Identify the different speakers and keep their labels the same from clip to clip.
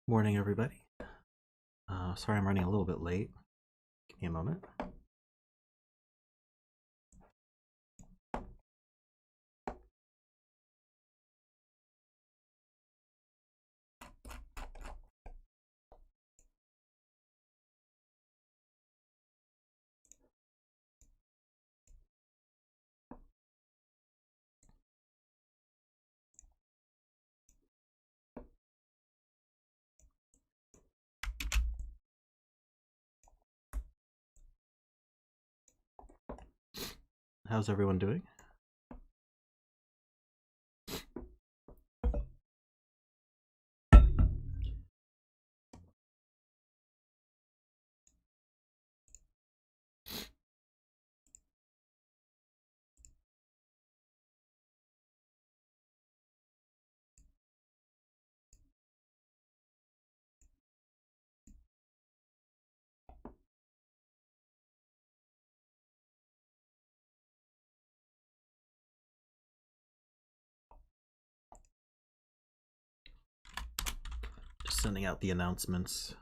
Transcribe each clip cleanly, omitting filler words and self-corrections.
Speaker 1: Morning, everybody. Sorry I'm running a little bit late. Give me a moment. How's everyone doing? Just sending out the announcements.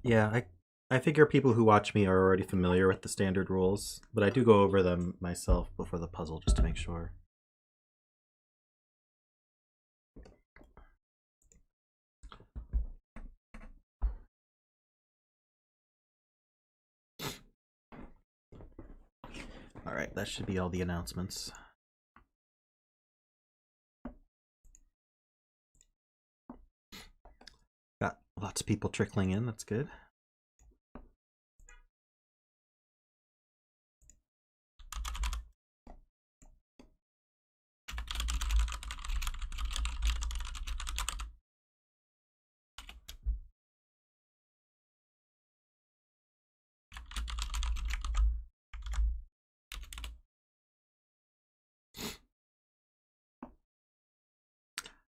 Speaker 1: Yeah, I figure people who watch me are already familiar with the standard rules, but I do go over them myself before the puzzle just to make sure. Alright, that should be all the announcements. Got lots of people trickling in, that's good.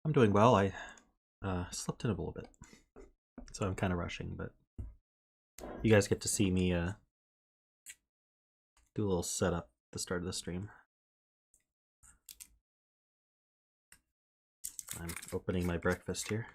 Speaker 1: I'm doing well. I slept in a little bit, so I'm kind of rushing, but you guys get to see me do a little setup at the start of the stream. I'm opening my breakfast here.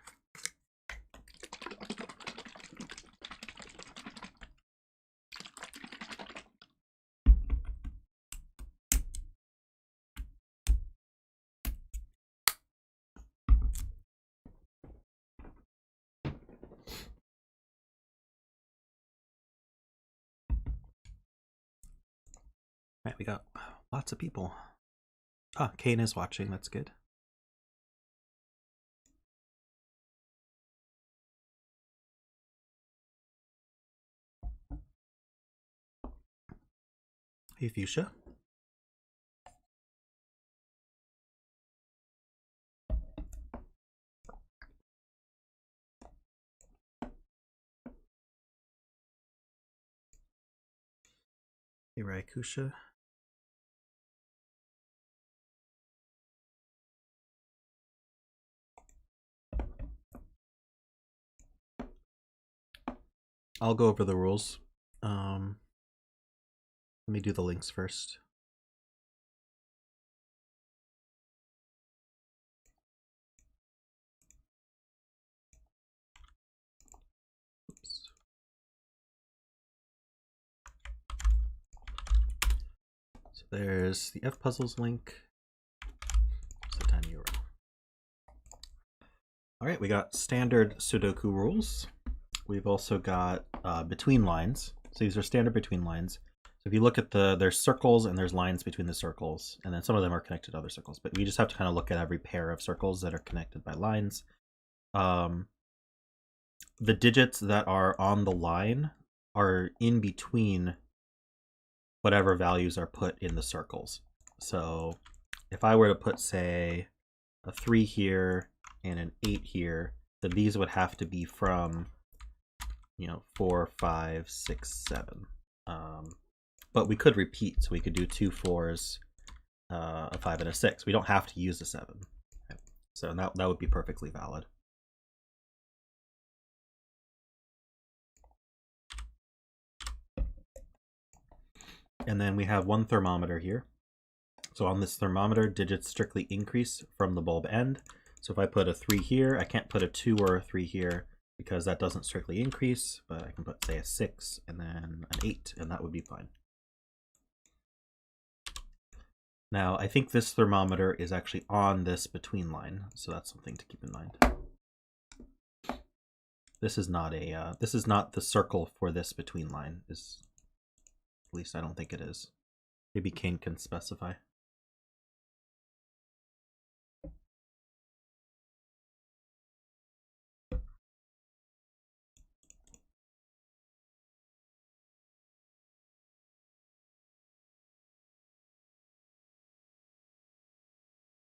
Speaker 1: Right, we got lots of people. Ah, Kane is watching, that's good. Hey, Fuxia. Hey, Raikusha. I'll go over the rules. Let me do the links first. Oops. So there's the F puzzles link. It's a tiny URL. All right, we got standard Sudoku rules. We've also got between lines. So these are standard between lines. So if you look at there's circles and there's lines between the circles, and then some of them are connected to other circles, but we just have to kind of look at every pair of circles that are connected by lines. The digits that are on the line are in between whatever values are put in the circles. So if I were to put, say, a 3 here and an 8 here, then these would have to be from, 4, 5, 6, 7. But we could repeat, so we could do 2 4s, a 5, and a 6. We don't have to use a 7. Okay. So that would be perfectly valid. And then we have one thermometer here. So on this thermometer, digits strictly increase from the bulb end. So if I put a 3 here, I can't put a 2 or a 3 here because that doesn't strictly increase, but I can put, say, a 6 and then an 8, and that would be fine. Now, I think this thermometer is actually on this between line, so that's something to keep in mind. This is not the circle for this between line. At least I don't think it is. Maybe Kane can specify.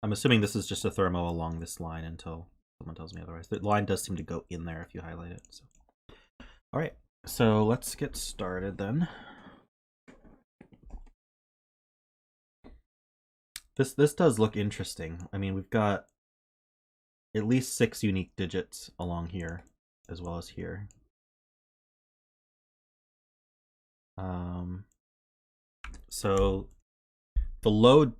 Speaker 1: I'm assuming this is just a thermo along this line until someone tells me otherwise. The line does seem to go in there if you highlight it. So. All right, so let's get started then. This does look interesting. I mean, we've got at least 6 unique digits along here, as well as here. So the low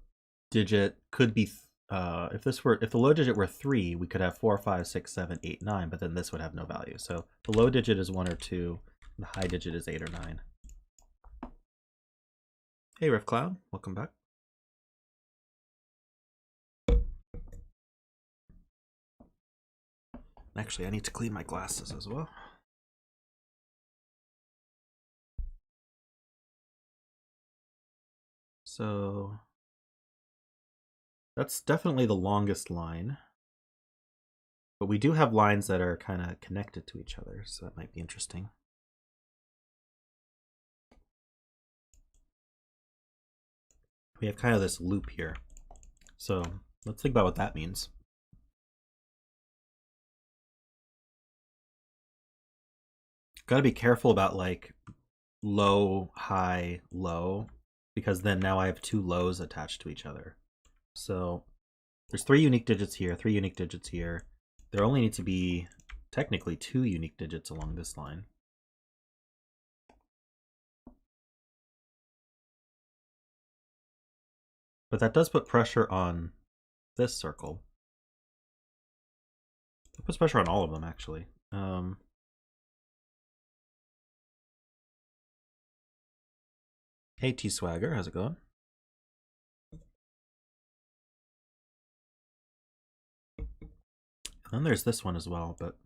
Speaker 1: digit could be if the low digit were 3, we could have 4, 5, 6, 7, 8, 9, but then this would have no value. So the low digit is 1 or 2, and the high digit is 8 or 9. Hey Rift Cloud, welcome back. Actually, I need to clean my glasses as well. So that's definitely the longest line. But we do have lines that are kind of connected to each other, so that might be interesting. We have kind of this loop here. So let's think about what that means. Got to be careful about like low, high, low, because then now I have 2 lows attached to each other. So there's 3 unique digits here, 3 unique digits here. There only need to be technically 2 unique digits along this line. But that does put pressure on this circle. It puts pressure on all of them, actually. Hey T-Swagger, how's it going? And then there's this one as well, but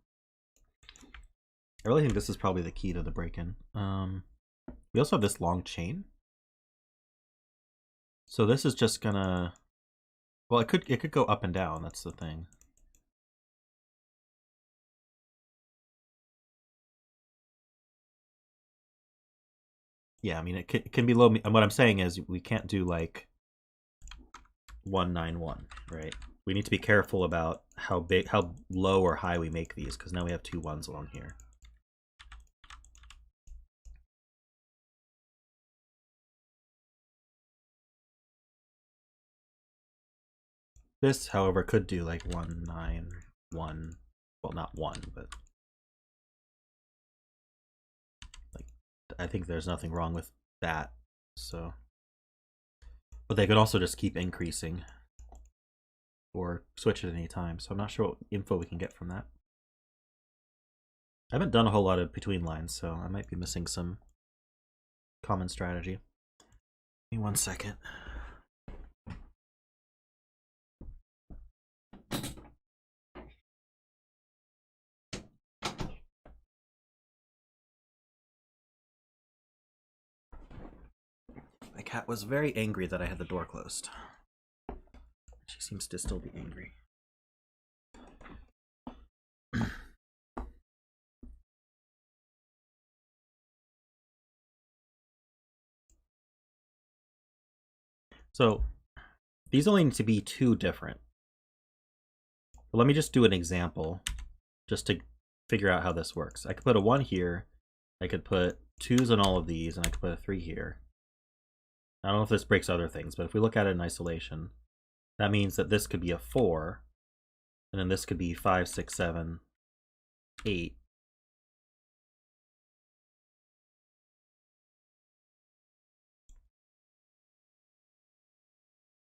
Speaker 1: I really think this is probably the key to the break-in. We also have this long chain. So this is just gonna, well, it could go up and down, that's the thing. Yeah, I mean, it can be low. And what I'm saying is we can't do like 191, right? We need to be careful about how low or high we make these, because now we have 2 1s along here. This, however, could do like 191. Well, not 1, but like I think there's nothing wrong with that. So, but they could also just keep increasing or switch at any time. So I'm not sure what info we can get from that. I haven't done a whole lot of between lines, so I might be missing some common strategy. Give me 1 second. cat was very angry that I had the door closed. She seems to still be angry. So these only need to be 2 different. But let me just do an example just to figure out how this works. I could put a 1 here. I could put 2s on all of these, and I could put a 3 here. I don't know if this breaks other things, but if we look at it in isolation, that means that this could be a 4, and then this could be 5, 6, 7, 8.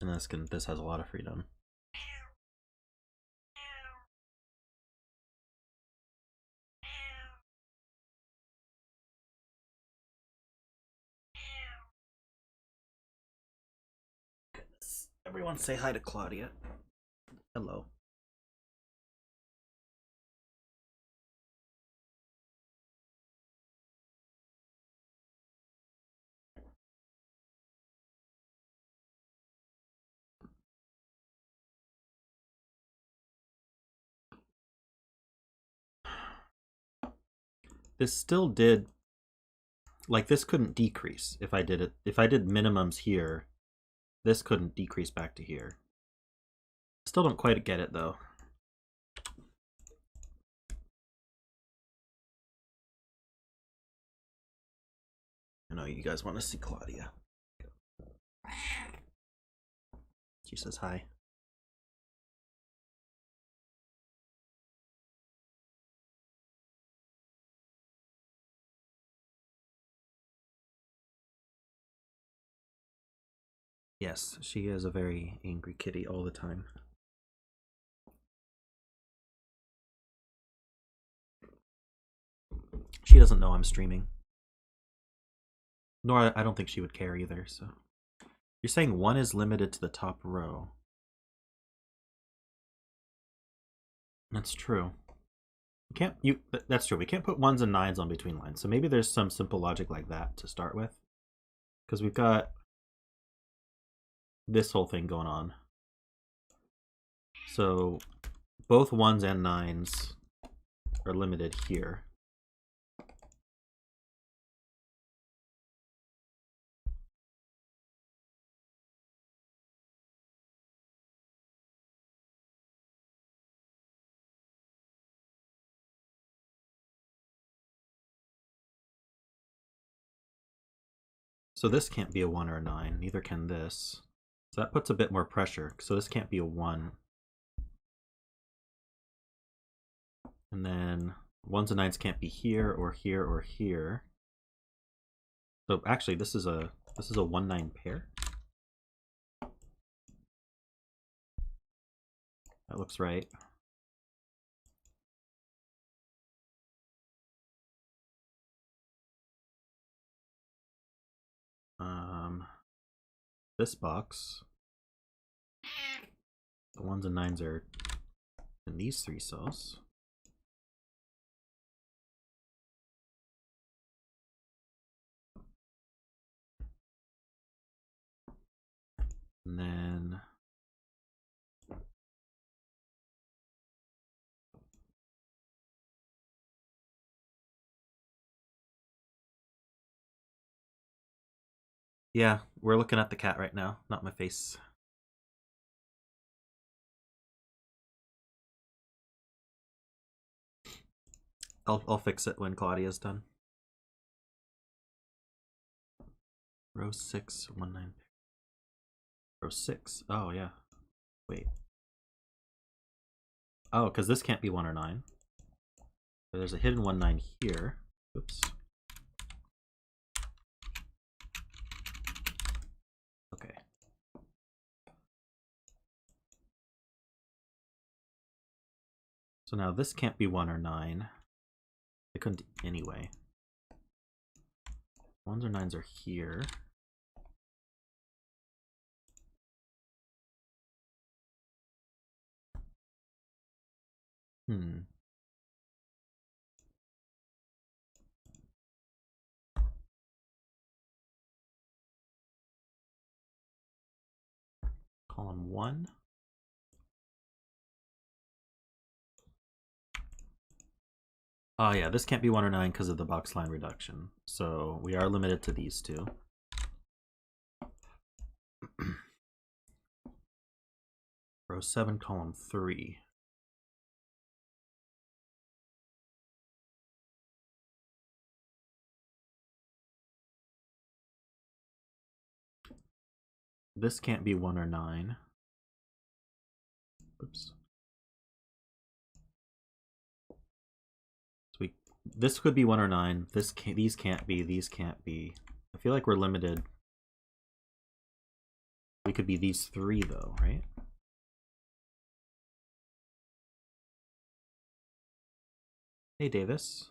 Speaker 1: And this has a lot of freedom. Goodness. Everyone say hi to Claudia. Hello. This still did, like, this couldn't decrease if I did it. If I did minimums here, this couldn't decrease back to here. Still don't quite get it though. I know you guys want to see Claudia. She says hi. Yes, she is a very angry kitty all the time. She doesn't know I'm streaming. Nor I don't think she would care either, so. You're saying 1 is limited to the top row. That's true. That's true. We can't put 1s and 9s on between lines. So maybe there's some simple logic like that to start with. Because we've got this whole thing going on. So both 1s and 9s are limited here. So this can't be a 1 or a 9, neither can this. So that puts a bit more pressure. So this can't be a 1. And then 1s and 9s can't be here or here or here. So actually this is a 1-9 pair. That looks right. This box, the 1s and 9s are in these 3 cells. And then yeah, we're looking at the cat right now, not my face. I'll fix it when Claudia's done. Row 6, 1-9. Row 6. Oh yeah. Wait. Oh, because this can't be 1 or 9. So there's a hidden 1-9 here. Oops. Okay. So now this can't be 1 or 9. It couldn't anyway. 1s or 9s are here. column 1. Oh yeah, this can't be 1 or 9 because of the box line reduction. So we are limited to these two. Row 7, column 3. This can't be 1 or 9. Oops. So this could be 1 or 9. These can't be. These can't be. I feel like we're limited. We could be these 3 though, right? Hey, Davis.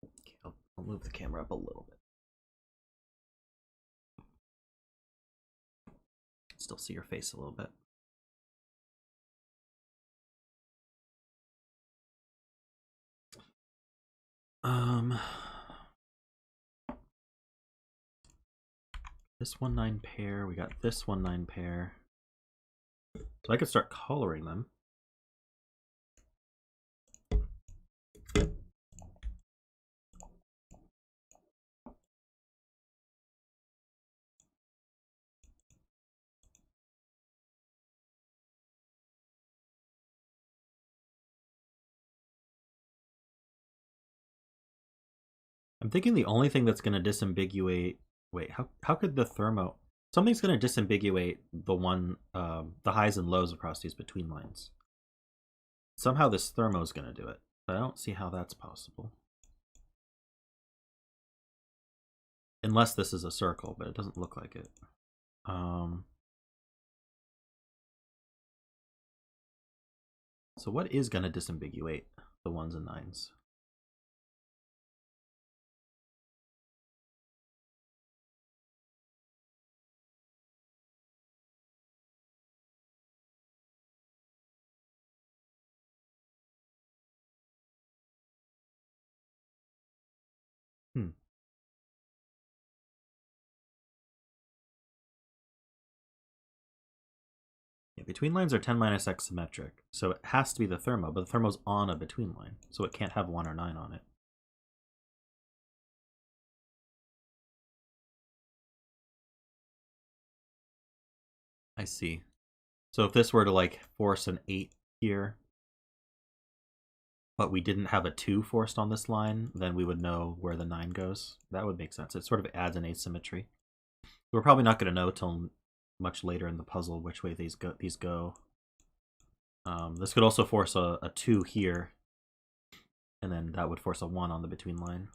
Speaker 1: Okay, I'll move the camera up a little bit. Still see your face a little bit. This 1-9 pair. We got this 1-9 pair. So I could start coloring them. I'm thinking the only thing that's going to disambiguate. Wait, how could the thermo? Something's going to disambiguate the highs and lows across these between lines. Somehow this thermo is going to do it, but I don't see how that's possible. Unless this is a circle, but it doesn't look like it. So what is going to disambiguate the 1s and 9s? Yeah, between lines are 10 minus x symmetric, so it has to be the thermo, but the thermo's on a between line, so it can't have 1 or 9 on it. I see. So if this were to like force an 8 here, but we didn't have a 2 forced on this line, then we would know where the 9 goes. That would make sense. It sort of adds an asymmetry. We're probably not going to know till much later in the puzzle which way these go. This could also force a 2 here, and then that would force a 1 on the between line.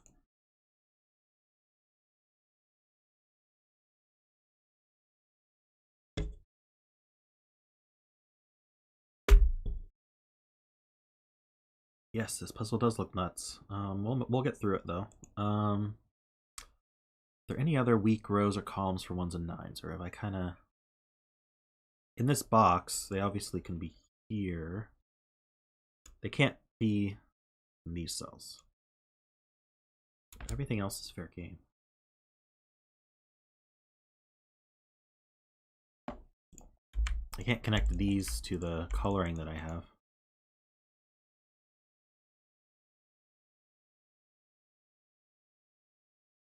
Speaker 1: Yes, this puzzle does look nuts. We'll get through it though. Are there any other weak rows or columns for 1s and 9s, or have I kind of in this box? They obviously can be here. They can't be in these cells. Everything else is fair game. I can't connect these to the coloring that I have.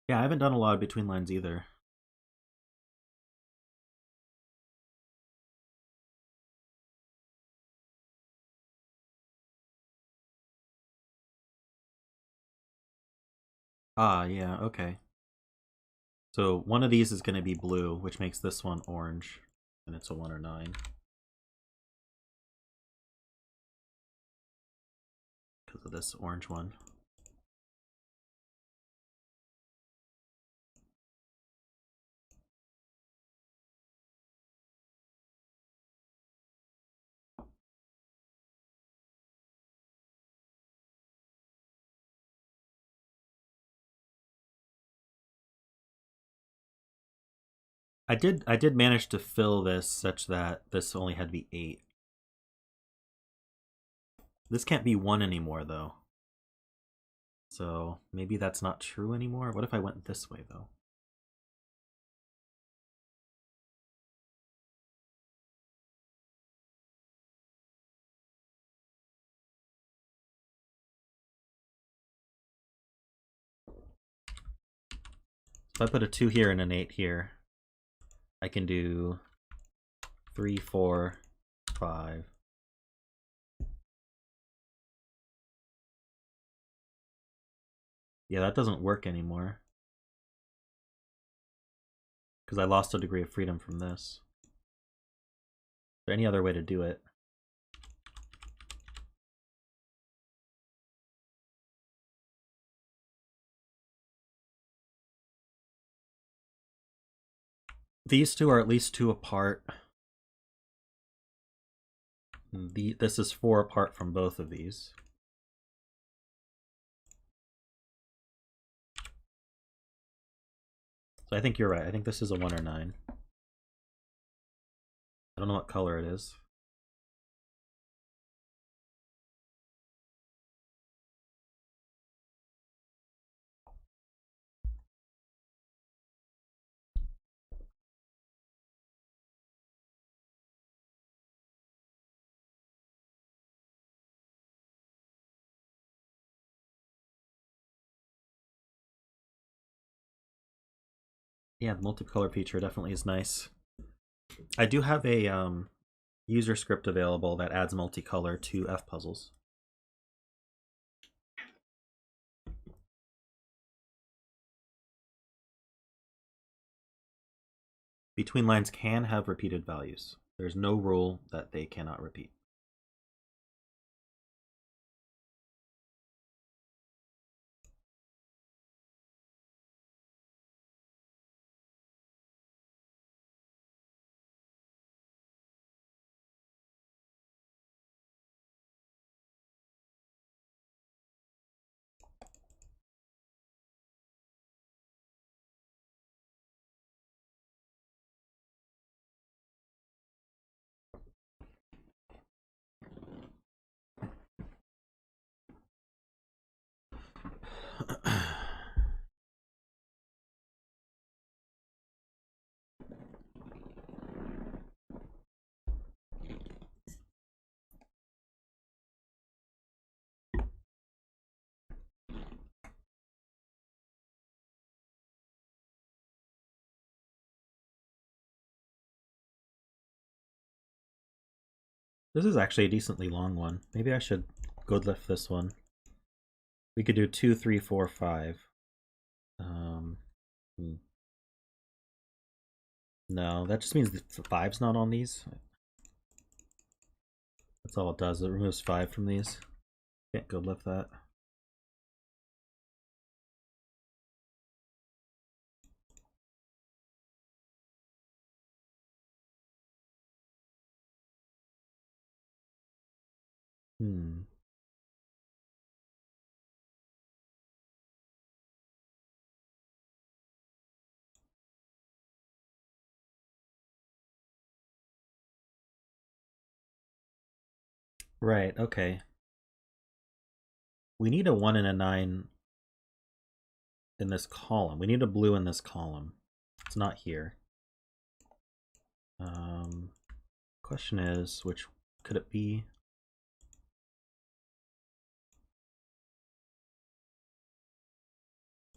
Speaker 1: Yeah, I haven't done a lot of between lines either. Ah, yeah, okay. So one of these is going to be blue, which makes this one orange, and it's a 1 or 9. Because of this orange one. I did manage to fill this such that this only had to be 8. This can't be 1 anymore, though. So maybe that's not true anymore. What if I went this way, though? If I put a 2 here and an 8 here, I can do 3, 4, 5. Yeah, that doesn't work anymore. Because I lost a degree of freedom from this. Is there any other way to do it? These two are at least 2 apart. This is 4 apart from both of these. So I think you're right. I think this is a 1 or 9. I don't know what color it is. Yeah, the multicolor feature definitely is nice. I do have a user script available that adds multicolor to F puzzles. Between lines can have repeated values. There's no rule that they cannot repeat. This is actually a decently long one. Maybe I should good lift this one. We could do 2, 3, 4, 5. No, that just means the 5's not on these. That's all it does. It removes 5 from these. Can't good lift that. Right, okay. We need a 1 and a 9 in this column. We need a blue in this column. It's not here. Question is, which could it be?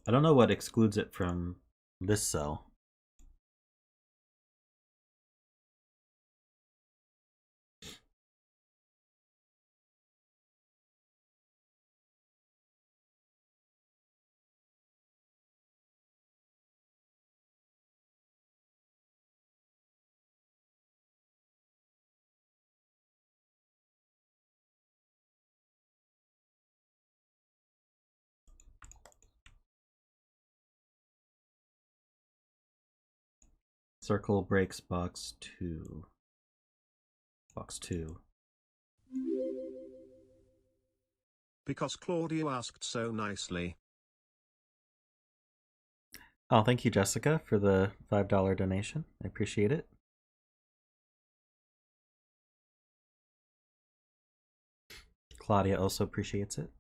Speaker 1: I don't know what excludes it from this cell. Circle breaks box 2. Box 2.
Speaker 2: Because Claudio asked so nicely.
Speaker 1: Oh, thank you, Jessica, for the $5 donation. I appreciate it. Claudia also appreciates it.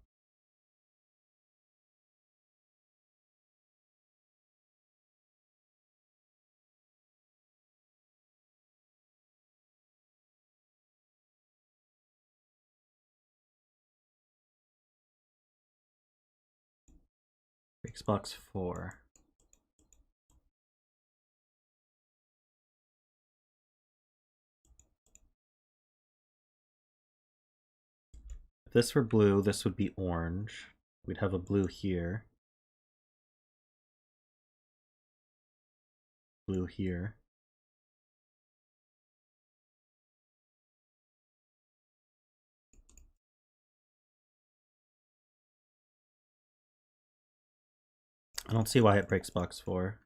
Speaker 1: Breaks box 4. If this were blue, this would be orange. We'd have a blue here. Blue here. I don't see why it breaks box 4.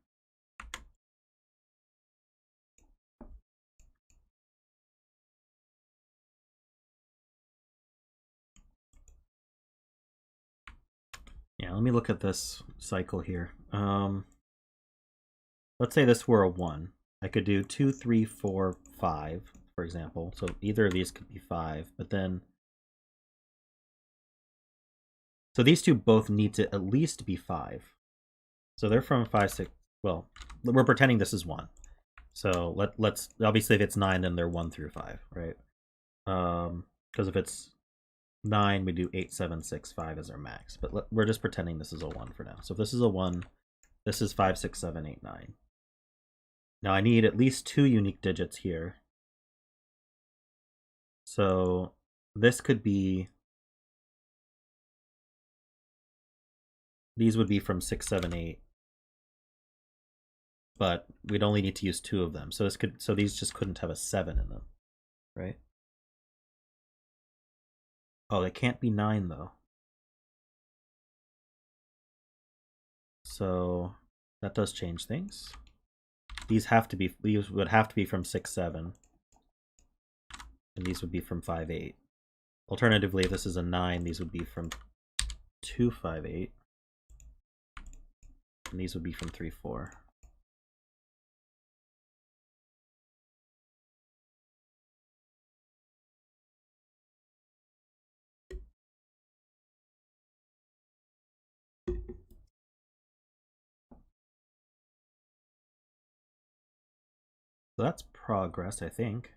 Speaker 1: Yeah, let me look at this cycle here. Let's say this were a 1. I could do 2, 3, 4, 5, for example. So either of these could be 5, but then... So these two both need to at least be 5. So they're from 5, 6... Well, we're pretending this is 1. So let's... Obviously, if it's 9, then they're 1 through 5, right? Because if it's 9, we do 8, 7, 6, 5 as our max. But we're just pretending this is a 1 for now. So if this is a 1, this is 5, 6, 7, 8, 9. Now I need at least 2 unique digits here. So this could be... These would be from 6, 7, 8. But we'd only need to use 2 of them. So these just couldn't have a 7 in them, right? Oh, they can't be 9 though. So that does change things. These would have to be from 6, 7. And these would be from 5, 8. Alternatively, if this is a 9, these would be from 2, 5, 8. And these would be from 3, 4. So that's progress, I think.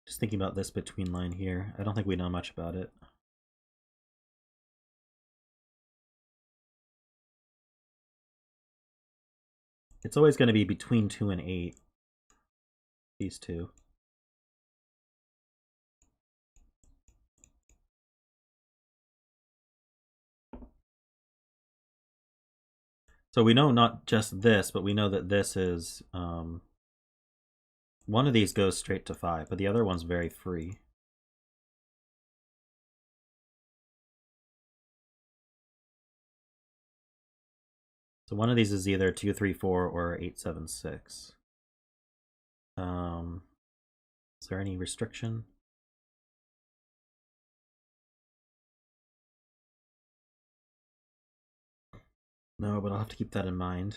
Speaker 1: Just thinking about this between line here. I don't think we know much about it. It's always going to be between 2 and 8. These two. So we know not just this, but we know that this is... one of these goes straight to 5, but the other one's very free. So one of these is either 2, 3, 4 or 8, 7, 6. Is there any restriction? No, but I'll have to keep that in mind.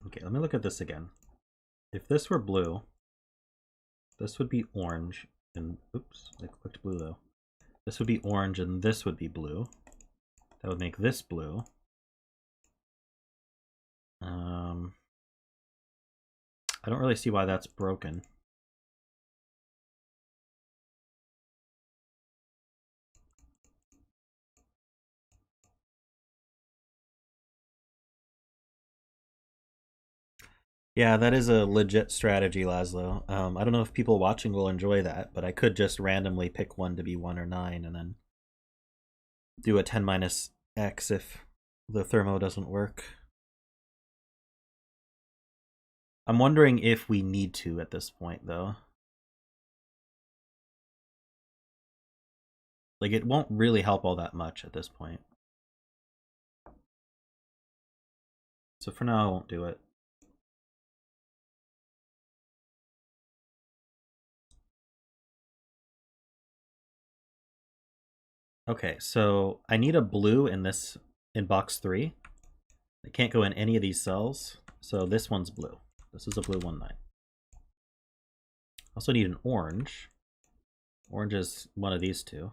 Speaker 1: Okay, let me look at this again. If this were blue, this would be orange, and oops, I clicked blue though. This would be orange and this would be blue. That would make this blue. I don't really see why that's broken. Yeah, that is a legit strategy, Laszlo. I don't know if people watching will enjoy that, but I could just randomly pick one to be 1 or 9 and then do a 10 minus x if the thermo doesn't work. I'm wondering if we need to at this point, though. Like, it won't really help all that much at this point. So for now, I won't do it. Okay, so I need a blue in this, in box 3. It can't go in any of these cells, so this one's blue. This is a blue 1-9. Also need an orange. Orange is one of these two.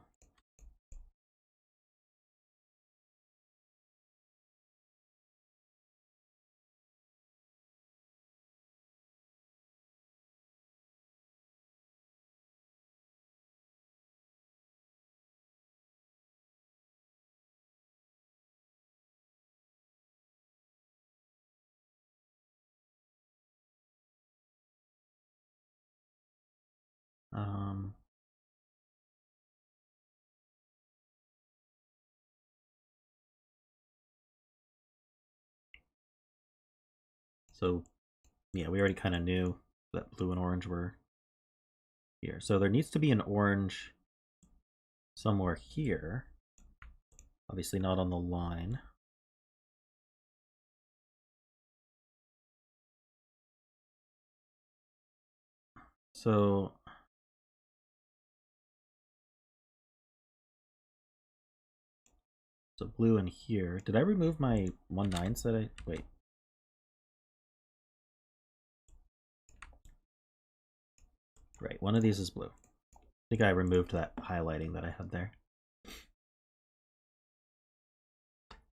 Speaker 1: So, yeah, we already kind of knew that blue and orange were here. So there needs to be an orange somewhere here. Obviously not on the line. So blue in here. Did I remove my 1-9s that I... Wait. Right, one of these is blue. I think I removed that highlighting that I had there.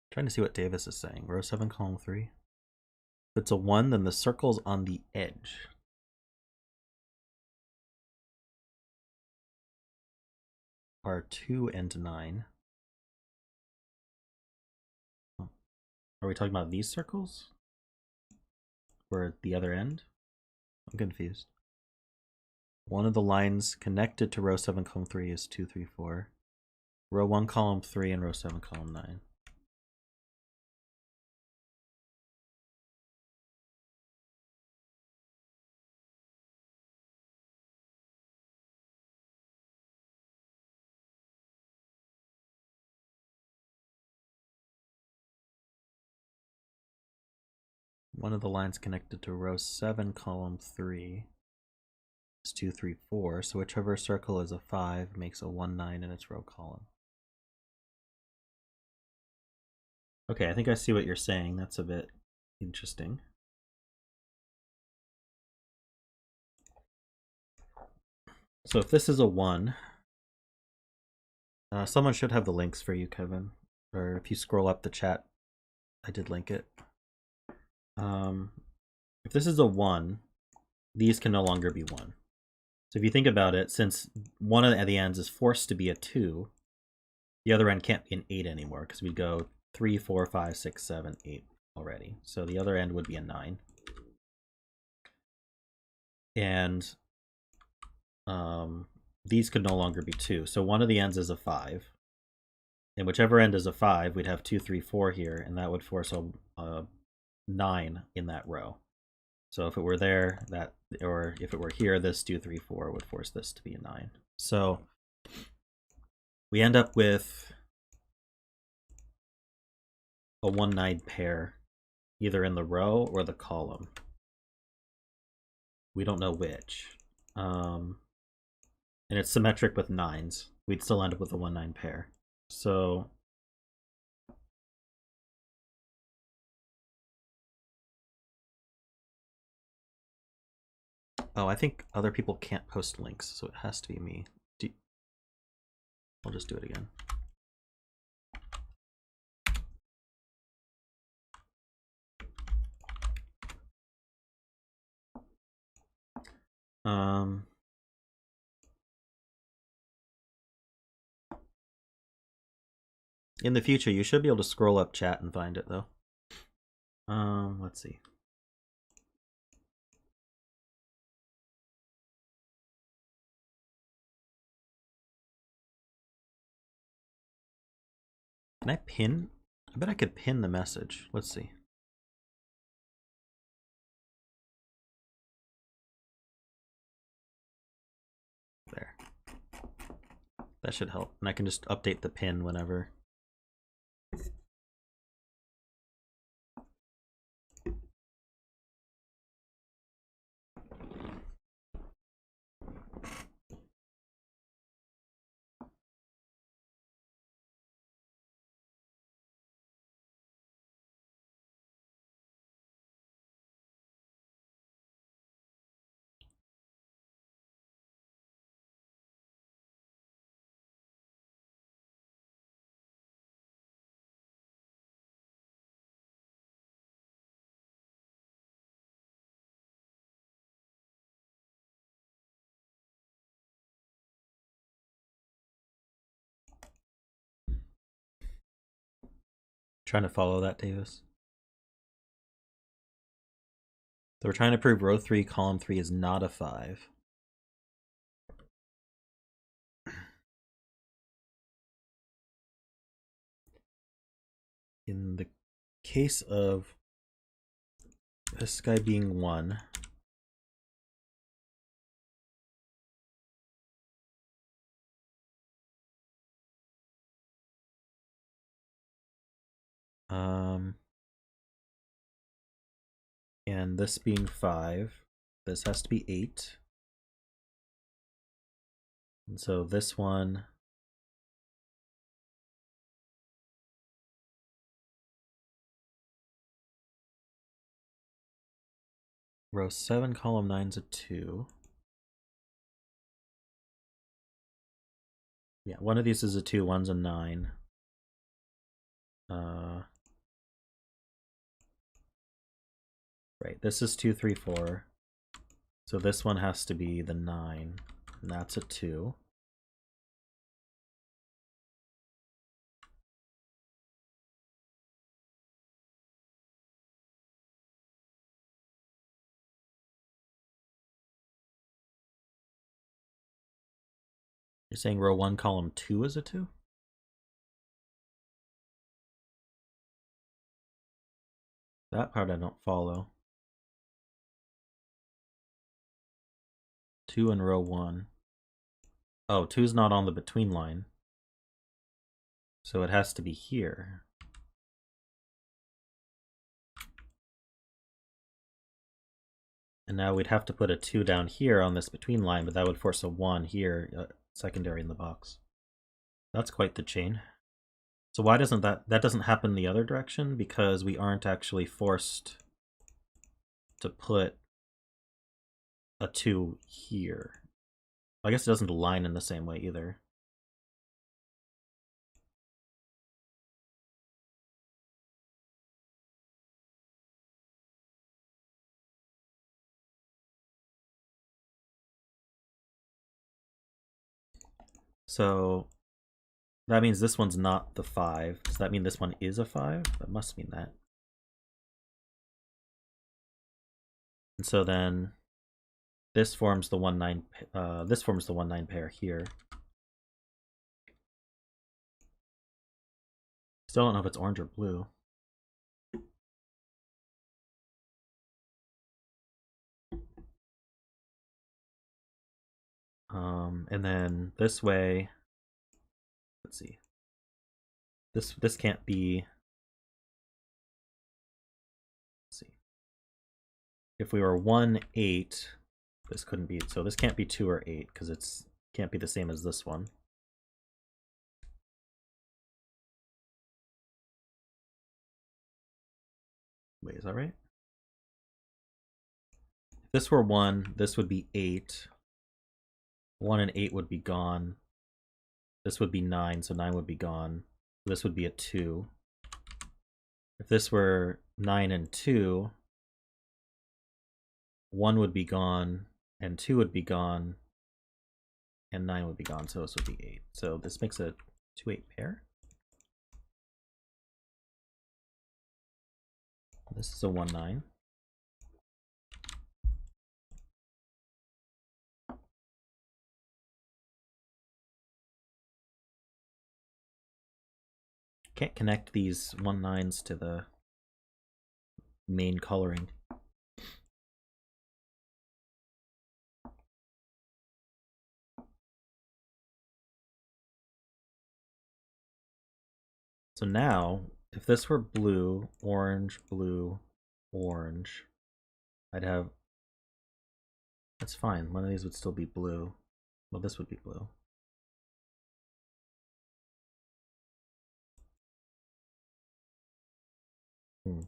Speaker 1: Trying to see what Davis is saying. Row 7, column 3. If it's a 1, then the circle's on the edge. Are 2 and 9. Oh. Are we talking about these circles? Or at the other end? I'm confused. One of the lines connected to row 7, column 3 is 2, 3, 4. Row 1, column 3, and row 7, column 9. One of the lines connected to row 7, column 3 is 2, 3, 4. So whichever circle is a 5 makes a 1, 9 in its row column. Okay, I think I see what you're saying. That's a bit interesting. So if this is a 1, someone should have the links for you, Kevin. Or if you scroll up the chat, I did link it. If this is a 1, these can no longer be 1. So if you think about it, since one of the ends is forced to be a 2, the other end can't be an 8 anymore, because we'd go 3, 4, 5, 6, 7, 8 already. So the other end would be a 9. And these could no longer be 2. So one of the ends is a 5. And whichever end is a 5, we'd have 2, 3, 4 here, and that would force a 9 in that row. So if it were there, that, or if it were here, this 2, 3, 4 would force this to be a 9. So we end up with a 1-9 pair, either in the row or the column. We don't know which. And it's symmetric with 9s. We'd still end up with a 1-9 pair. So oh, I think other people can't post links, so it has to be me. I'll just do it again. In the future, you should be able to scroll up chat and find it, though. Let's see. Can I pin? I bet I could pin the message. Let's see. There. That should help. And I can just update the pin whenever. Trying to follow that, Davis. So we're trying to prove row 3, column 3 is not a 5. In the case of this guy being 1, and this being 5, this has to be 8. And so this one row 7, column 9 is a 2. Yeah, one of these is a 2, one's a 9. Right, this is 2, 3, 4. So this one has to be the 9, and that's a 2. You're saying row 1, column 2 is a 2? That part I don't follow. 2 in row 1. Oh, 2's not on the between line. So it has to be here. And now we'd have to put a 2 down here on this between line, but that would force a 1 here, secondary in the box. That's quite the chain. So why doesn't that doesn't happen the other direction? Because we aren't actually forced to put a 2 here. I guess it doesn't align in the same way either. So that means this one's not the 5. Does that mean this one is a 5? That must mean that. And so then this forms the 1-9 this forms the 1-9 pair here. Still don't know if it's orange or blue. And then this way, let's see. This can't be. Let's see. If we were 1, 8, this couldn't be. So this can't be 2 or 8 because it's can't be the same as this one. Wait, is that right? If this were 1, this would be 8. 1 and 8 would be gone. This would be 9, so 9 would be gone. This would be a 2. If this were 9 and 2, 1 would be gone, and 2 would be gone, and 9 would be gone, so this would be 8. So this makes a 2-8 pair. This is a 1-9. Can't connect these 1-9s to the main coloring. So now, if this were blue, orange, orange, I'd have... That's fine. One of these would still be blue. Well, this would be blue. Hmm.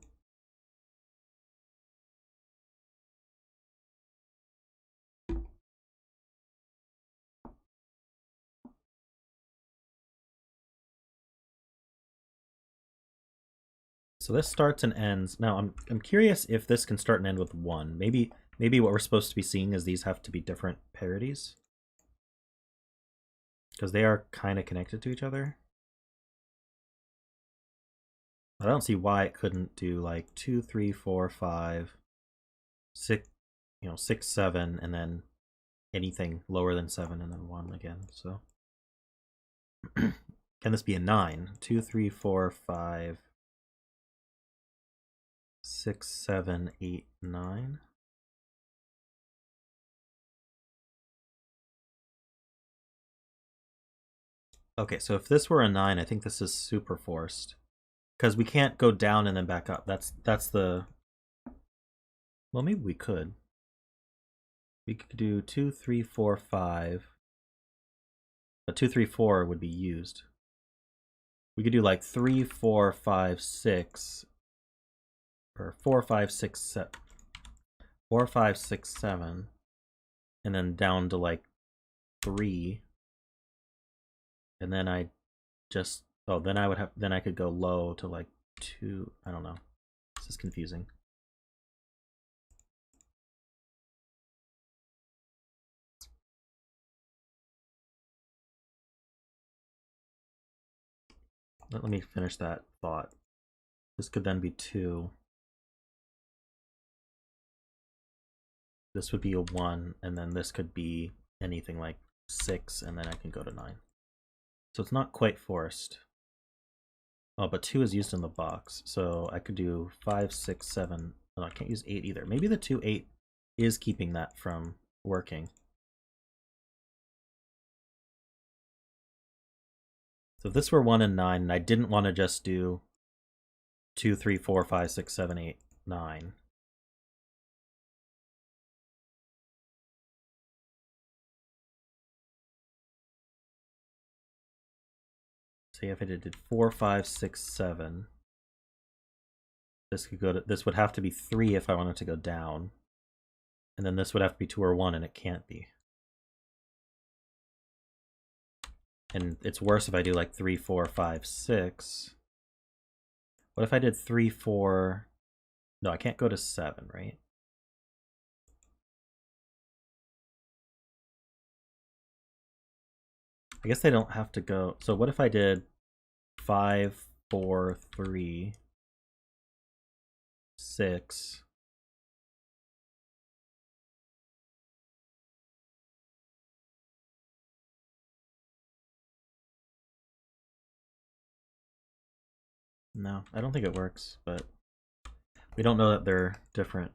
Speaker 1: So this starts and ends. Now I'm curious if this can start and end with 1. Maybe what we're supposed to be seeing is these have to be different parities, because they are kind of connected to each other. I don't see why it couldn't do like 2, 3, 4, 5, 6, 6, 7, and then anything lower than 7 and then 1 again. So can this be a 9? 2, 3, 4, 5, 6, 7, 8, 9. Okay, so if this were a 9, I think this is super forced, because we can't go down and then back up. That's the... Well, maybe we could. We could do 2, 3, 4, 5. But 2, 3, 4 would be used. We could do like 3, 4, 5, 6. Or 4, 5, 6, 7. 4, 5, 6, 7. And then down to like 3. And then I just... Oh, then I would have... Then I could go low to like 2. I don't know. This is confusing. Let me finish that thought. This could then be 2. This would be a 1, and then this could be anything like 6, and then I can go to 9. So it's not quite forced. Oh, but 2 is used in the box, so I could do 5, 6, 7. Oh, I can't use 8 either. Maybe the 2, 8 is keeping that from working. So if this were 1 and 9, and I didn't want to just do 2, 3, 4, 5, 6, 7, 8, 9. Say if I did 4, 5, 6, 7. This could go to... This would have to be 3 if I wanted to go down. And then this would have to be 2 or 1, and it can't be. And it's worse if I do like 3, 4, 5, 6. What if I did 3, 4... No, I can't go to 7, right? I guess they don't have to go... So what if I did 5, 4, 3, 6... No, I don't think it works, but we don't know that they're different.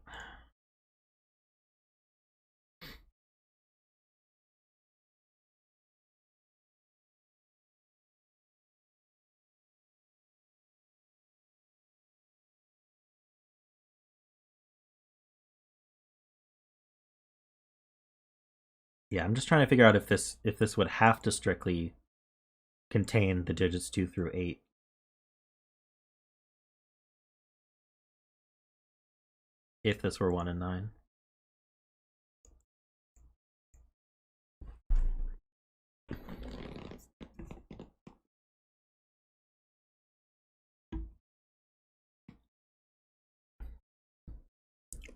Speaker 1: Yeah, I'm just trying to figure out if this would have to strictly contain the digits 2 through 8. If this were 1 and 9.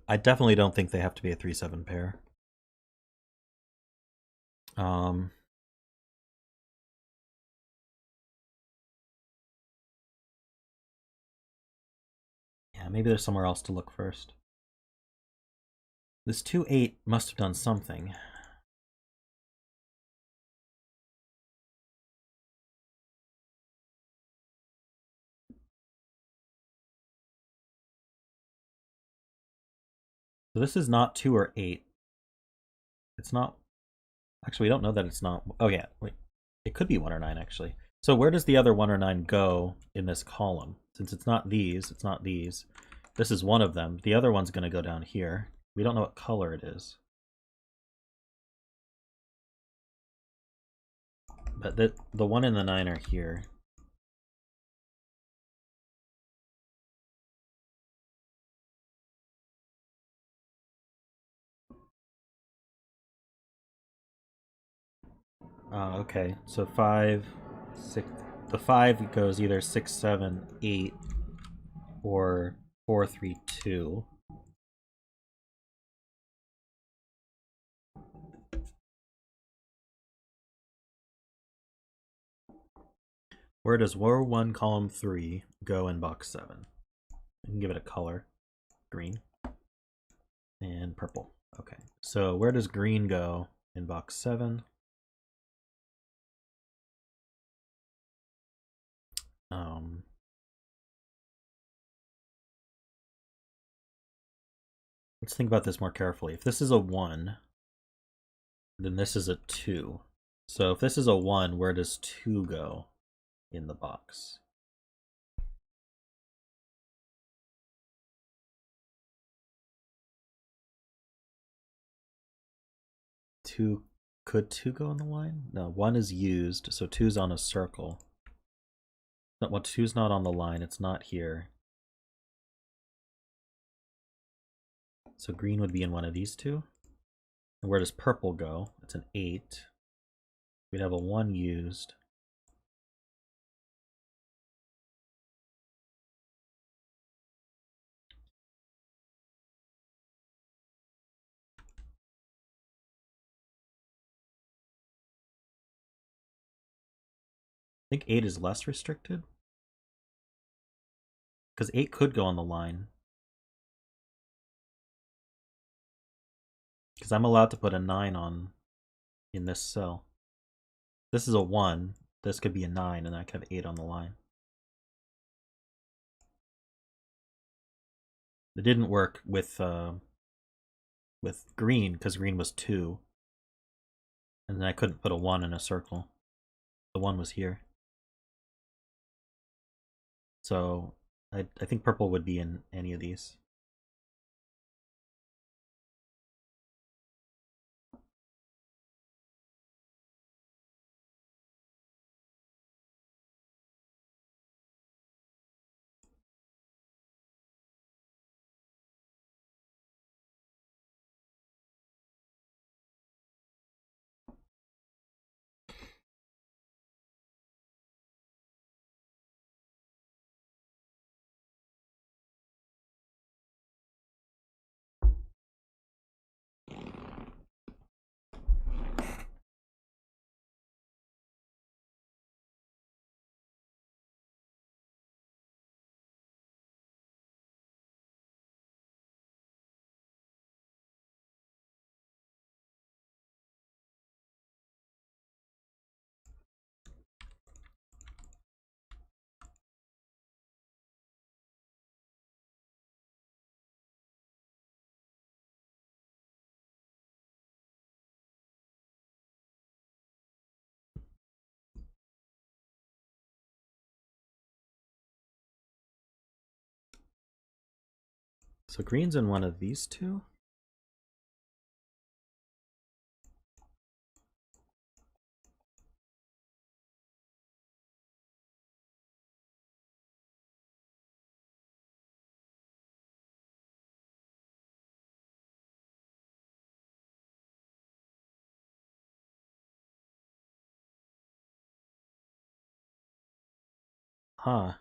Speaker 1: I definitely don't think they have to be a 3-7 pair. Yeah, maybe there's somewhere else to look first. This 2-8 must have done something. So this is not 2 or 8. It's not... Actually, we don't know that it's not... Oh yeah, wait. It could be 1 or 9, actually. So where does the other 1 or 9 go in this column? Since it's not these, it's not these. This is one of them. The other one's going to go down here. We don't know what color it is. But the 1 and the 9 are here. Okay, so 5, 6. The 5 goes either 6, 7, 8, or 4, 3, 2. Where does row 1, column 3 go in box 7? I can give it a color. Green. And purple. Okay, so where does green go in box 7? Let's think about this more carefully. If this is a 1, then this is a 2. So if this is a 1, where does 2 go in the box? Could 2 go on the line? No, 1 is used, so 2's on a circle. No, well, 2's not on the line, it's not here. So green would be in one of these two. And where does purple go? It's an 8. We'd have a 1 used. I think 8 is less restricted. Because 8 could go on the line. Because I'm allowed to put a 9 on in this cell. This is a 1. This could be a 9, and I could have 8 on the line. It didn't work with green, because green was 2. And then I couldn't put a 1 in a circle. The 1 was here. So I think purple would be in any of these. So green's in one of these two. Huh.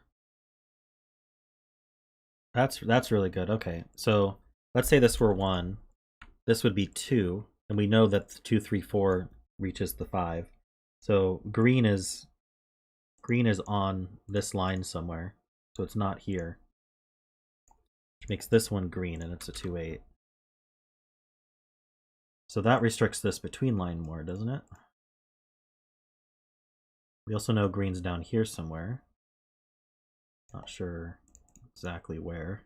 Speaker 1: That's really good. Okay, so let's say this were 1. This would be 2, and we know that 2, 3, 4 reaches the 5. So green is on this line somewhere, so it's not here, which makes this one green, and it's a 2, 8. So that restricts this between line more, doesn't it? We also know green's down here somewhere. Not sure exactly where.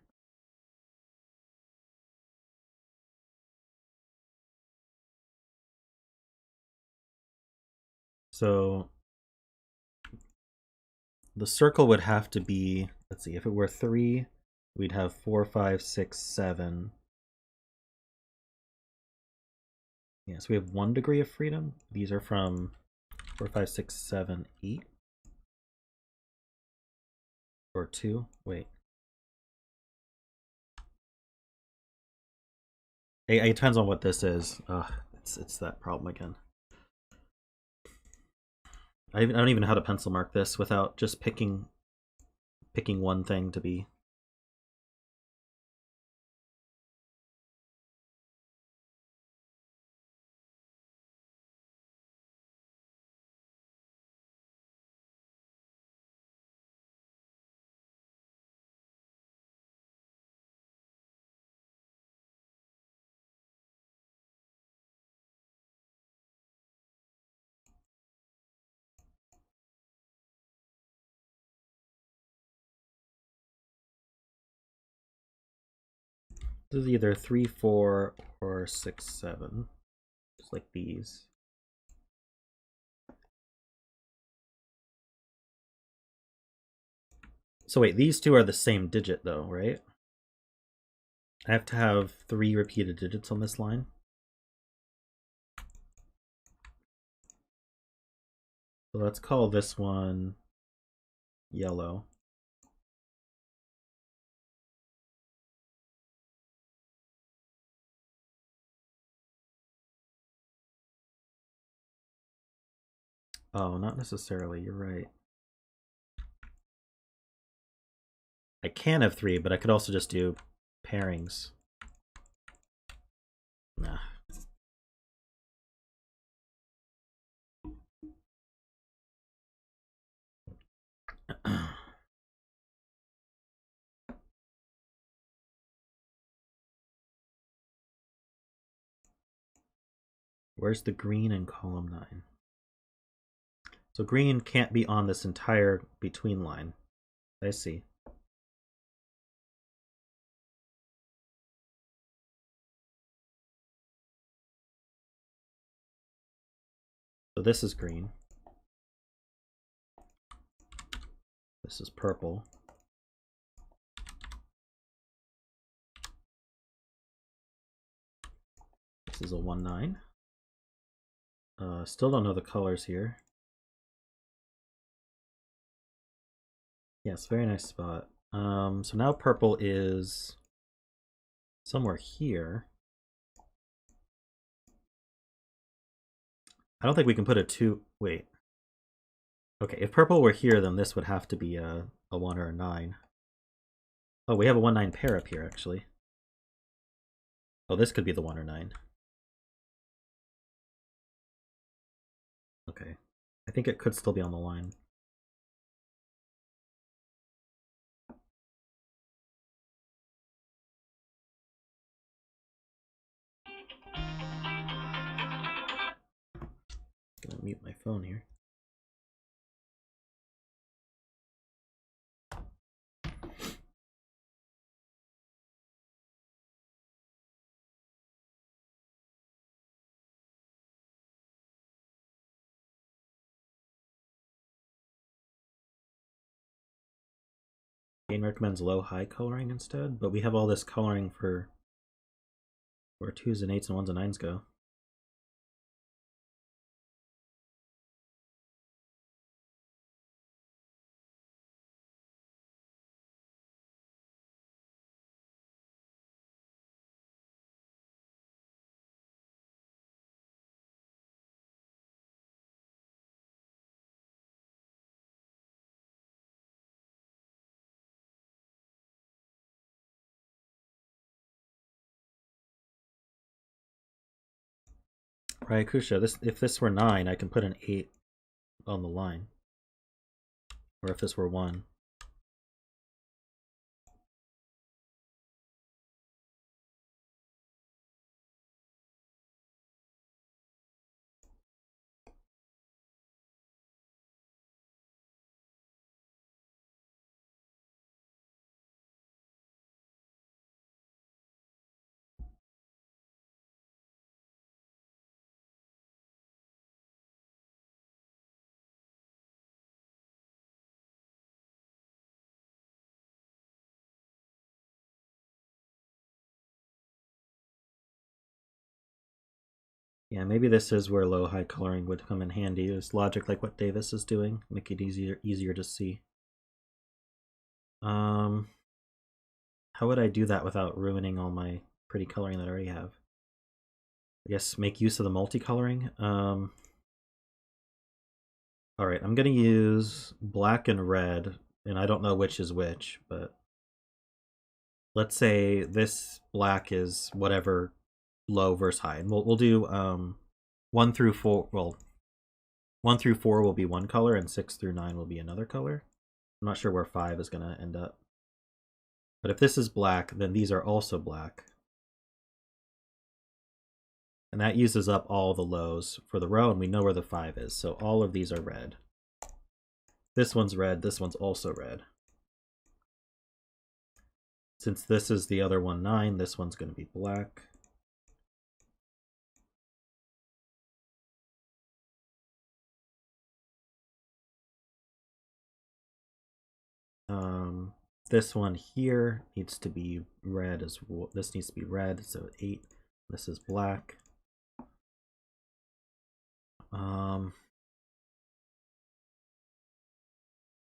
Speaker 1: So the circle would have to be, let's see, if it were 3, we'd have 4, 5, 6, 7. Yeah, so we have 1 degree of freedom. These are from 4, 5, 6, 7, 8. Or 2. Wait. It depends on what this is. It's that problem again. I don't even know how to pencil mark this without just picking one thing to be. This is either 3, 4, or 6, 7. Just like these. So wait, these two are the same digit though, right? I have to have 3 repeated digits on this line. So let's call this one yellow. Oh, not necessarily, you're right. I can have 3, but I could also just do pairings. Nah. Where's the green in column 9? So green can't be on this entire between line. I see. So this is green. This is purple. This is a 1, 9. Still don't know the colors here. Yes, very nice spot. So now purple is somewhere here. I don't think we can put a 2. Wait. Okay, if purple were here, then this would have to be a 1 or a 9. Oh, we have a 1, 9 pair up here, actually. Oh, this could be the 1 or 9. Okay. I think it could still be on the line. I'm gonna mute my phone here. Game recommends low-high coloring instead, but we have all this coloring for where 2s and 8s and 1s and 9s go. Right, Kusha, if this were 9, I can put an 8 on the line. Or if this were 1. Yeah, maybe this is where low-high coloring would come in handy. It's logic like what Davis is doing, make it easier to see. How would I do that without ruining all my pretty coloring that I already have? I guess make use of the multicoloring. All right, I'm gonna use black and red, and I don't know which is which, but let's say this black is whatever low versus high, and we'll do 1 through 4. Well, 1 through 4 will be one color, and 6 through 9 will be another color. I'm not sure where 5 is gonna end up, but if this is black, then these are also black, and that uses up all the lows for the row, and we know where the 5 is, so all of these are red. This one's red, this one's also red. Since this is the other one 9, this one's going to be black. This one here needs to be red as well. This needs to be red, so 8. This is black.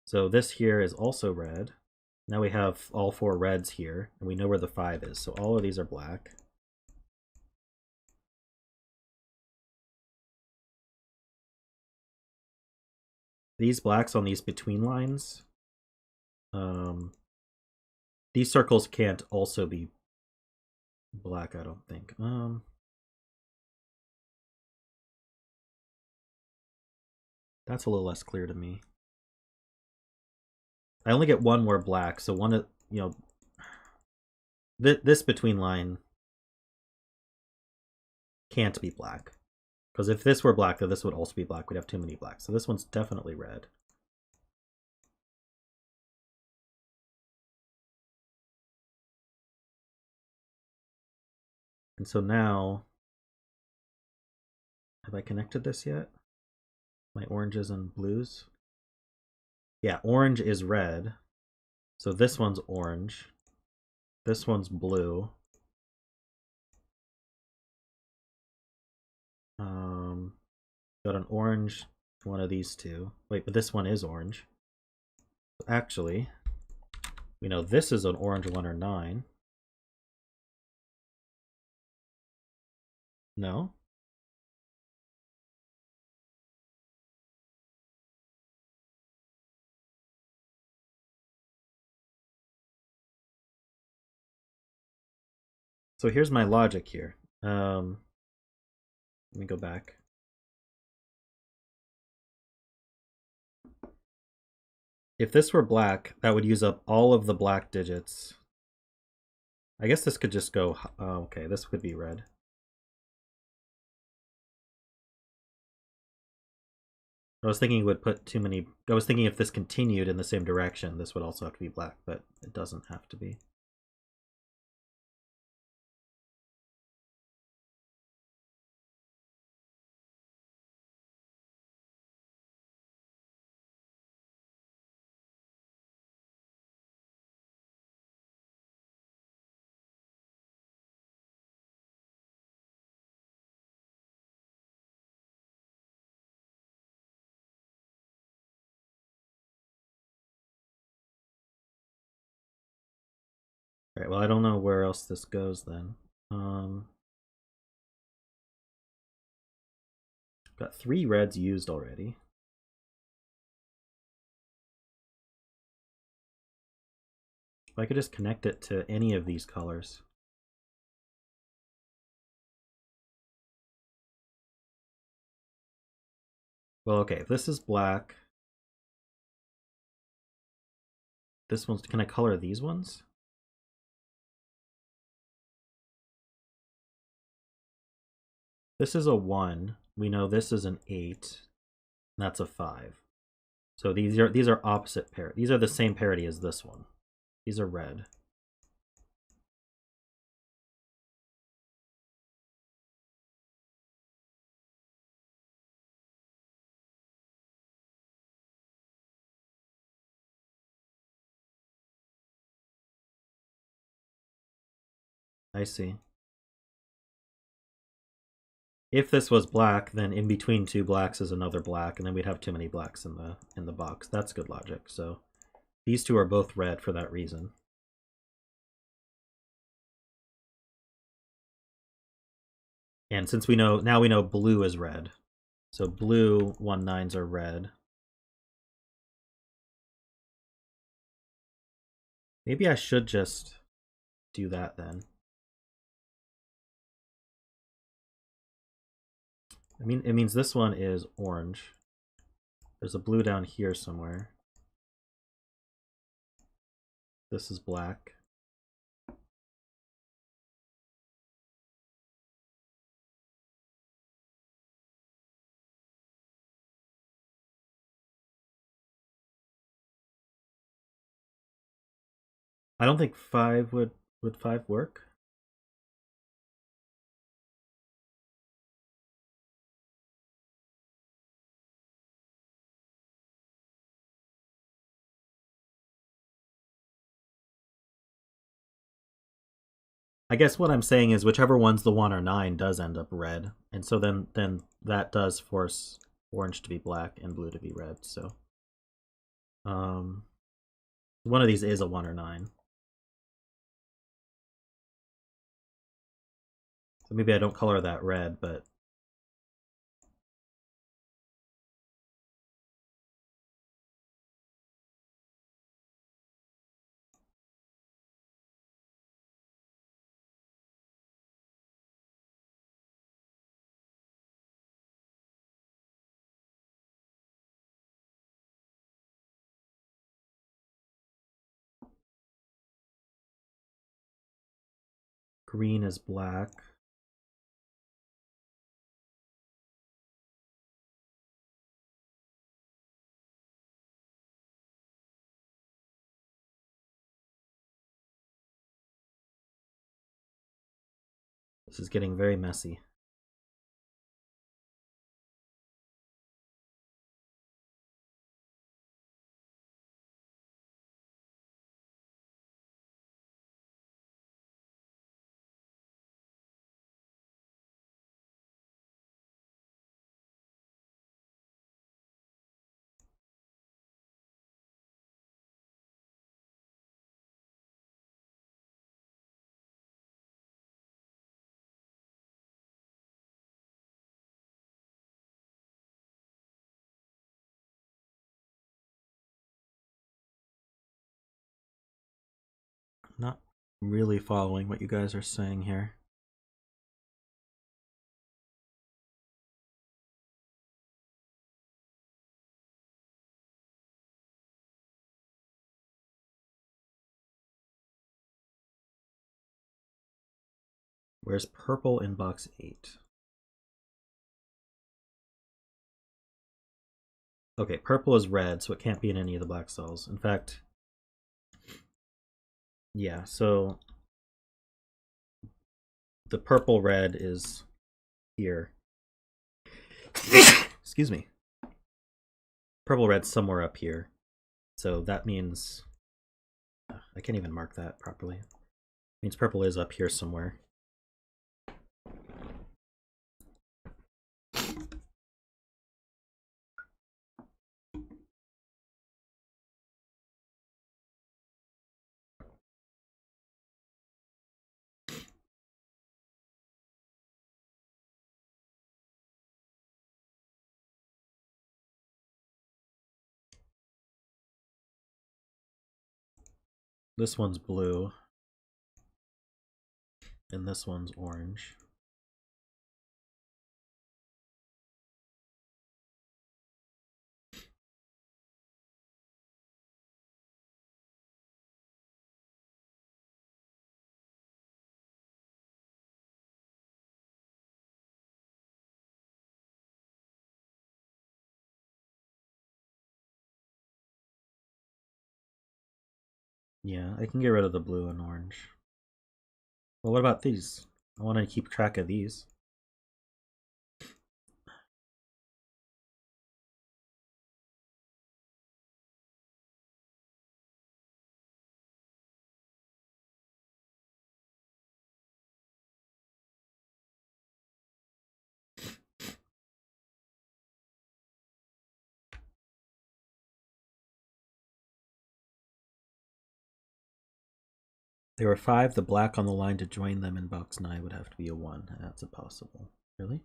Speaker 1: So this here is also red. Now we have all 4 reds here, and we know where the 5 is, so all of these are black. These blacks on these between lines, these circles can't also be black, I don't think. That's a little less clear to me. I only get one more black, so one of, this between line can't be black. Because if this were black, then this would also be black. We'd have too many blacks. So this one's definitely red. And so now, have I connected this yet? My oranges and blues? Yeah, orange is red. So this one's orange. This one's blue. Got an orange, one of these two. Wait, but this one is orange. Actually, we know this is an orange 1 or 9. No? So here's my logic here. Let me go back. If this were black, that would use up all of the black digits. I guess this could just go, okay, this could be red. I was thinking it would put too many, I was thinking if this continued in the same direction, this would also have to be black, but it doesn't have to be. All right, well, I don't know where else this goes then. Got 3 reds used already. If I could just connect it to any of these colors. Well, okay, if this is black, this one's, can I color these ones? This is a 1. We know this is an 8. And that's a 5. So these are opposite pair. These are the same parity as this one. These are red. I see. if this was black, then in between two blacks is another black, and then we'd have too many blacks in the box. That's good logic. So these two are both red for that reason. And since we know now, we know blue is red. So blue 1/9s are red. Maybe I should just do that then. I mean, it means this one is orange. There's a blue down here somewhere. This is black. I don't think 5 would 5 work? I guess what I'm saying is whichever one's the 1 or 9 does end up red. And so then that does force orange to be black and blue to be red. So one of these is a 1 or 9. So maybe I don't color that red, but green is black. This is getting very messy. Not really following what you guys are saying here. Where's purple in box 8? Okay, purple is red, so it can't be in any of the black cells. In fact, yeah, so the purple red is here. Excuse me. Purple red's somewhere up here. So that means I can't even mark that properly. It means purple is up here somewhere. This one's blue. And this one's orange. Yeah, I can get rid of the blue and orange. Well, what about these? I want to keep track of these. There were 5. The black on the line to join them in box 9 would have to be a 1. That's impossible. Really?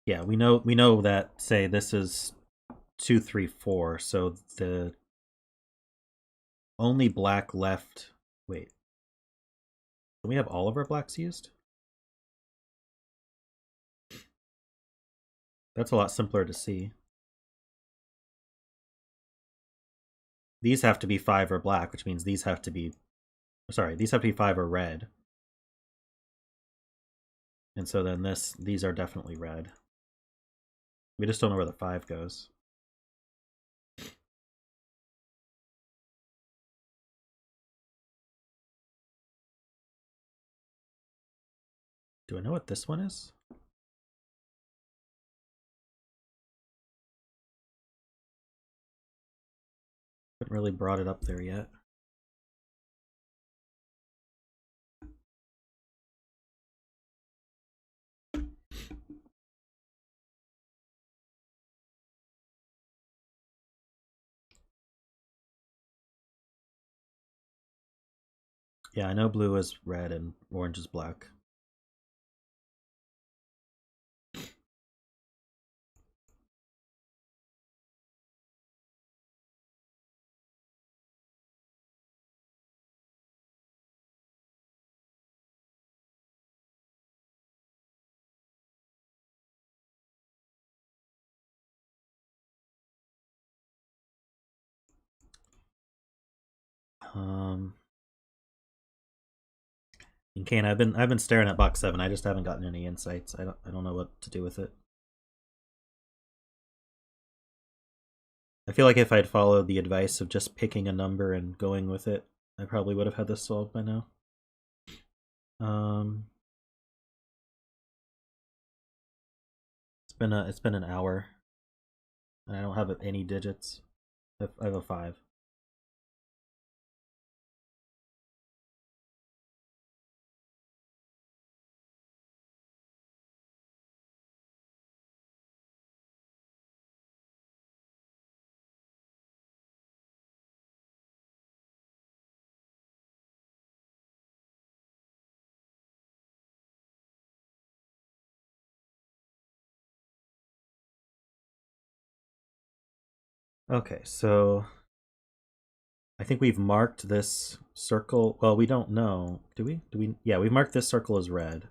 Speaker 1: Yeah, we know that, say, this is 2, 3, 4, so the only black left... Wait. Do we have all of our blacks used? That's a lot simpler to see. These have to be 5 or black, which means these have to be... Sorry, these have to be 5 or red. And so then these are definitely red. We just don't know where the 5 goes. Do I know what this one is? Haven't really brought it up there yet. Yeah, I know blue is red and orange is black. And Kane, I've been staring at box 7. I just haven't gotten any insights. I don't know what to do with it. I feel like if I'd followed the advice of just picking a number and going with it, I probably would have had this solved by now. It's been an hour, and I don't have any digits. I have a 5. Okay, so I think we've marked this circle. Well, we don't know. Do we? Yeah, we've marked this circle as red.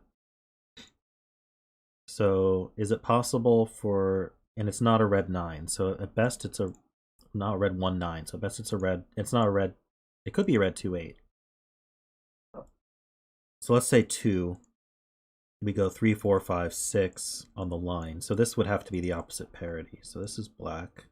Speaker 1: So is it possible for... And it's not a red 9, so at best it's a... Not a red 1, 9, so at best it's a red... It's not a red... It could be a red 2, 8. So let's say 2. We go 3, 4, 5, 6 on the line. So this would have to be the opposite parity. So this is black.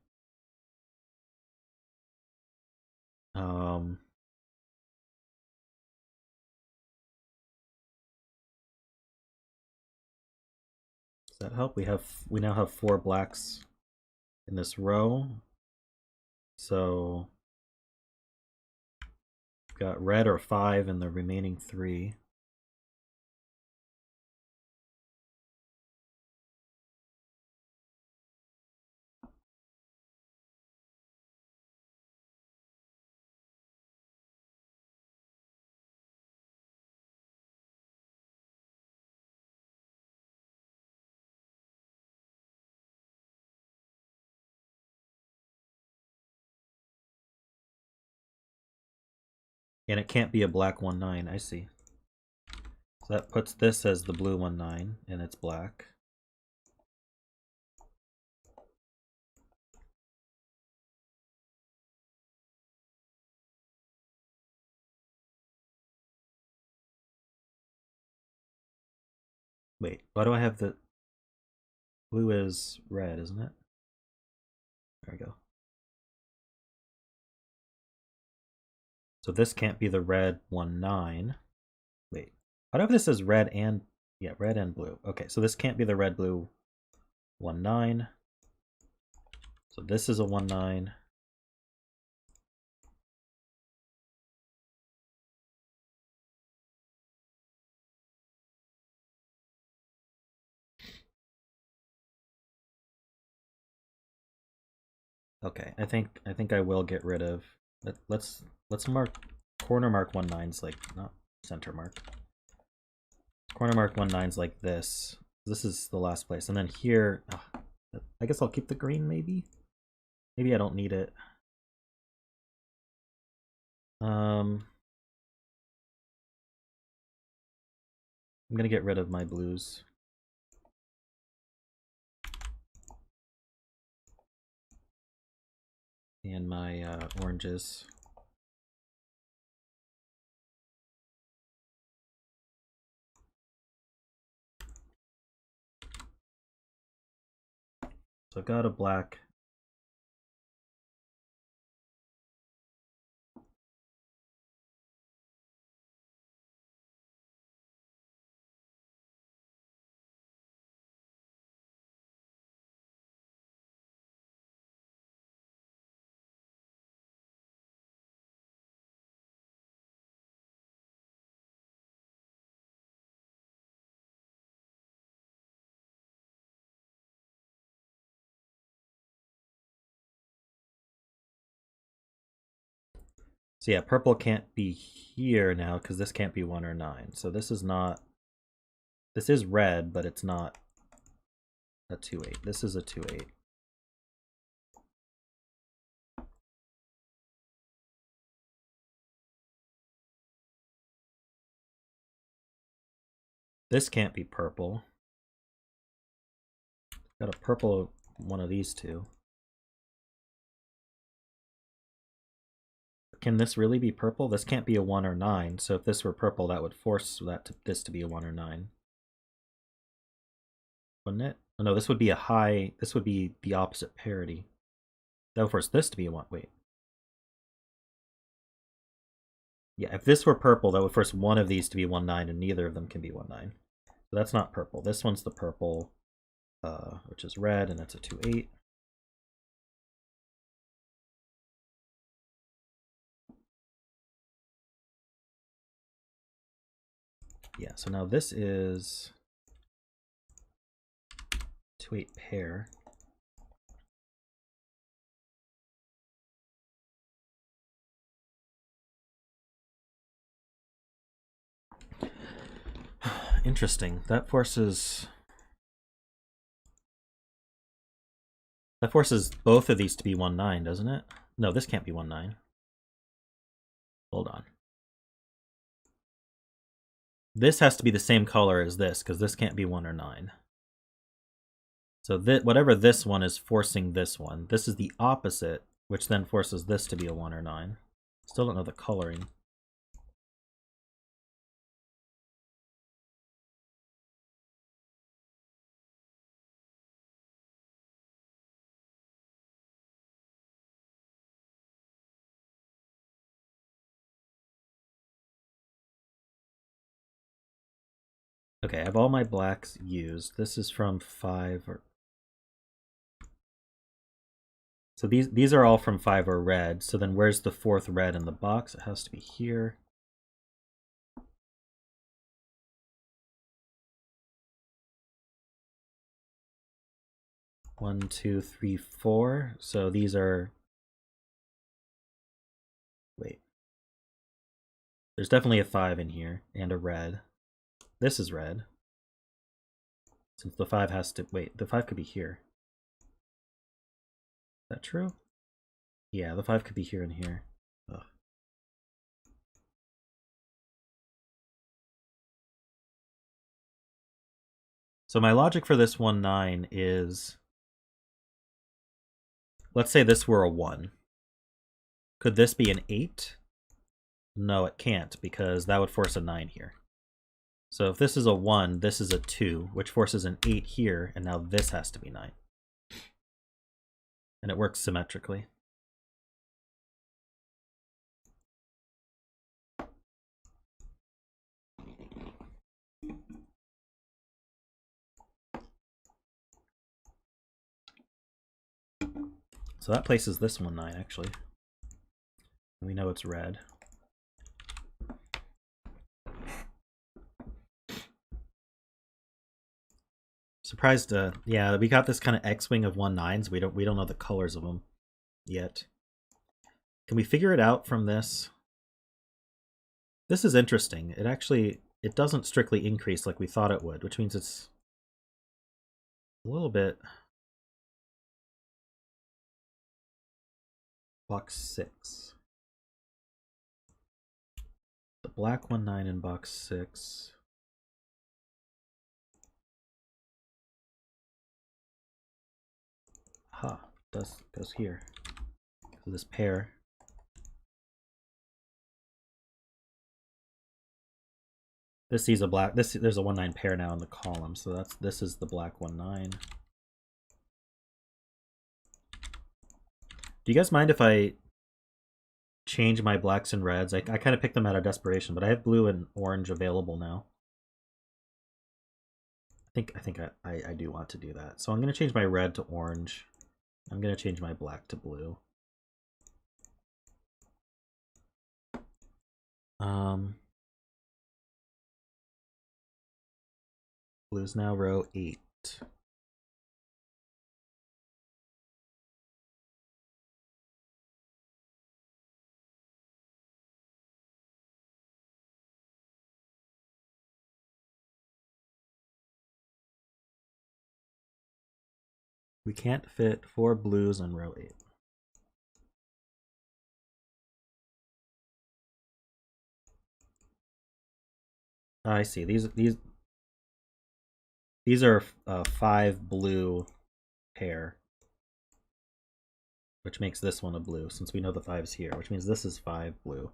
Speaker 1: Does that help? We now have 4 blacks in this row. So we've got red or 5 in the remaining 3. And it can't be a black 1, 9. I see. So that puts this as the blue 1, 9, and it's black. Wait, why do I have the... Blue is red, isn't it? There we go. So this can't be the red 1, 9. Wait, why do I have this as red and... Yeah, red and blue. Okay, so this can't be the red blue 1, 9. So this is a 1, 9. Okay, I think I will get rid of Let's mark corner mark 1/9's like not center mark. Corner mark 1/9's like this. This is the last place, and then here, I guess I'll keep the green maybe. Maybe I don't need it. I'm gonna get rid of my blues. And my oranges. So I've got a black. So yeah, purple can't be here now because this can't be 1 or 9. So this is not. This is red, but it's not a 2/8. This is a 2/8. This can't be purple. Got a purple one of these two. Can this really be purple? This can't be a 1 or 9. So if this were purple, that would force this to be a 1 or 9. Wouldn't it? Oh no, this would be a high. This would be the opposite parity. That would force this to be a 1. Wait. Yeah, if this were purple, that would force one of these to be 1/9, and neither of them can be 1/9. So that's not purple. This one's the purple, which is red, and that's a 2/8. Yeah, so now this is 2/8 pair. Interesting. That forces both of these to be 1/9, doesn't it? No, this can't be 1/9. Hold on. This has to be the same color as this, because this can't be 1 or 9. So whatever this one is forcing this one, this is the opposite, which then forces this to be a 1 or 9. Still don't know the coloring. Okay, I have all my blacks used. This is from 5 or... So these are all from 5 or red. So then where's the 4th red in the box? It has to be here. One, 2, 3, 4. So these are... Wait. There's definitely a 5 in here, and a red. This is red. Since the 5 has to... Wait, the 5 could be here. Is that true? Yeah, the 5 could be here and here. Ugh. So my logic for this 1/9 is... Let's say this were a 1. Could this be an 8? No, it can't, because that would force a 9 here. So if this is a 1, this is a 2, which forces an 8 here, and now this has to be 9. And it works symmetrically. So that places this 1/9, actually. We know it's red. Surprised, yeah, we got this kind of X-wing of 1/9s. We don't know the colors of them yet. Can we figure it out from this? This is interesting. It doesn't strictly increase like we thought it would, which means it's a little bit box 6. The black 1-9 in box 6. Goes here. So this pair. This sees a black. There's a 1-9 pair now in the column, so this is the black 1-9. Do you guys mind if I change my blacks and reds? I kind of picked them out of desperation, but I have blue and orange available now. I think I do want to do that. So I'm going to change my red to orange. I'm going to change my black to blue. Blue's now row 8. We can't fit 4 blues on row 8. I see. These are 5 blue pair, which makes this one a blue, since we know the 5's here, which means this is 5 blue.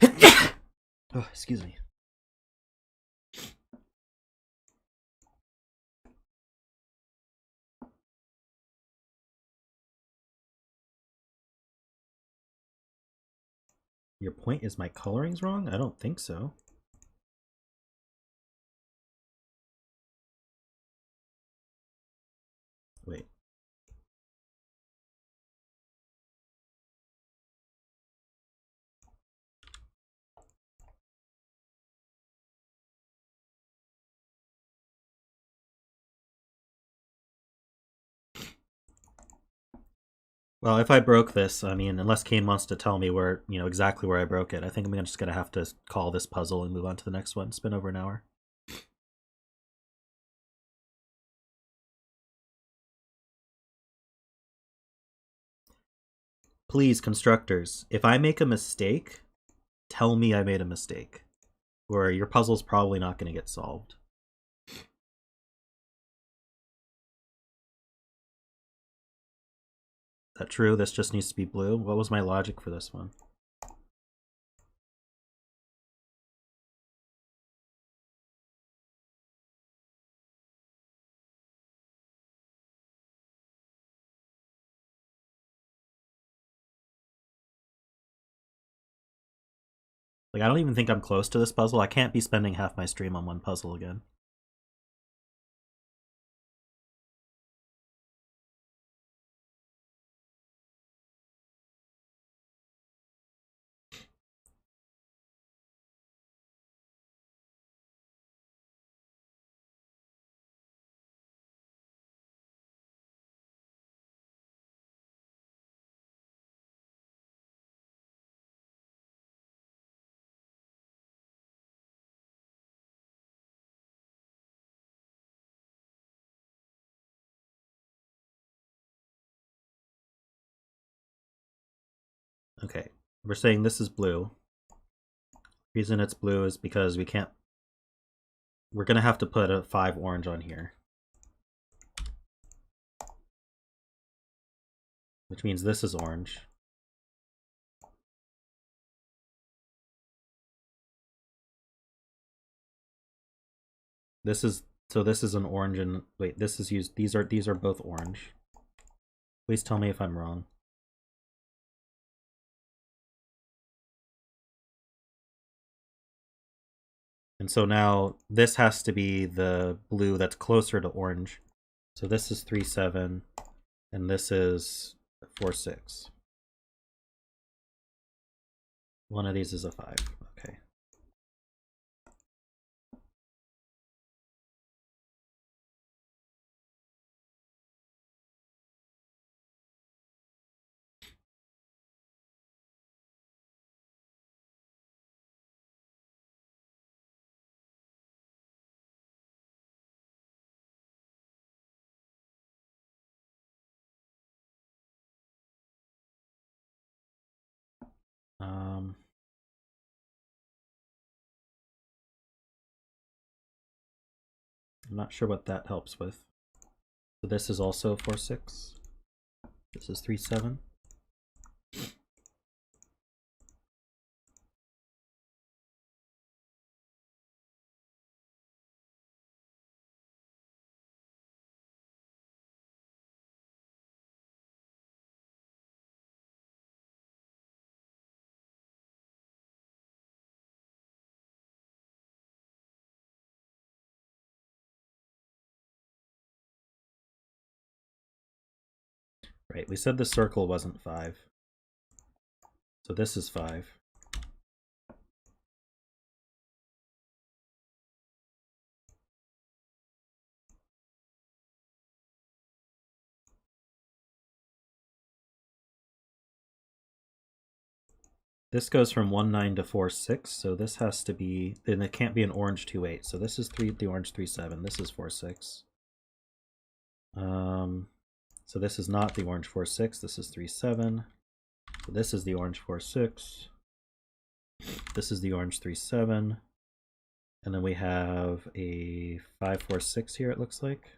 Speaker 1: Oh, excuse me. Your point is my coloring's wrong? I don't think so. Wait. Well, if I broke this, I mean, unless Kane wants to tell me where, exactly where I broke it, I think I'm just going to have to call this puzzle and move on to the next one. It's been over an hour. Please, constructors, if I make a mistake, tell me I made a mistake, or your puzzle's probably not going to get solved. Is that true? This just needs to be blue? What was my logic for this one? Like, I don't even think I'm close to this puzzle. I can't be spending half my stream on one puzzle again. Okay, we're saying this is blue. Reason it's blue is because we're gonna have to put a 5 orange on here. Which means this is orange. This is an orange and wait, these are both orange. Please tell me if I'm wrong. And so now this has to be the blue that's closer to orange. So this is 3-7 and this is 4-6. One of these is a 5. Okay. I'm not sure what that helps with. So this is also 4, 6. This is 3, 7. Right, we said the circle wasn't 5. So this is 5. This goes from 1, 9 to 4, 6. So this has to be, then it can't be an orange 2, 8. So this is the orange 3, 7. This is 4, 6. So this is not the orange 4, 6. This is 3, 7. So this is the orange 4, 6. This is the orange 3, 7. And then we have a 5, 4, 6 here, it looks like.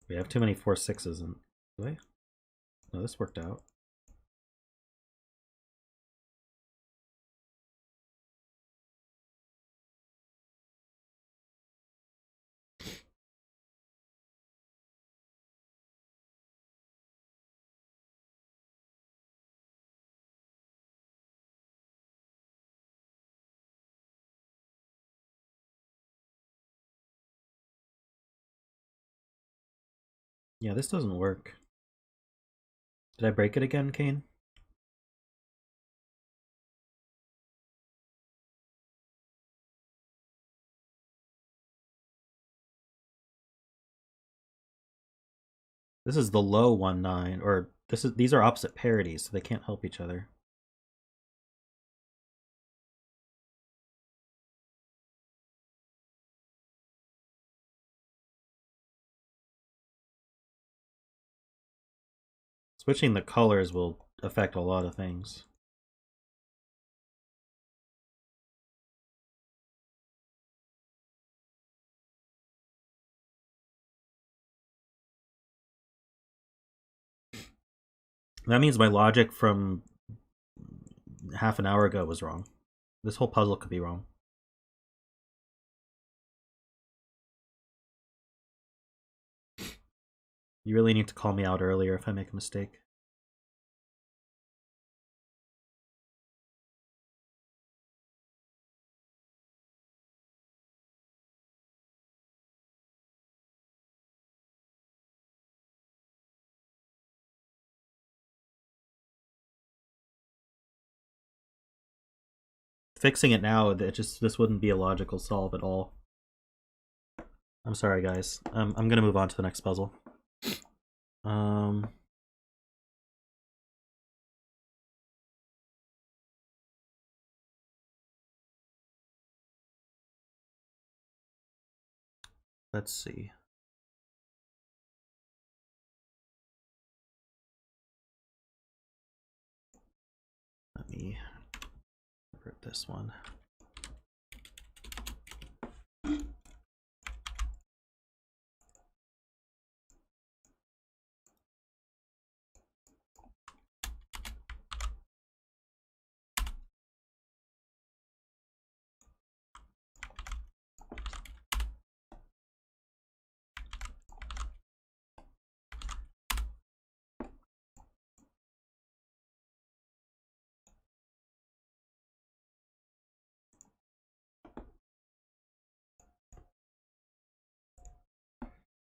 Speaker 1: We have too many 4, 6s in. Do I? No, this worked out. Yeah, this doesn't work. Did I break it again, Kane? This is the low 1, 9, or these are opposite parities, so they can't help each other. Switching the colors will affect a lot of things. That means my logic from half an hour ago was wrong. This whole puzzle could be wrong. You really need to call me out earlier if I make a mistake. Fixing it now, this wouldn't be a logical solve at all. I'm sorry, guys. I'm gonna move on to the next puzzle. Let's see. Let me rip this one.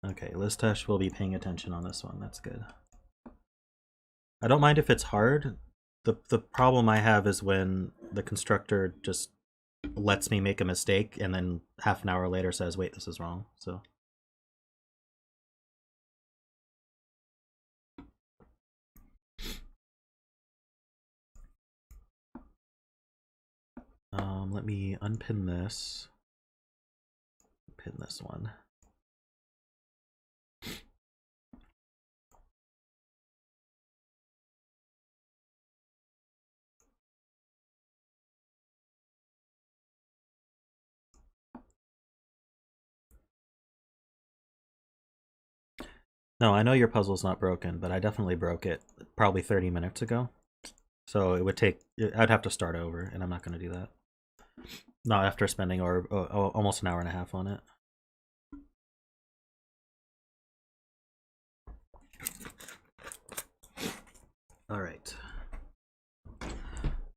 Speaker 1: Okay, Lisztes will be paying attention on this one. That's good. I don't mind if it's hard. The problem I have is when the constructor just lets me make a mistake and then half an hour later says, wait, this is wrong. So let me unpin this. pin this one. No, I know your puzzle's not broken, but I definitely broke it probably 30 minutes ago. So it would take, I'd have to start over, and I'm not going to do that. Not after spending almost an hour and a half on it. All right.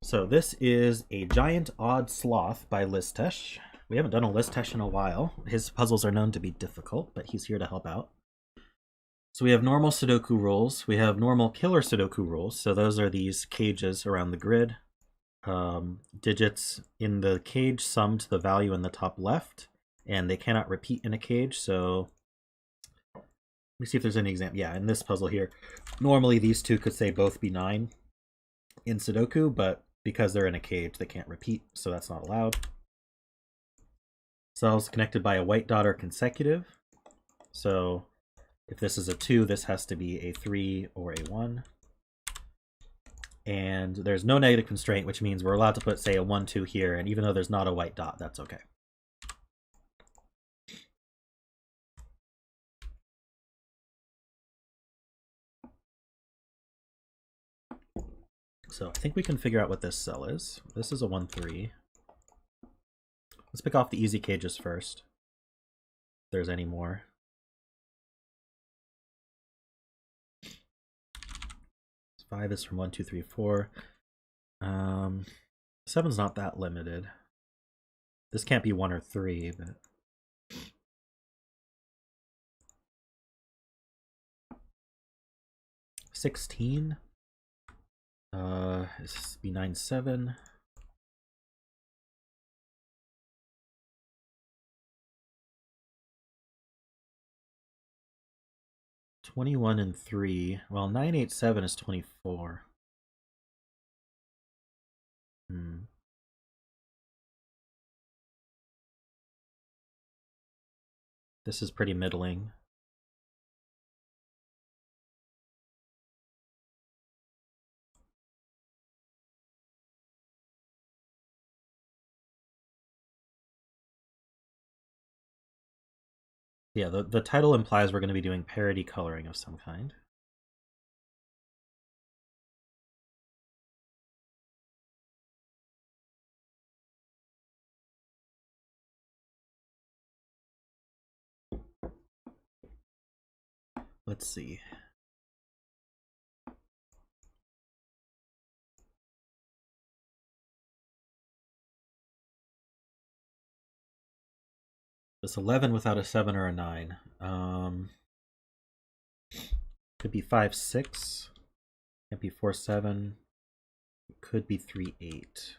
Speaker 1: So this is a giant odd sloth by Lisztes. We haven't done a Lisztes in a while. His puzzles are known to be difficult, but he's here to help out. So we have normal Sudoku rules. We have normal killer Sudoku rules. So those are these cages around the grid. Digits in the cage sum to the value in the top left, and they cannot repeat in a cage. So let me see if there's any example. Yeah, in this puzzle here, normally these two could say both be 9 in Sudoku, but because they're in a cage, they can't repeat, so that's not allowed. Cells connected by a white dot are consecutive. So if this is a 2, this has to be a 3 or a 1. And there's no negative constraint, which means we're allowed to put, say, a 1, 2 here, and even though there's not a white dot, that's okay. So I think we can figure out what this cell is. This is a 1, 3. Let's pick off the easy cages first, if there's any more. Five is from 1, 2, 3, 4. 7's not that limited. This can't be 1 or 3, but 16. This be 9, 7. 21 and 3. Well, 9, 8, 7 is 24. This is pretty middling. Yeah, the title implies we're going to be doing parody coloring of some kind. Let's see. This 11 without a 7 or a 9. Could be 5, 6. Can't be 4, 7. It could be 3, 8.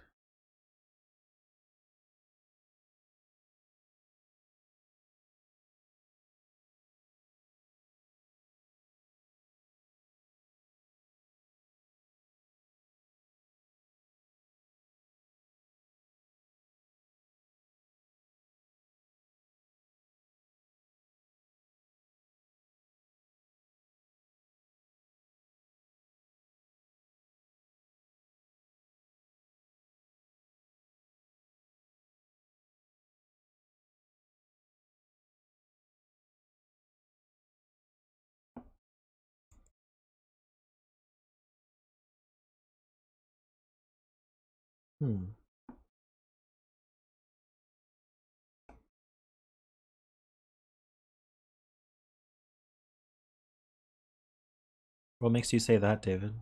Speaker 1: What makes you say that, David?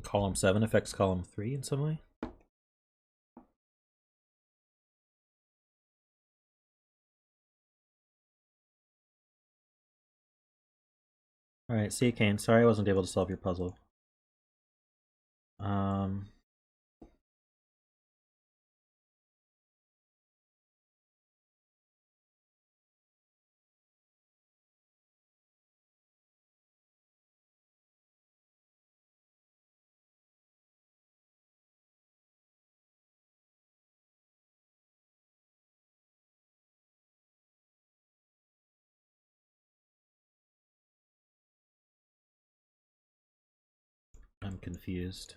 Speaker 1: Column 7 affects column 3 in some way? Alright, see you, Kane. Sorry I wasn't able to solve your puzzle. Um... I'm confused.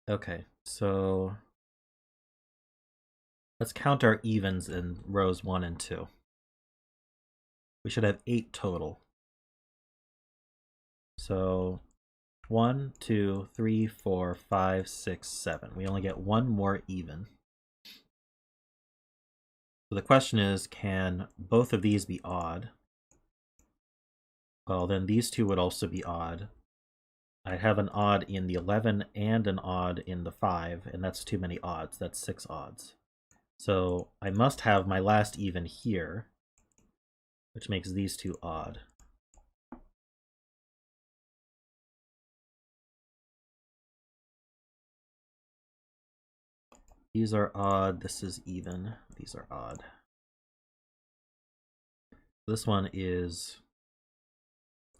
Speaker 1: Okay, so let's count our evens in rows 1 and 2. We should have 8 total. So 1, 2, 3, 4, 5, 6, 7. We only get one more even. So the question is, can both of these be odd? Well, then these two would also be odd. I have an odd in the 11 and an odd in the 5, and that's too many odds. That's 6 odds. So I must have my last even here, which makes these two odd. These are odd, this is even, these are odd. This one is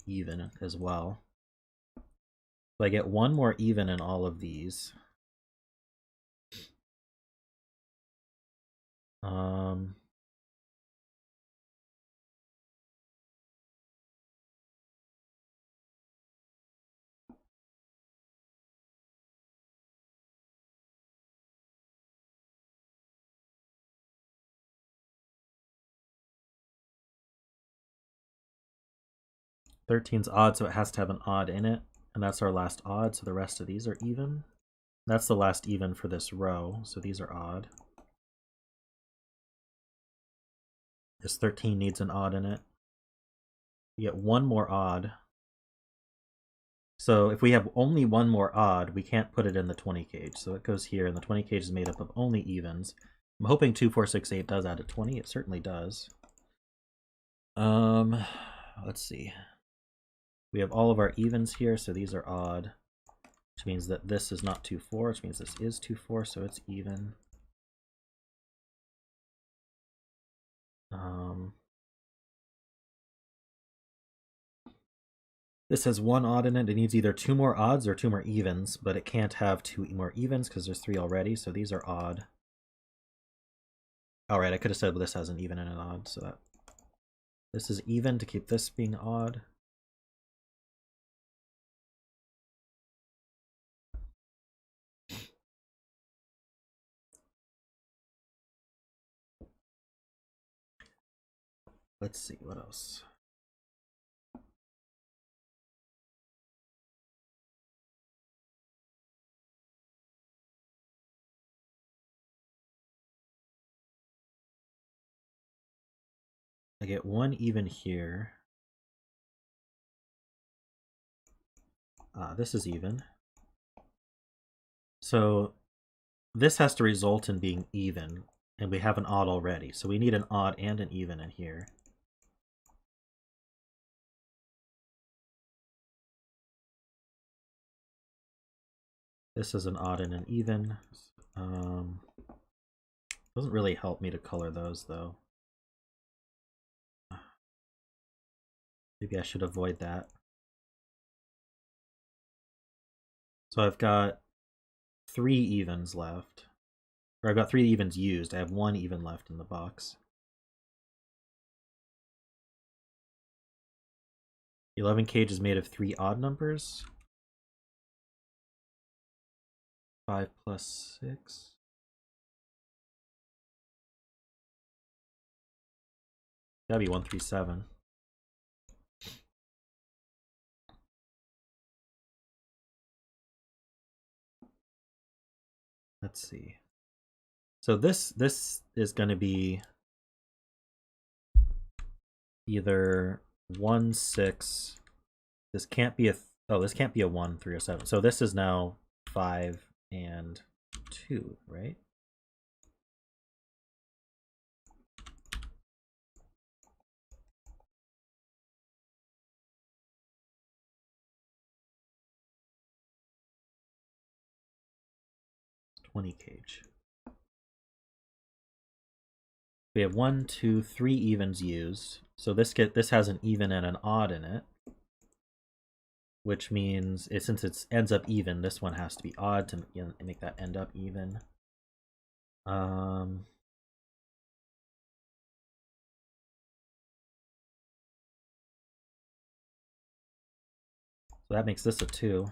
Speaker 1: even as well. So I get one more even in all of these. 13's odd, so it has to have an odd in it, and that's our last odd, so the rest of these are even. That's the last even for this row, so these are odd. This 13 needs an odd in it. We get one more odd. So if we have only one more odd, we can't put it in the 20 cage. So it goes here, and the 20 cage is made up of only evens. I'm hoping 2, 4, 6, 8 does add a 20. It certainly does. Let's see. We have all of our evens here, so these are odd, which means that this is not 2, 4, which means this is 2, 4, so it's even. This has one odd in it. It needs either 2 more odds or 2 more evens, but it can't have 2 more evens because there's 3 already, so these are odd. Alright, I could have said this has an even and an odd, so that this is even to keep this being odd. Let's see, what else? I get one even here. This is even. So this has to result in being even, and we have an odd already. So we need an odd and an even in here. This is an odd and an even. Doesn't really help me to color those, though. Maybe I should avoid that. So I've got 3 evens left. Or I've got 3 evens used. I have 1 even left in the box. 11 cage is made of 3 odd numbers. 5 plus 6. Gotta be 137. Let's see. So this is going to be either 1, 6, This can't be a this can't be a 1, 3, or 7. So this is now 5 and 2, right? $20 We have 1, 2, 3 evens used. So this has an even and an odd in it, which means since it ends up even, this one has to be odd to make that end up even. So that makes this a 2.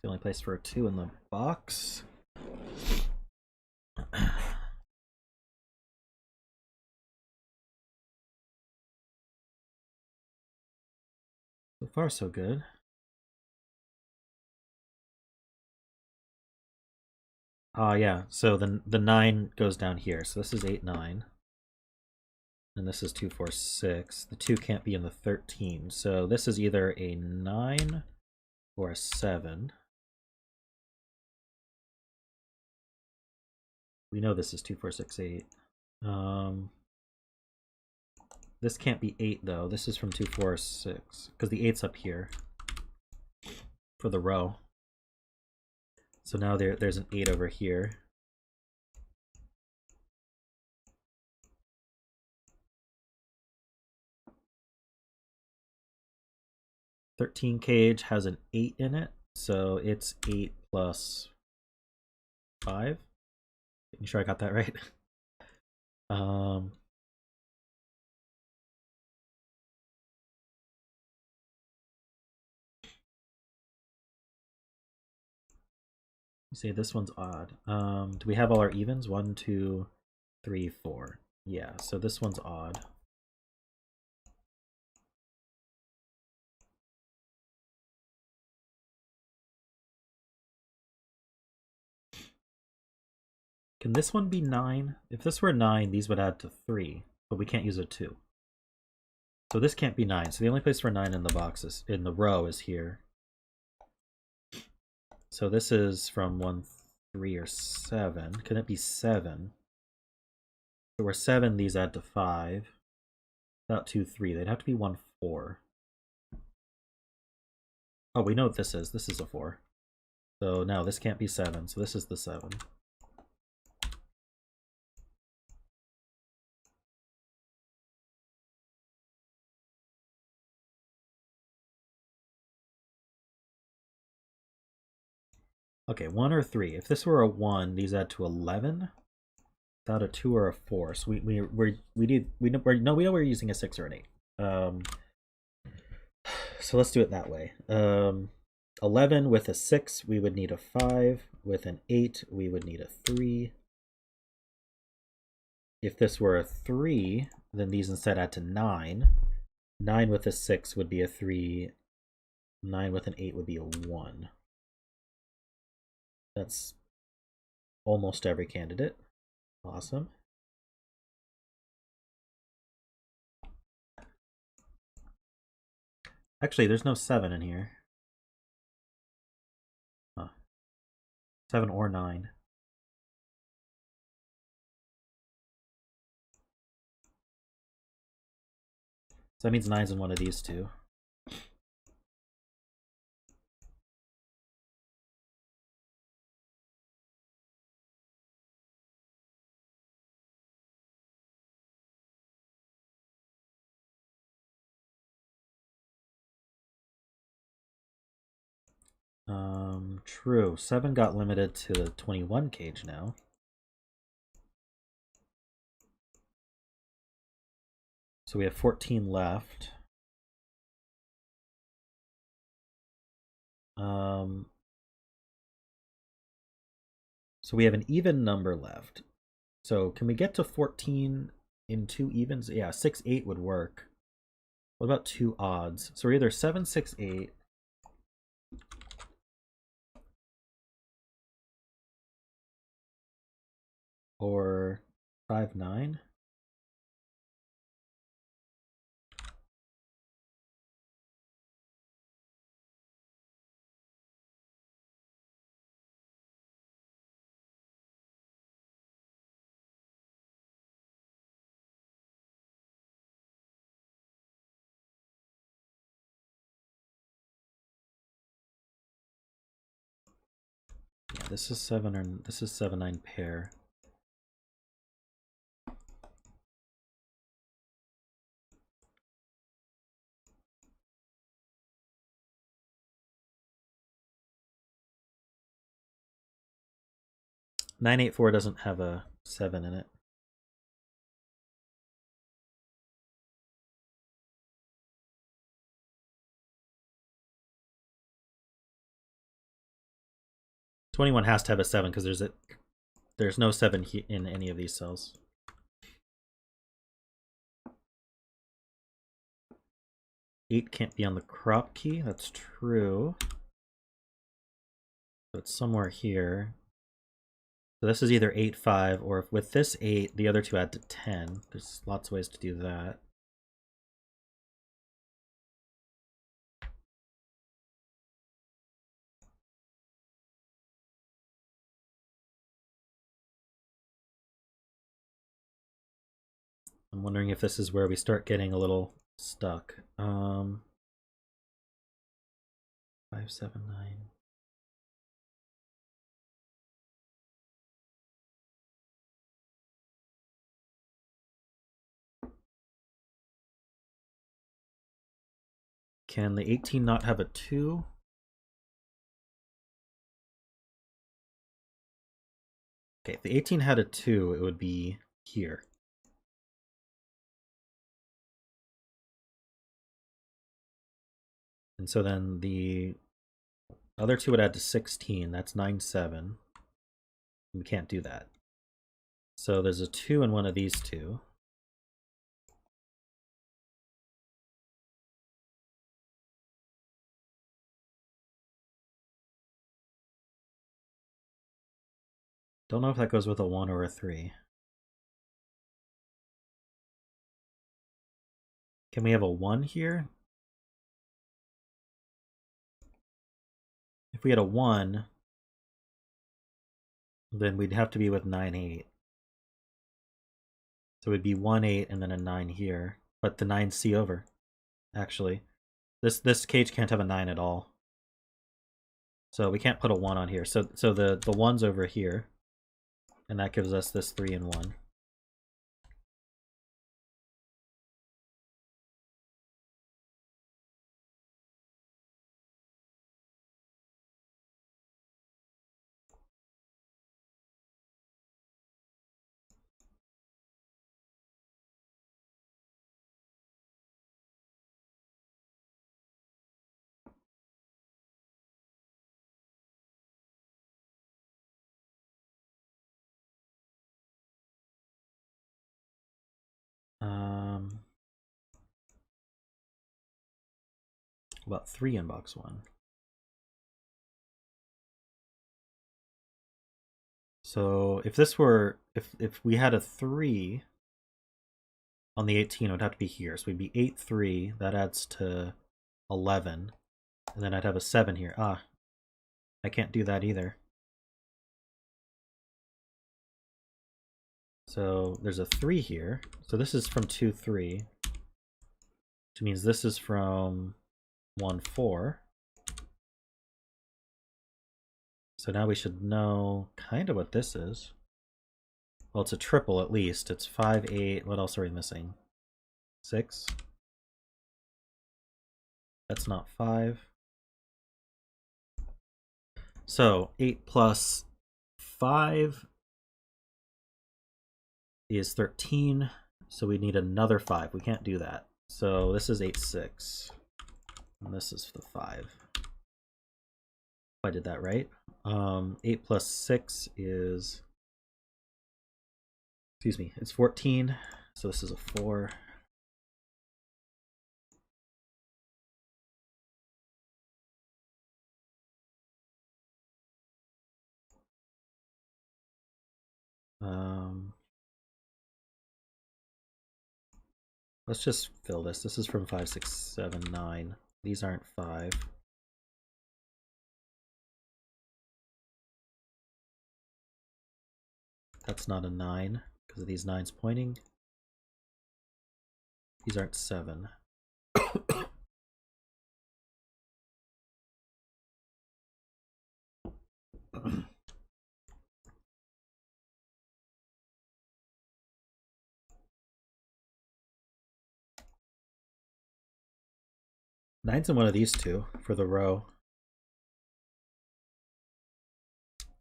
Speaker 1: The only place for a 2 in the box. So far, so good. Yeah, so the 9 goes down here. So this is 8, 9. And this is 2, 4, 6. The 2 can't be in the 13. So this is either a 9 or a 7. We know this is 2, 4, 6, 8. This can't be 8 though. This is from 2, 4, 6. Because the 8's up here for the row. So now there's an 8 over here. $13 cage has an 8 in it, so it's 8 plus 5. Making sure I got that right. Say this one's odd. Do we have all our evens? 1, 2, 3, 4. Yeah, so this one's odd. Can this one be 9? If this were 9, these would add to 3, but we can't use a 2. So this can't be 9. So the only place for 9 in the box is in the row is here. So this is from 1, 3, or 7. Can it be 7? If it were 7, these add to 5. Without 2, 3. They'd have to be 1, 4. Oh, we know what this is. This is a 4. So no, this can't be 7. So this is the 7. Okay, 1 or 3. If this were a 1, these add to 11. Without a 2 or a 4. So we know we're using a 6 or an 8. So let's do it that way. 11 with a 6, we would need a 5. With an 8, we would need a 3. If this were a 3, then these instead add to 9. 9 with a 6 would be a 3. 9 with an 8 would be a 1. That's almost every candidate. Awesome. Actually, there's no 7 in here. Huh. 7 or 9. So that means 9's in one of these two. True. 7 got limited to the 21 cage now. So we have 14 left. So we have an even number left. So can we get to 14 in 2 evens? Yeah, 6, 8 would work. What about 2 odds? So we're either 7, 6, 8. Or 5, 9. Yeah, this is 7 or this is 7-9 pair. Nine 8-4 doesn't have a 7 in it. '21 has to have a 7 because there's no 7 in any of these cells. Eight can't be on the crop key. That's true. So it's somewhere here. So this is either 8, 5, or with this 8, the other two add to 10. There's lots of ways to do that. I'm wondering if this is where we start getting a little stuck. 5, 7, 9. Can the 18 not have a 2? Okay, if the 18 had a 2, it would be here. And so then the other two would add to 16. That's 9, 7. We can't do that. So there's a 2 in one of these two. Don't know if that goes with a 1 or a 3. Can we have a 1 here? If we had a 1, then we'd have to be with 9, 8. So it'd be 1, 8, and then a 9 here. But the 9's C over, actually. This cage can't have a 9 at all. So we can't put a 1 on here. So the 1's over here. And that gives us this 3 and 1. About 3 in box 1. So if this were, if we had a 3 on the 18, it would have to be here. So we'd be 8, 3. That adds to 11. And then I'd have a 7 here. Ah, I can't do that either. So there's a 3 here. So this is from 2, 3. Which means this is from 1, 4. So now we should know kind of what this is. Well, it's a triple at least. It's 5, 8. What else are we missing? 6. That's not 5. So 8 plus 5 is 13. So we need another 5. We can't do that. So this is 8, 6. And this is the 5. I did that right. 8 plus 6 is, excuse me, it's 14. So this is a 4. Let's just fill this. This is from 5, 6, 7, 9. These aren't 5. That's not a 9 because of these 9s pointing. These aren't 7. 9's in one of these two for the row.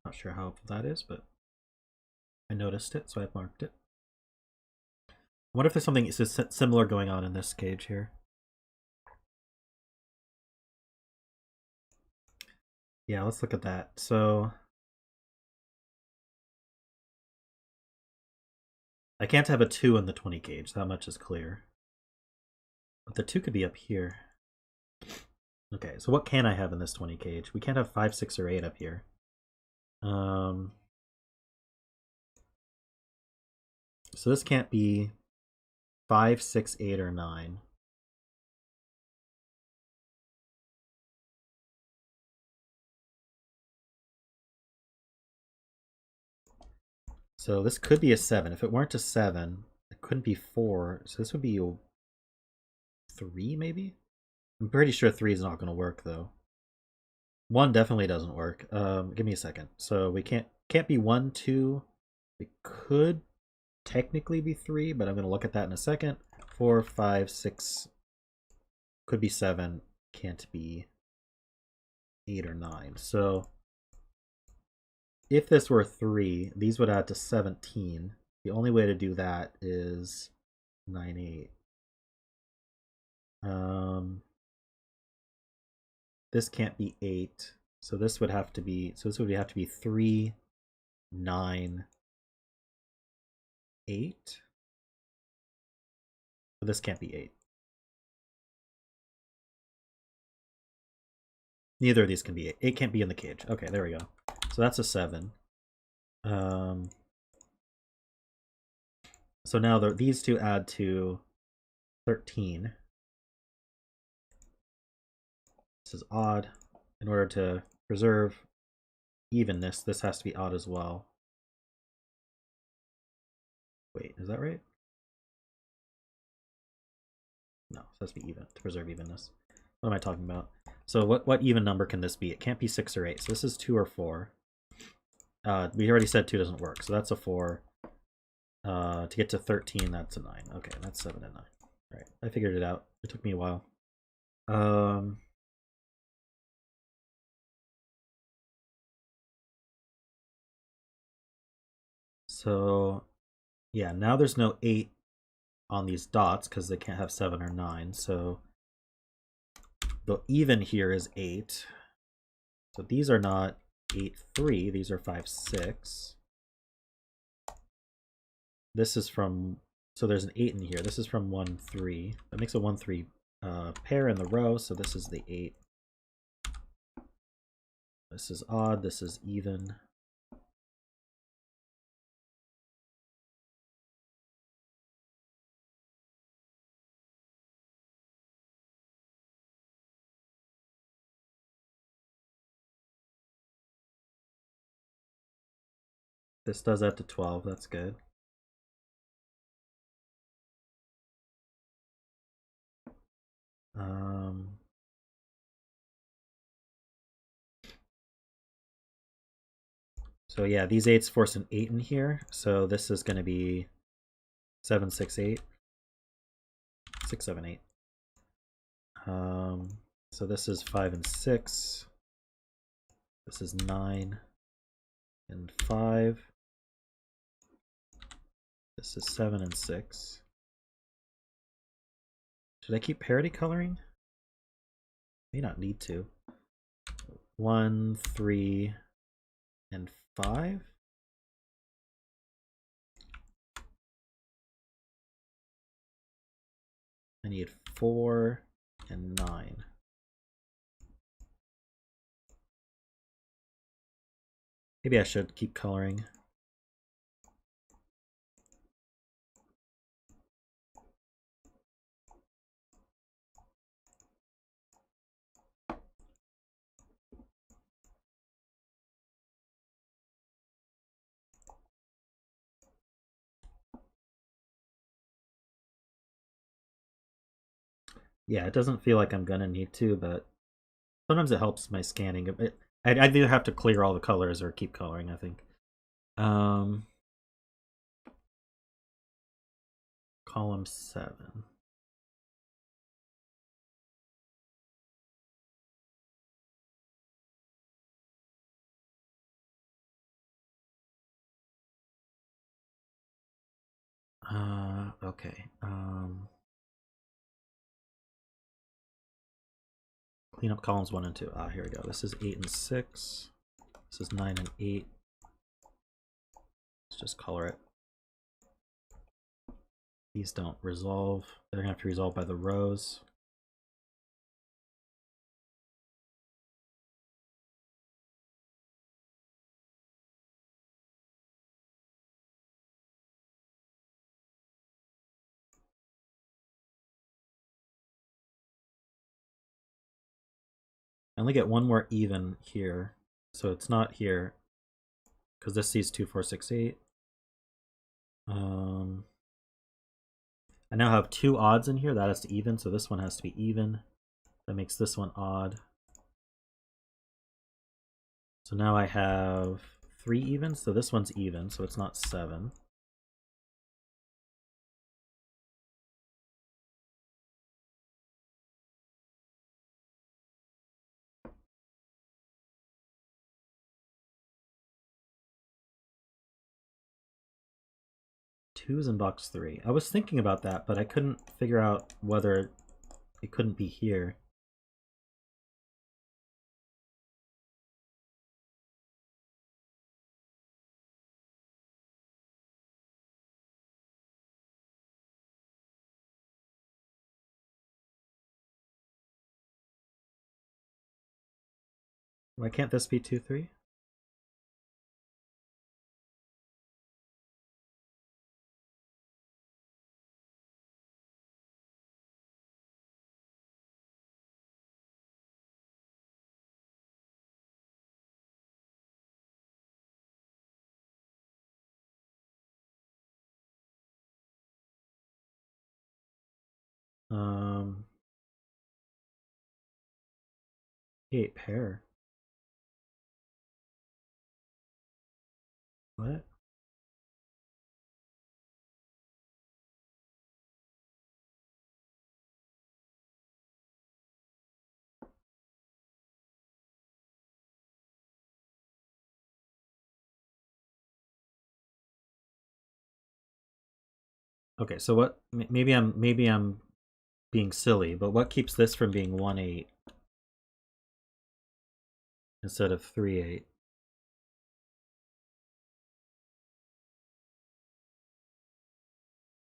Speaker 1: Not sure how helpful that is, but I noticed it, so I've marked it. I wonder if there's something similar going on in this cage here. Yeah, let's look at that. So I can't have a 2 in the 20 gauge, that much is clear. But the 2 could be up here. Okay, so what can I have in this 20 gauge? We can't have 5, 6, or 8 up here. So this can't be 5, 6, 8, or 9. So this could be a 7. If it weren't a 7, it couldn't be 4. So this would be a 3, maybe? I'm pretty sure 3 is not going to work, though. 1 definitely doesn't work. Give me a second. So we can't be 1, 2. It could technically be 3, but I'm going to look at that in a second. 4, 5, 6. Could be 7. Can't be 8 or 9. So if this were 3, these would add to 17. The only way to do that is 9, 8. This can't be 8. So this would have to be 3, 9, 8. But this can't be 8. Neither of these can be 8. 8 can't be in the cage. Okay, there we go. So that's a 7. So now these two add to 13. This is odd. In order to preserve evenness, this has to be odd as well. Wait, is that right? No, it has to be even to preserve evenness. What am I talking about? So what even number can this be? It can't be 6 or 8. So this is 2 or 4. We already said 2 doesn't work, so that's a 4. To get to 13, that's a 9. Okay, that's 7 and 9. All right, I figured it out. It took me a while. So yeah, now there's no 8 on these dots because they can't have 7 or 9. So the even here is 8. So these are not 8, 3. These are 5, 6. This is from, so there's an 8 in here. This is from 1, 3. That makes a 1, 3 pair in the row. So this is the 8. This is odd. This is even. This does add to 12. That's good. So yeah, these 8s force an 8 in here. So this is going to be 7, 6, 8. 6, 7, 8. So this is 5 and 6. This is 9 and 5. This is 7 and 6. Should I keep parity coloring? May not need to. 1, 3, and 5. I need 4 and 9. Maybe I should keep coloring. Yeah, it doesn't feel like I'm gonna need to, but sometimes it helps my scanning. I either have to clear all the colors or keep coloring, I think. Column 7. Okay. Clean up columns 1 and 2. Ah, here we go. This is 8 and 6. This is 9 and 8. Let's just color it. These don't resolve. They're going to have to resolve by the rows. I only get one more even here, so it's not here because this sees 2, 4, 6, 8. I now have 2 odds in here. That is to even, so this one has to be even. That makes this one odd. So now I have 3 evens, so this one's even, so it's not 7. Two's in box 3. I was thinking about that, but I couldn't figure out whether it couldn't be here. Why can't this be 2, 3? Um, 8 pair. What? Okay, so what? Maybe I'm being silly, but what keeps this from being 1, 8 instead of 3, 8?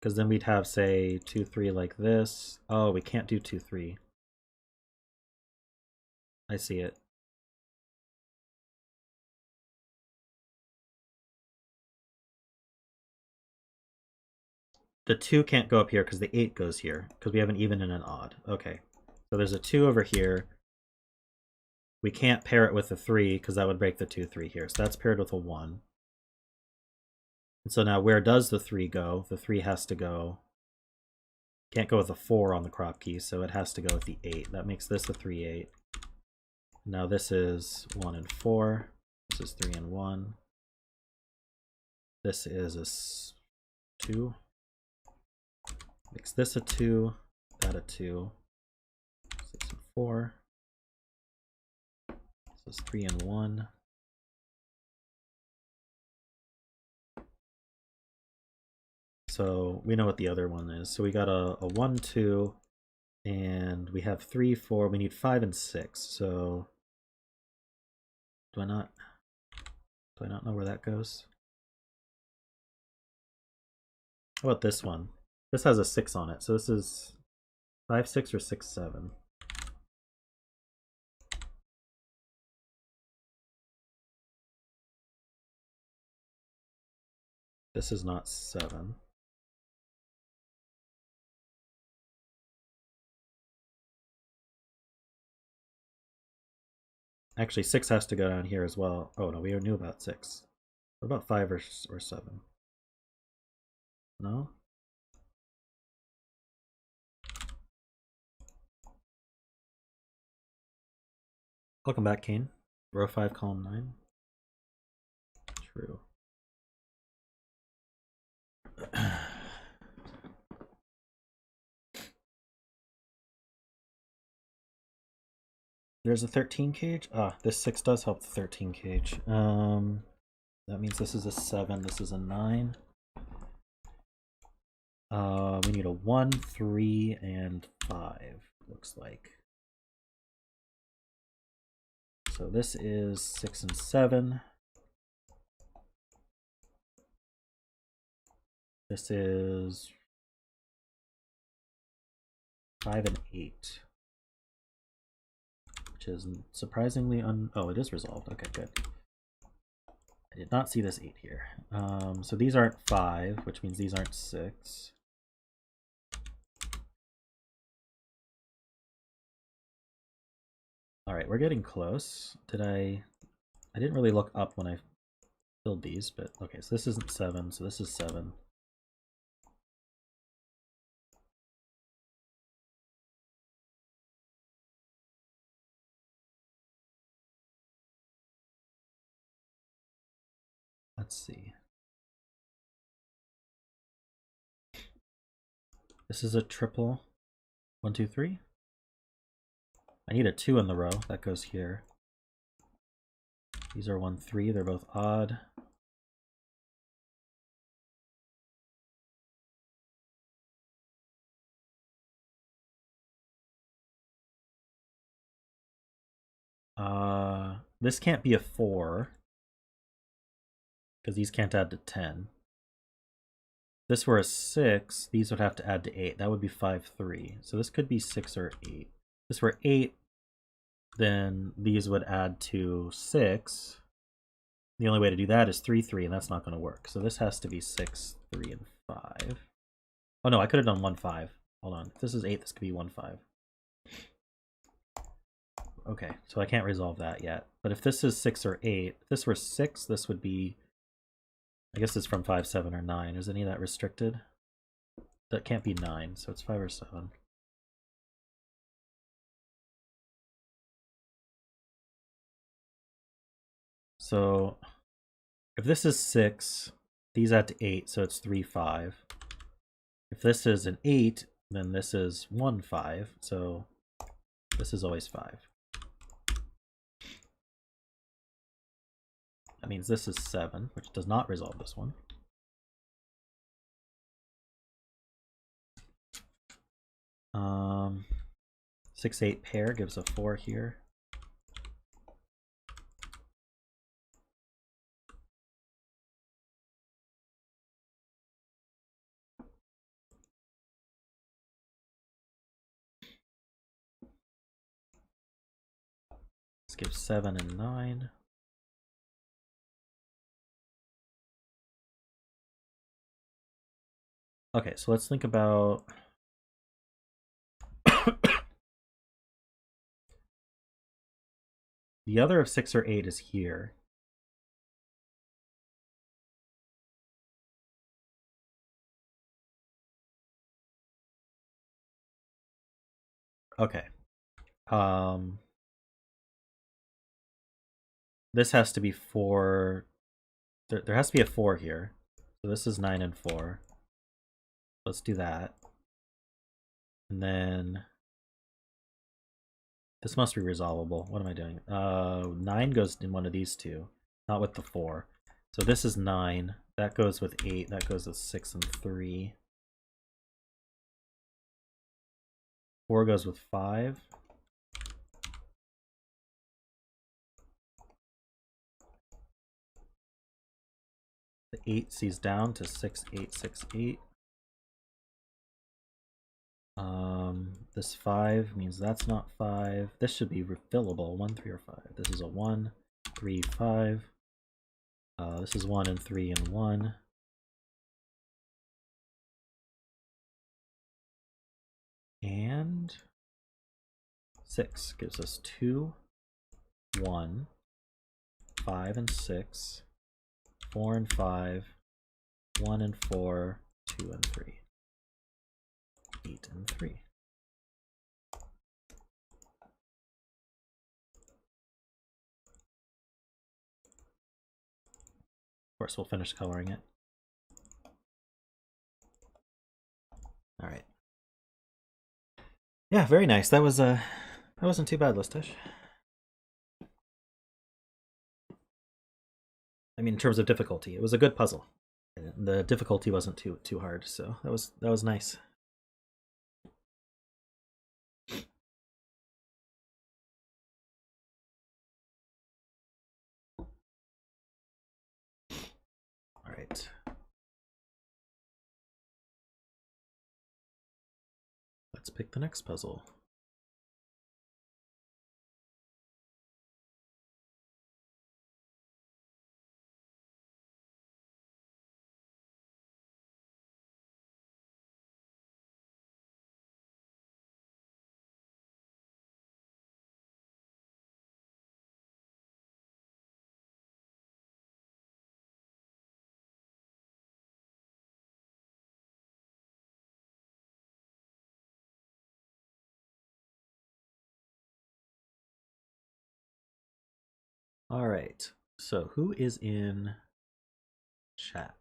Speaker 1: Because then we'd have, say, 2, 3 like this. Oh, we can't do 2, 3. I see it. The 2 can't go up here because the 8 goes here, because we have an even and an odd. Okay, so there's a 2 over here. We can't pair it with a 3 because that would break the 2, 3 here. So that's paired with a 1. And so now where does the 3 go? The 3 has to go. Can't go with a 4 on the crop key, so it has to go with the 8. That makes this a 3, 8. Now this is 1 and 4. This is 3 and 1. This is a 2. Makes this a 2, that a 2. 6 and 4. This is 3 and 1. So we know what the other one is. So we got a 1, 2, and we have 3, 4. We need 5 and 6. So do I not know where that goes? How about this one? This has a 6 on it. So this is 5, 6 or 6, 7. This is not 7. Actually, 6 has to go down here as well. Oh no, we knew about 6. What about 5 or 7? No? Welcome back, Kane. Row 5, column 9. True. There's a 13 cage. Ah, this 6 does help the 13 cage. That means this is a 7, this is a 9. We need a 1, 3, and 5, looks like. So this is 6 and 7. This is 5 and 8. Which is surprisingly oh, it is resolved. Okay, good. I did not see this 8 here. So these aren't 5, which means these aren't 6. All right, we're getting close. I didn't really look up when I filled these, but okay, so this isn't 7, so this is 7. Let's see. This is a triple. 1, 2, 3. I need a 2 in the row. That goes here. These are 1, 3. They're both odd. This can't be a 4. Because these can't add to 10. If this were a 6, these would have to add to 8. That would be 5, 3. So this could be 6 or 8. If this were 8, then these would add to 6. The only way to do that is 3, 3, and that's not going to work. So this has to be 6, 3, and 5. Oh no, I could have done 1, 5. Hold on. If this is 8, this could be 1, 5. Okay, so I can't resolve that yet. But if this is 6 or 8, if this were 6, this would be... I guess it's from 5, 7, or 9. Is any of that restricted? That can't be 9, so it's 5 or 7. So if this is 6, these add to 8, so it's 3, 5. If this is an 8, then this is 1, 5, so this is always 5. That means this is 7, which does not resolve this one. Um, 6, 8 pair gives a 4 here. This gives 7 and 9. Okay, so let's think about... The other of 6 or 8 is here. Okay. This has to be 4. There has to be a 4 here. So this is 9 and 4. Let's do that. And then this must be resolvable. What am I doing? 9 goes in one of these two, not with the 4. So this is 9. That goes with 8. That goes with 6 and 3. 4 goes with 5. The 8 sees down to 6, 8, 6, 8. This 5 means that's not 5. This should be refillable. 1, 3, or 5. This is a 1, 3, 5. This is 1 and 3 and 1. And 6 gives us 2, 1, 5 and 6, 4 and 5, 1 and 4, 2 and 3, 8 and 3. Of course, we'll finish coloring it. All right. Yeah, very nice. That wasn't too bad, Lisztes. I mean, in terms of difficulty, it was a good puzzle. the difficulty wasn't too hard, so that was nice. All right. Let's pick the next puzzle. All right. So who is in chat?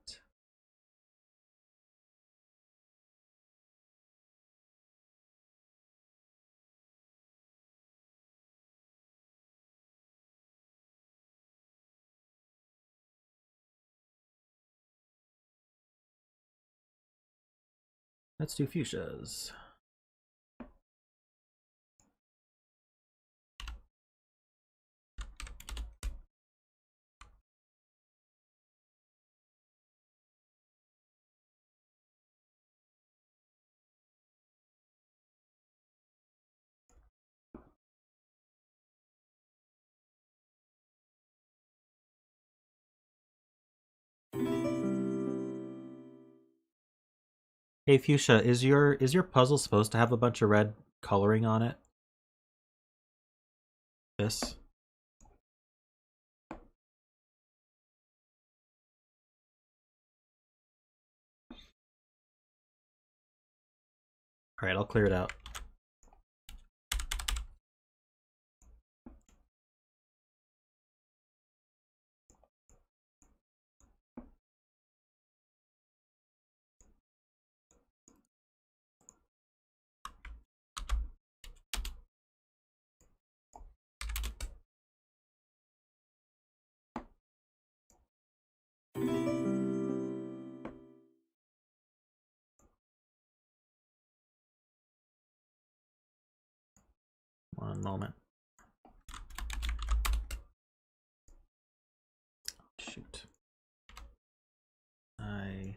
Speaker 1: Let's do fuchsias. Hey Fuchsia, is your puzzle supposed to have a bunch of red coloring on it? This? Alright, I'll clear it out. One moment. Shoot. I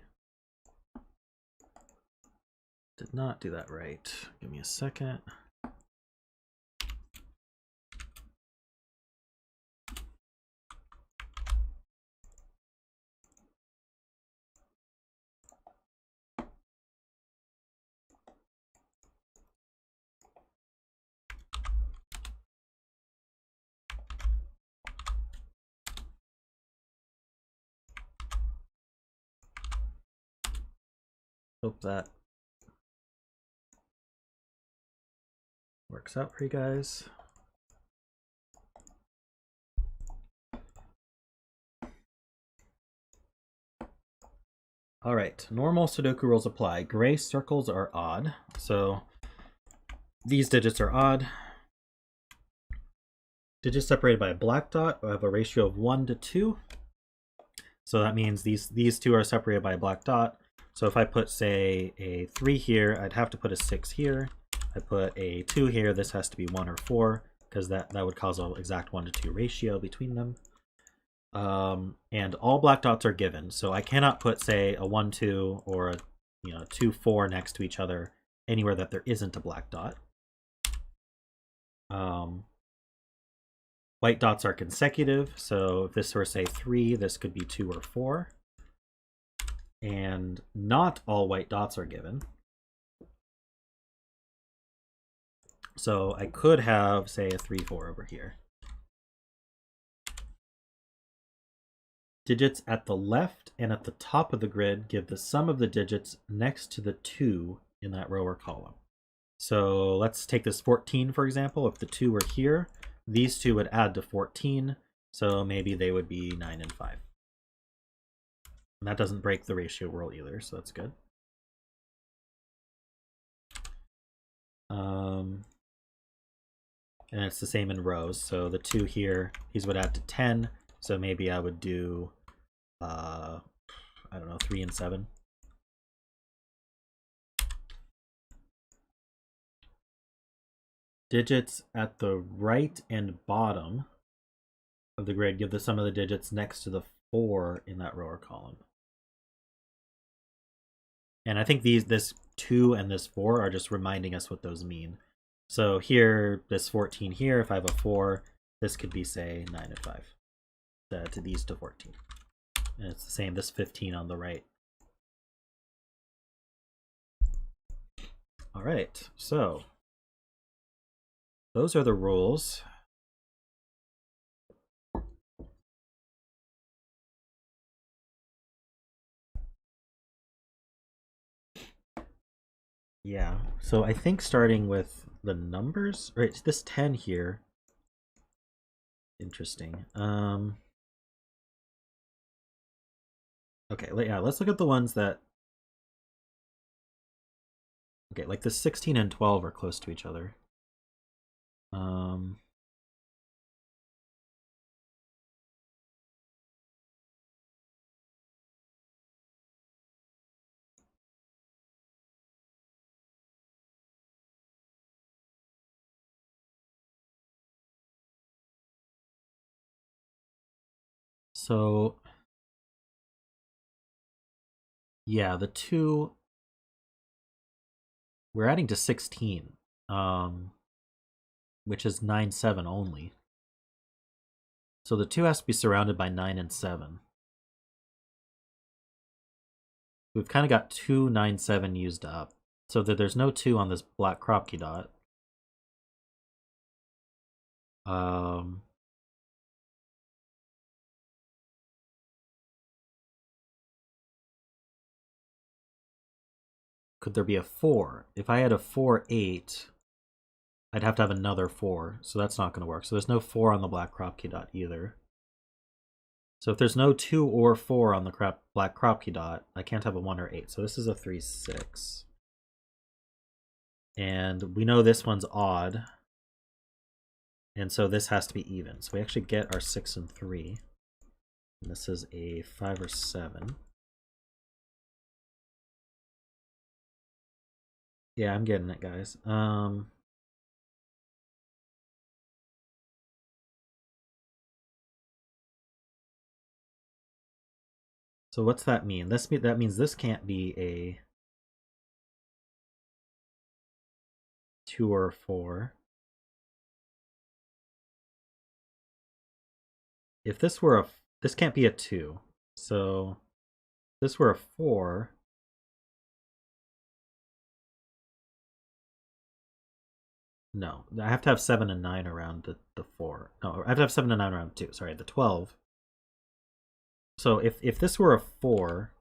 Speaker 1: did not do that right. Give me a second. Hope that works out for you guys. All right, normal Sudoku rules apply. Gray circles are odd, so these digits are odd. Digits separated by a black dot have a ratio of 1 to 2. So that means these two are separated by a black dot. So if I put, say, a 3 here, I'd have to put a 6 here. I put a 2 here, this has to be 1 or 4, because that would cause an exact 1 to 2 ratio between them. And all black dots are given, so I cannot put, say, a 1, 2 or a 2, 4 next to each other anywhere that there isn't a black dot. White dots are consecutive, so if this were, say, 3, this could be 2 or 4. And not all white dots are given. So I could have, say, a 3, 4 over here. Digits at the left and at the top of the grid give the sum of the digits next to the 2 in that row or column. So let's take this 14, for example. If the 2 were here, these two would add to 14, so maybe they would be 9 and 5. And that doesn't break the ratio rule either, so that's good. And it's the same in rows, so the 2 here, these would add to 10, so maybe I would do, I I don't know, 3 and 7. Digits at the right and bottom of the grid give the sum of the digits next to the 4 in that row or column. And I think this 2 and this 4 are just reminding us what those mean. So here, this 14 here, if I have a 4, this could be, say, 9 and 5. To these to 14. And it's the same, this 15 on the right. All right, so those are the rules. Yeah, so I think starting with the numbers, right, this 10 here, interesting. Okay, yeah, let's look at the ones that, okay, like the 16 and 12 are close to each other. So yeah, the 2, we're adding to 16, which is 9, 7 only. So the 2 has to be surrounded by 9 and 7. We've kind of got 2, 9, 7 used up, so that there's no 2 on this black crop key dot. Could there be a 4? If I had a 4, 8, I'd have to have another 4, so that's not going to work. So there's no 4 on the black crop key dot either. So if there's no 2 or 4 on the black crop key dot, I can't have a 1 or 8. So this is a 3, 6. And we know this one's odd. And so this has to be even. So we actually get our 6 and 3. And this is a 5 or 7. Yeah, I'm getting it, guys. So what's that mean? That means this can't be a 2 or 4. If this were this can't be a 2. So if this were a 4, no, I have to have 7 and 9 around the 4. No, I have to have 7 and 9 around 2. Sorry, the 12. So if this were a 4,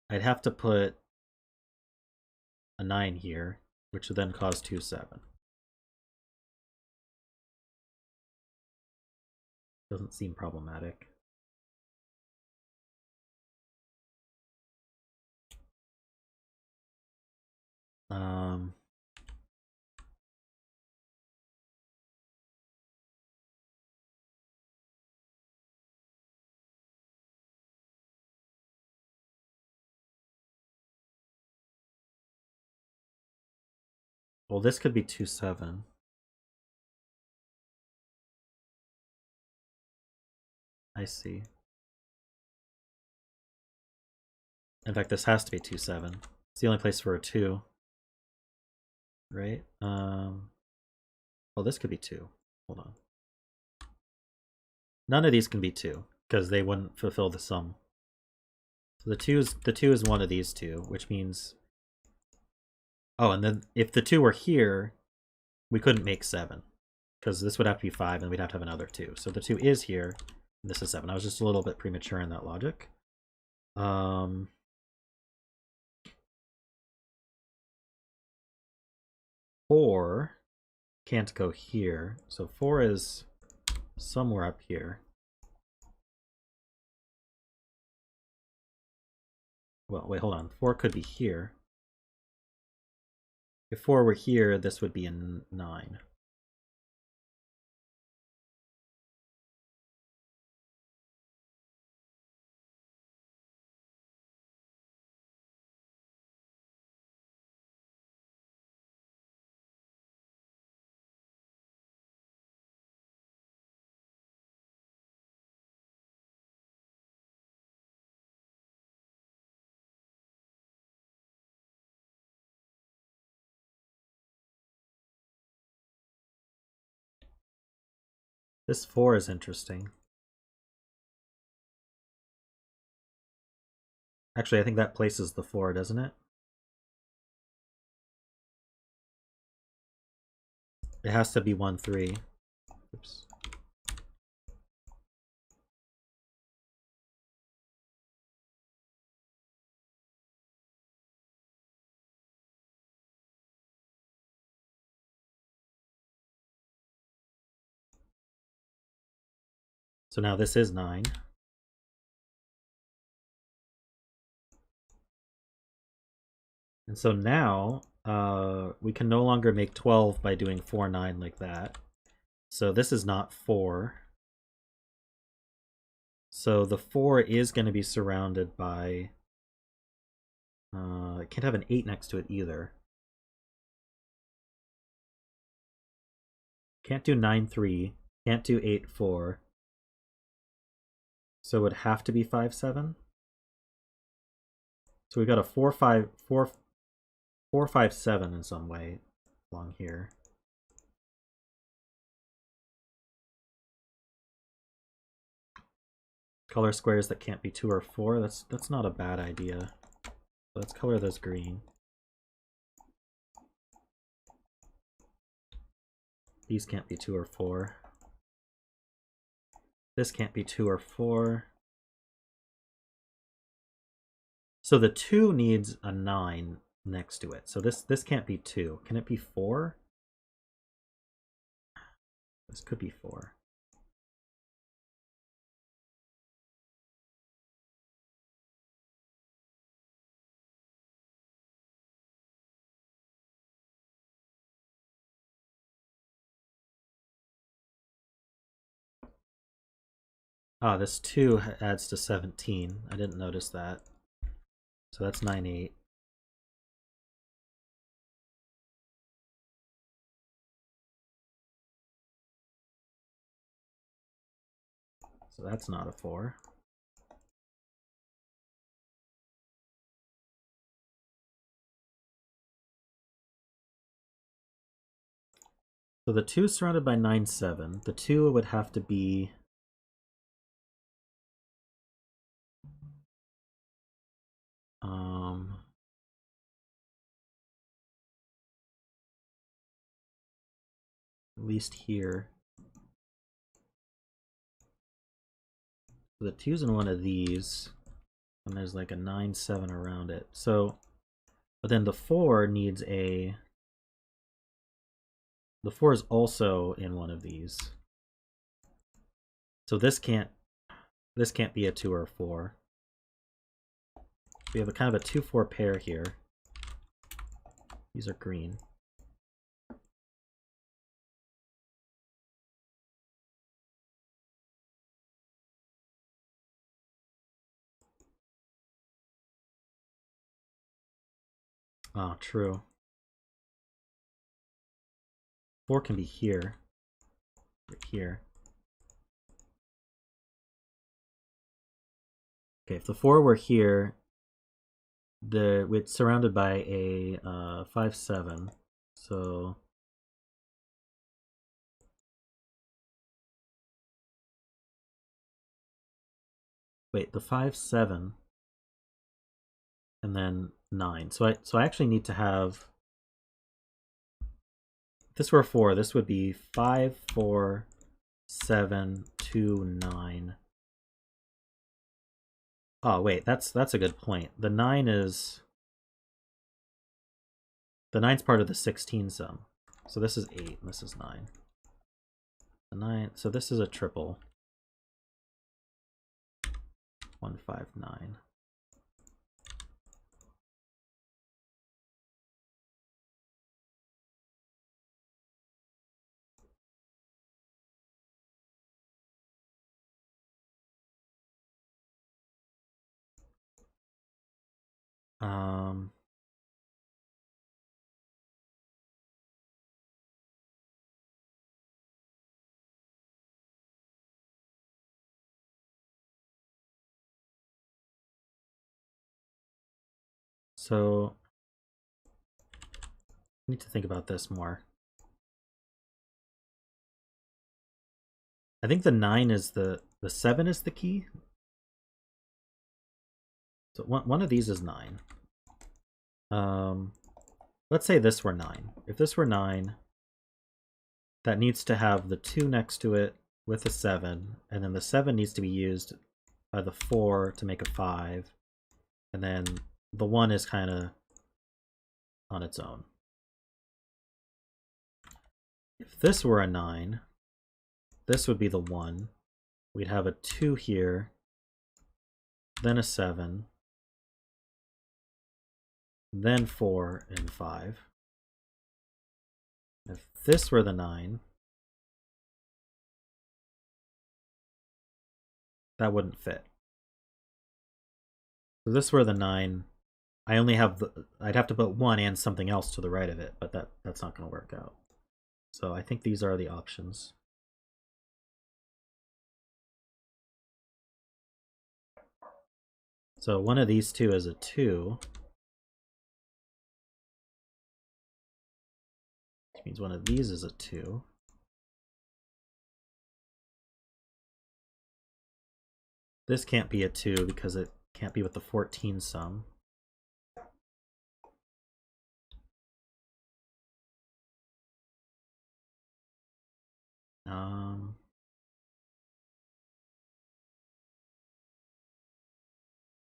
Speaker 1: I'd have to put a 9 here, which would then cause 2, 7. Doesn't seem problematic. Well, this could be 2, 7. I see. In fact, this has to be 2, 7. It's the only place for a 2. Right? Well, this could be 2. Hold on. None of these can be 2, because they wouldn't fulfill the sum. So the 2 is one of these two, which means... Oh, and then if the 2 were here, we couldn't make 7. Because this would have to be 5, and we'd have to have another 2. So the 2 is here, and this is 7. I was just a little bit premature in that logic. 4 can't go here, so 4 is somewhere up here. Well, wait, hold on. 4 could be here. If 4 were here, this would be a 9. This 4 is interesting. Actually, I think that places the 4, doesn't it? It has to be 1, 3. Oops. So now this is 9. And so now we can no longer make 12 by doing 4, 9 like that. So this is not 4. So the 4 is going to be surrounded by... it can't have an 8 next to it either. Can't do 9, 3. Can't do 8, 4. So it would have to be 5, 7. So we've got a 4, 5, 4, 4, 5, 7 in some way along here. Color squares that can't be 2 or 4. That's not a bad idea. Let's color those green. These can't be 2 or 4. This can't be 2 or 4. So the 2 needs a 9 next to it. So this can't be 2. Can it be 4? This could be 4. Ah, this 2 adds to 17. I didn't notice that. So that's 9, 8. So that's not a 4. So the 2 is surrounded by 9, 7. The 2 would have to be... at least here. So the 2's in one of these, and there's like a 9, 7 around it. So, but then the 4 needs a... The 4 is also in one of these. So this can't be a 2 or a 4. We have a kind of a 2-4 pair here. These are green. Ah, true. 4 can be here. Right here. Okay, if the 4 were here, it's surrounded by a 5, 7. So wait, the 5, 7, and then 9. So I actually need to have... If this were a 4, this would be 5, 4, 7, 2, 9. Oh wait, that's a good point. The 9's part of the 16 sum. So this is 8 and this is 9. The 9, so this is a triple. 1, 5, 9. So I need to think about this more. I think the 9 is the 7 is the key. So one of these is 9. Let's say this were 9. If this were 9, that needs to have the 2 next to it with a 7, and then the 7 needs to be used by the 4 to make a 5, and then the 1 is kind of on its own. If this were a 9, this would be the 1. We'd have a 2 here, then a 7, then 4 and 5. If this were the 9, that wouldn't fit. So this were the 9. I only have I'd have to put 1 and something else to the right of it, but that's not going to work out. So I think these are the options. So one of these two is a 2. Which means one of these is a 2. This can't be a 2 because it can't be with the 14 sum.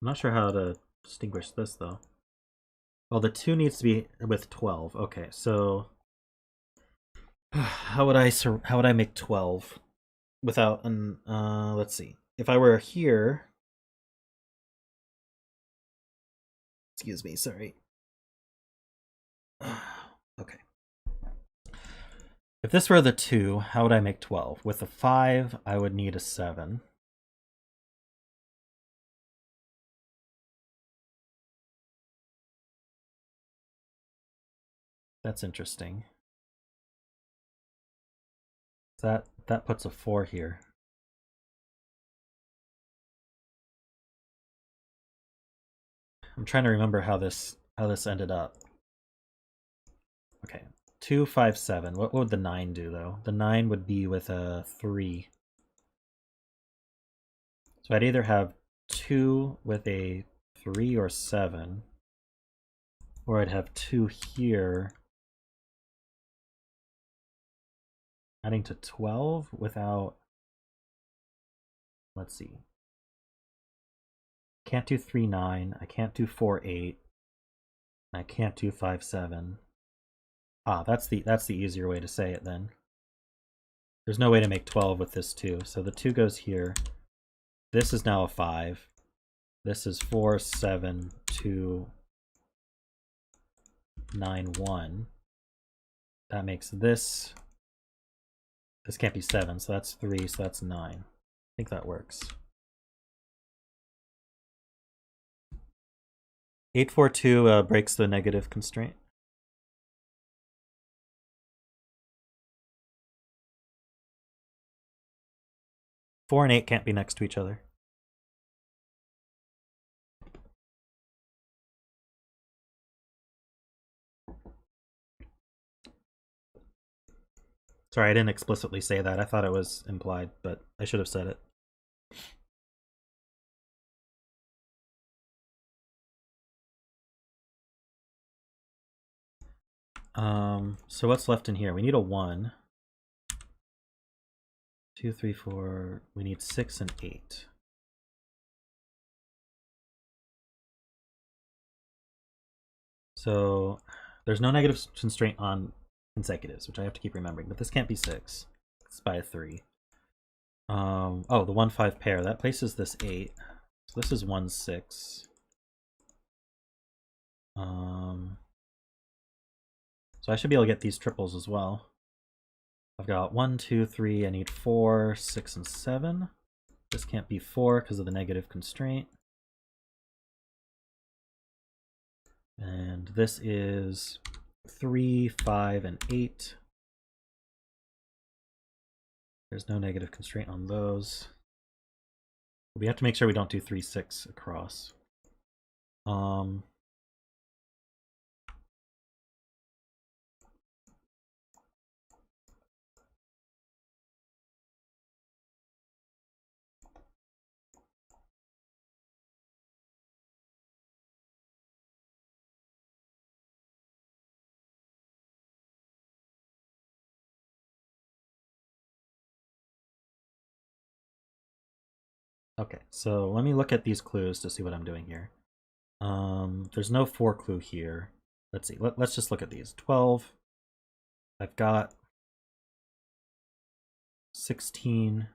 Speaker 1: I'm not sure how to distinguish this though. Well, the 2 needs to be with 12. Okay, so how would I make 12 without an let's see. If I were here, excuse me, sorry. Okay. If this were the 2, how would I make 12? With a 5, I would need a 7. That's interesting. That puts a 4 here. I'm trying to remember how this ended up. Okay. 2, 5, 7. What would the 9 do though? The 9 would be with a 3. So I'd either have 2 with a 3 or 7, or I'd have 2 here adding to 12 without, let's see. Can't do 3, 9. I can't do 4, 8. I can't do 5, 7. Ah, that's the easier way to say it then. There's no way to make 12 with this 2. So the 2 goes here. This is now a 5. This is 4, 7, 2, 9, 1. That makes this. This can't be 7, so that's 3, so that's 9. I think that works. 842 breaks the negative constraint. Four and 8 can't be next to each other. Sorry, I didn't explicitly say that. I thought it was implied, but I should have said it. So what's left in here? We need a 1. 2, 3, 4. We need 6 and 8. So there's no negative constraint on consecutives, which I have to keep remembering, but this can't be 6. It's by a 3. Oh, the 1, 5 pair. That places this 8. So this is 1, 6. So I should be able to get these triples as well. I've got 1, 2, 3. I need 4, 6, and 7. This can't be 4 because of the negative constraint. And this is 3, 5, and 8. There's no negative constraint on those. We have to make sure we don't do 3, 6 across. Okay, so let me look at these clues to see what I'm doing here. There's no 4 clue here. Let's see. Let's just look at these. 12. I've got 16.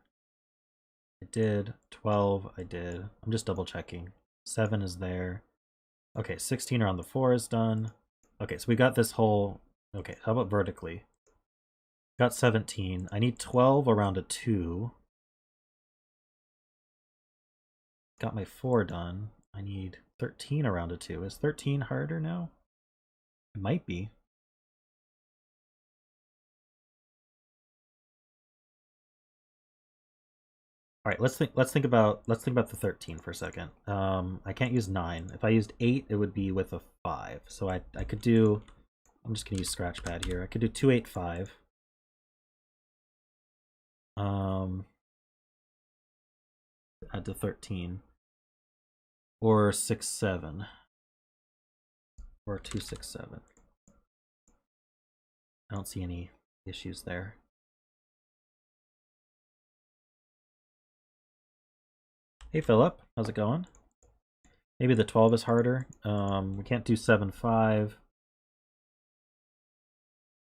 Speaker 1: I did. 12. I did. I'm just double checking. 7 is there. Okay, 16 around the 4 is done. Okay, so we got this whole... Okay, how about vertically? Got 17. I need 12 around a 2. Got my 4 done. I need 13 around a 2. Is 13 harder now? It might be. All right, let's think about the 13 for a second. I can't use 9. If I used 8, it would be with a 5. So I could do... I'm just gonna use Scratchpad here. I could do 2, 8, 5. Add to 13. Or 6, 7. Or 2, 6, 7. I don't see any issues there. Hey Philip, how's it going? Maybe the 12 is harder. We can't do 7, 5.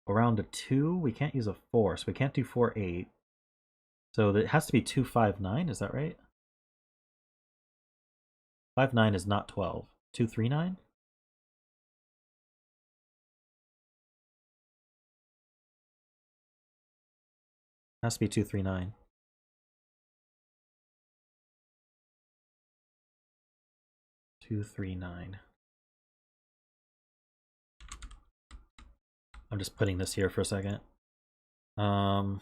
Speaker 1: Around a 2, we can't use a 4, so we can't do 4, 8. So it has to be 2, 5, 9, is that right? 5, 9 is not 12. 2, 3, 9? Has to be 2, 3, 9. 2, 3, 9. I'm just putting this here for a second. So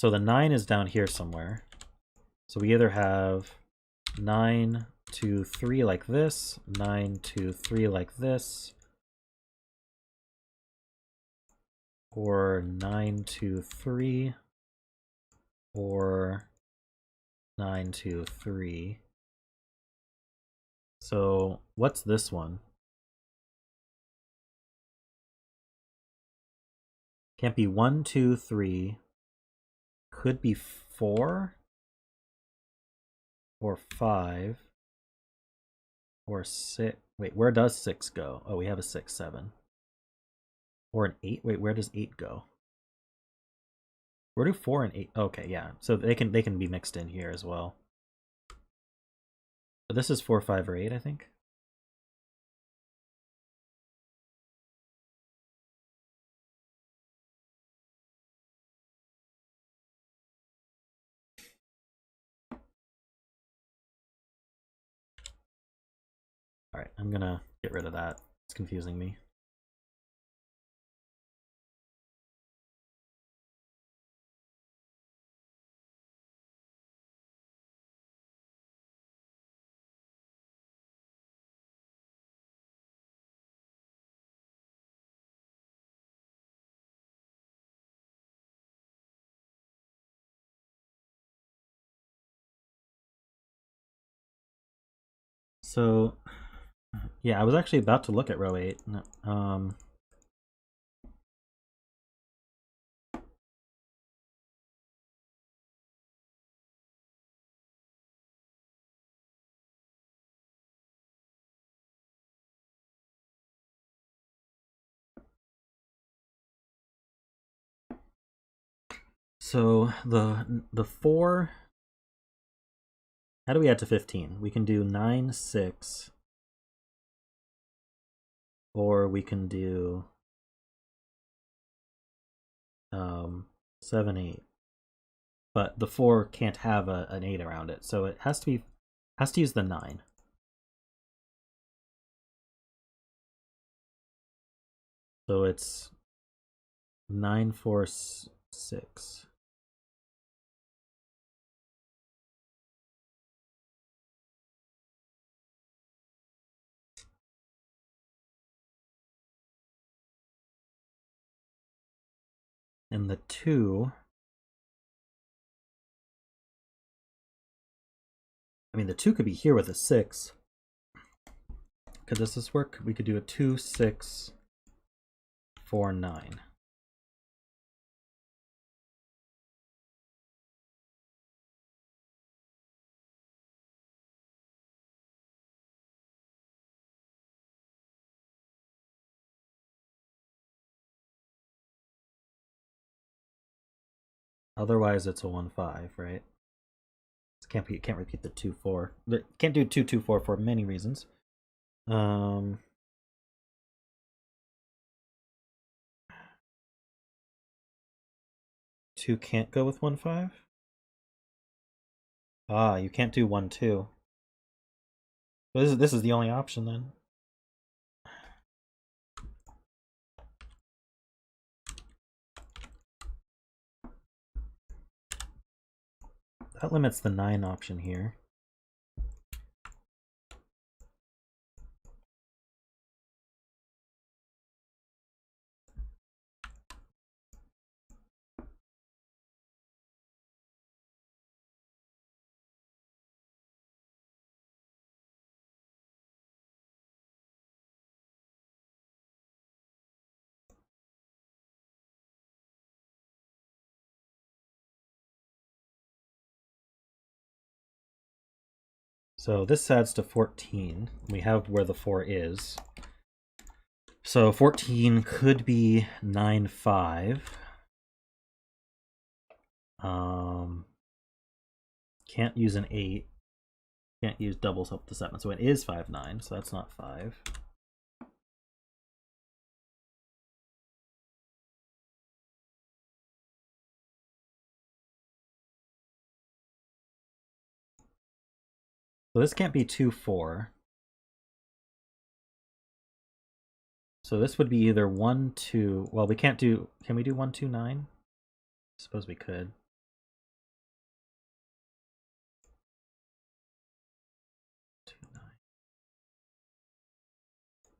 Speaker 1: the 9 is down here somewhere. So we either have 9, 2, 3 like this, 9, 2, 3 like this, or 9, 2, 3, or 9, 2, 3. So what's this one? Can't be 1, 2, 3. Could be 4 or 5 or 6. Wait, where does 6 go? Oh, we have a 6, 7. Or an 8. Wait, where does 8 go? Where do 4 and 8? Okay, yeah. So they can be mixed in here as well. But this is 4, 5, or 8, I think. All right, I'm gonna get rid of that. It's confusing me. So, yeah, I was actually about to look at row 8. So the 4, how do we add to 15? We can do 9, 6, or we can do 7, 8. But the 4 can't have an 8 around it, so it has to use the 9. So it's 9, 4, 6. And the 2, I mean, the 2 could be here with a 6. Does this work? We could do a 2, 6, 4, 9. Otherwise, it's a 1-5, right? Can't repeat the 2-4. Can't do 2-2-4 for many reasons. 2 can't go with 1-5. Ah, you can't do 1-2. This is the only option then. That limits the 9 option here. So this adds to 14. We have where the 4 is. So 14 could be 9-5. Can't use an 8. Can't use doubles up to 7. So it is 5-9, so that's not 5. So this can't be 2-4. So this would be either 1-2. Well, we can't do. Can we do 1-2-9? I suppose we could.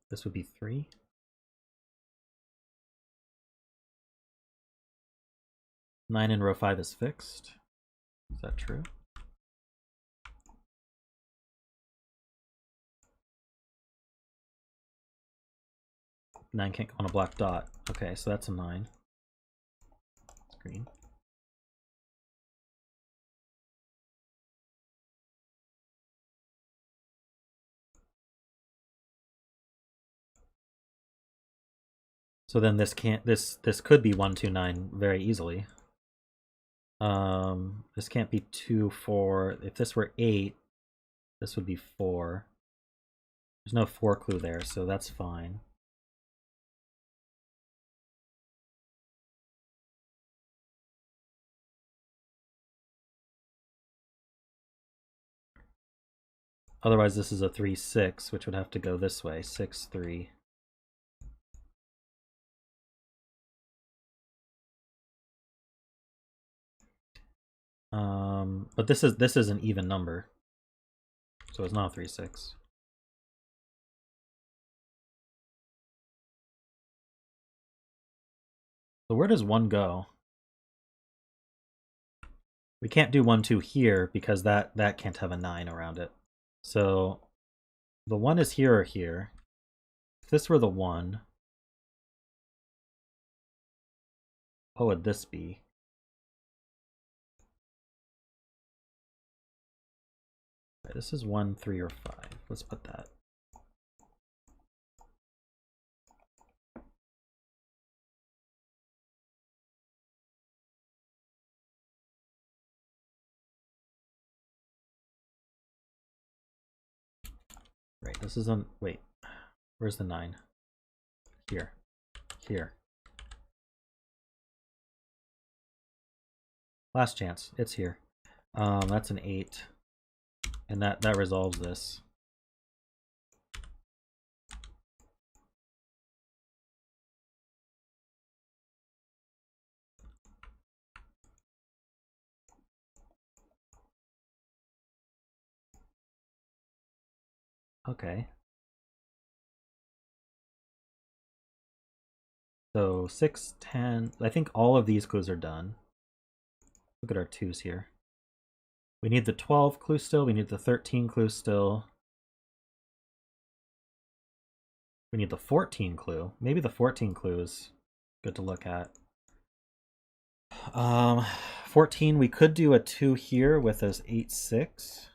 Speaker 1: This would be 3. 9 in row 5 is fixed. Is that true? Nine can't go on a black dot. Okay, so that's a 9. It's green. So then this can't. This could be 1-2-9 very easily. This can't be 2-4. If this were 8, this would be 4. There's no 4 clue there, so that's fine. Otherwise, this is a 3-6, which would have to go this way. 6-3. But this is an even number, so it's not a 3-6. So where does 1 go? We can't do 1-2 here because that can't have a 9 around it. So the 1 is here or here. If this were the 1, what would this be? Right, this is 1, 3, or 5. Let's put that. Right, this is on. Wait, where's the 9? Here. Here. Last chance. It's here. That's an 8. And that resolves this. Okay. So 6, 10. I think all of these clues are done. Look at our 2s here. We need the 12 clue still. We need the 13 clue still. We need the 14 clue. Maybe the 14 clue is good to look at. 14, we could do a 2 here with those 8-6.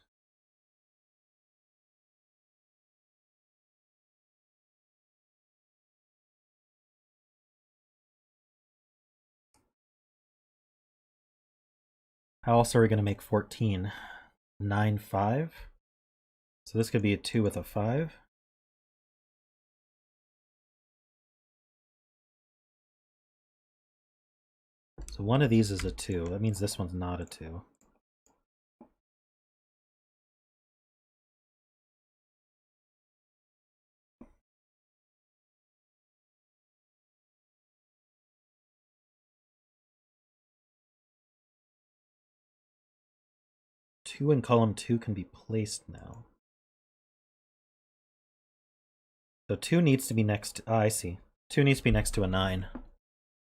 Speaker 1: How else are we going to make 14? 9, 5. So this could be a 2 with a 5. So one of these is a 2. That means this one's not a 2. Two in column 2 can be placed now. So 2 needs to be next to, oh, I see. 2 needs to be next to a 9.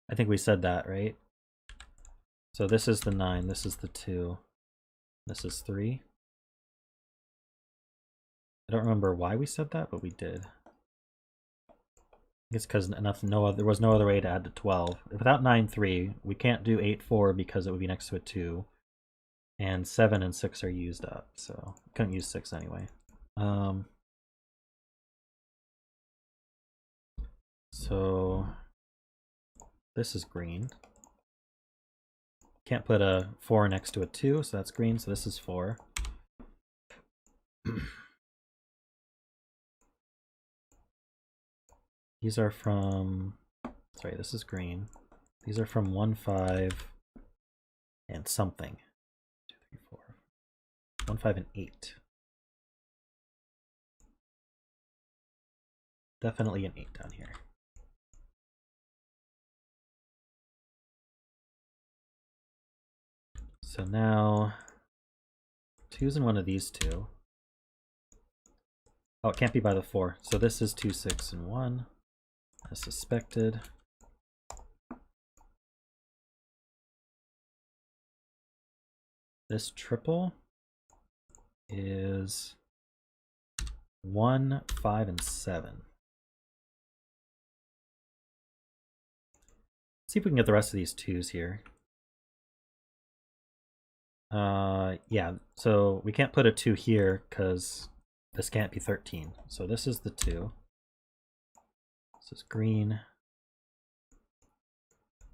Speaker 1: I think we said that, right? So this is the 9, this is the 2, this is 3. I don't remember why we said that, but we did. I guess because there was no other way to add to 12. Without 9, 3, we can't do 8, 4 because it would be next to a 2. And 7 and 6 are used up, so couldn't use 6 anyway. So this is green. Can't put a 4 next to a 2, so that's green, so this is 4. These are from, sorry, this is green. These are from 1, 5, and something. 2, 3, 4. 1, 5, and 8. Definitely an 8 down here. So now 2's in one of these two. Oh, it can't be by the 4. So this is 2, 6, and 1, as suspected. This triple is 1, 5, and 7. Let's see if we can get the rest of these 2's here. Yeah, so we can't put a 2 here because this can't be 13. So this is the 2. This is green.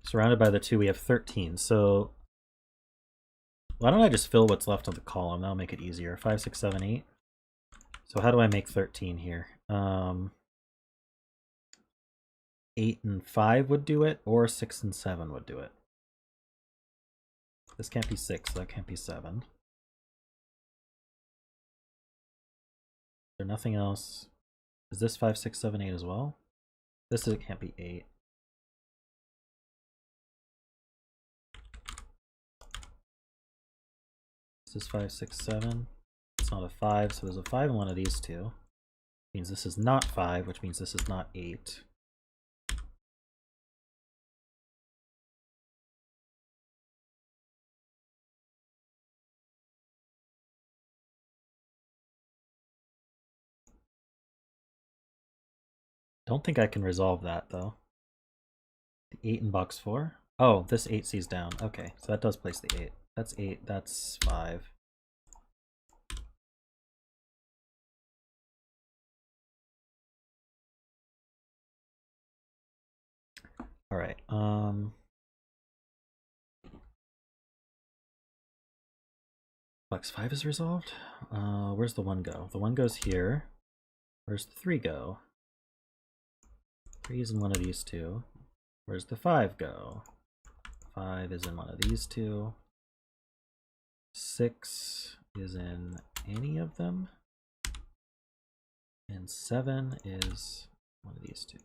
Speaker 1: Surrounded by the 2, we have 13. So why don't I just fill what's left of the column? That'll make it easier. 5, 6, 7, 8. So how do I make 13 here? 8 and 5 would do it, or 6 and 7 would do it. This can't be 6, so that can't be 7. Is there nothing else? Is this 5, 6, 7, 8 as well? This can't be 8. This is 5, 6, 7. It's not a 5, so there's a 5 in one of these two. Means this is not 5, which means this is not 8. Don't think I can resolve that though. The 8 in box 4. Oh, this 8 sees down. Okay, so that does place the 8. That's 8, that's 5. All right. Box 5 is resolved. Where's the 1 go? The 1 goes here. Where's the 3 go? 3 is in one of these two. Where's the 5 go? 5 is in one of these two. 6 is in any of them. And 7 is one of these two.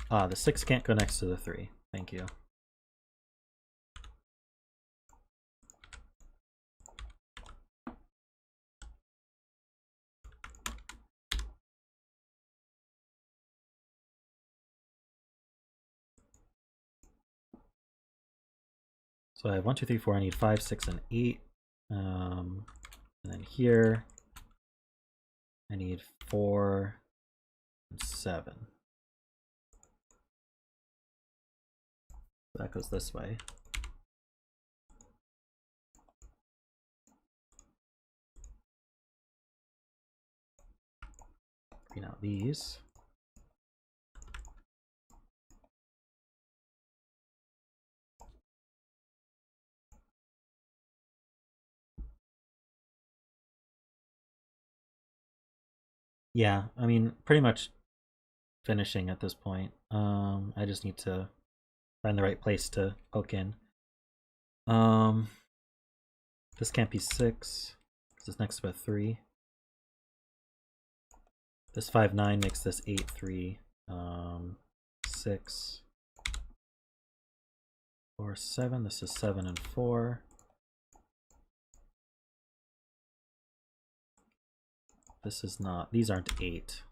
Speaker 1: Ah, the 6 can't go next to the 3. Thank you. So I have 1, 2, 3, 4. I need 5, 6, and 8. And then here, I need 4 and 7. That goes this way. Copying out these. Yeah, I mean, pretty much finishing at this point. I just need to find the right place to hook in. This can't be 6, because it's next to a 3. This 5-9 makes this 8-3. 6, 4, 7. This is 7 and 4. This is not, these aren't 8.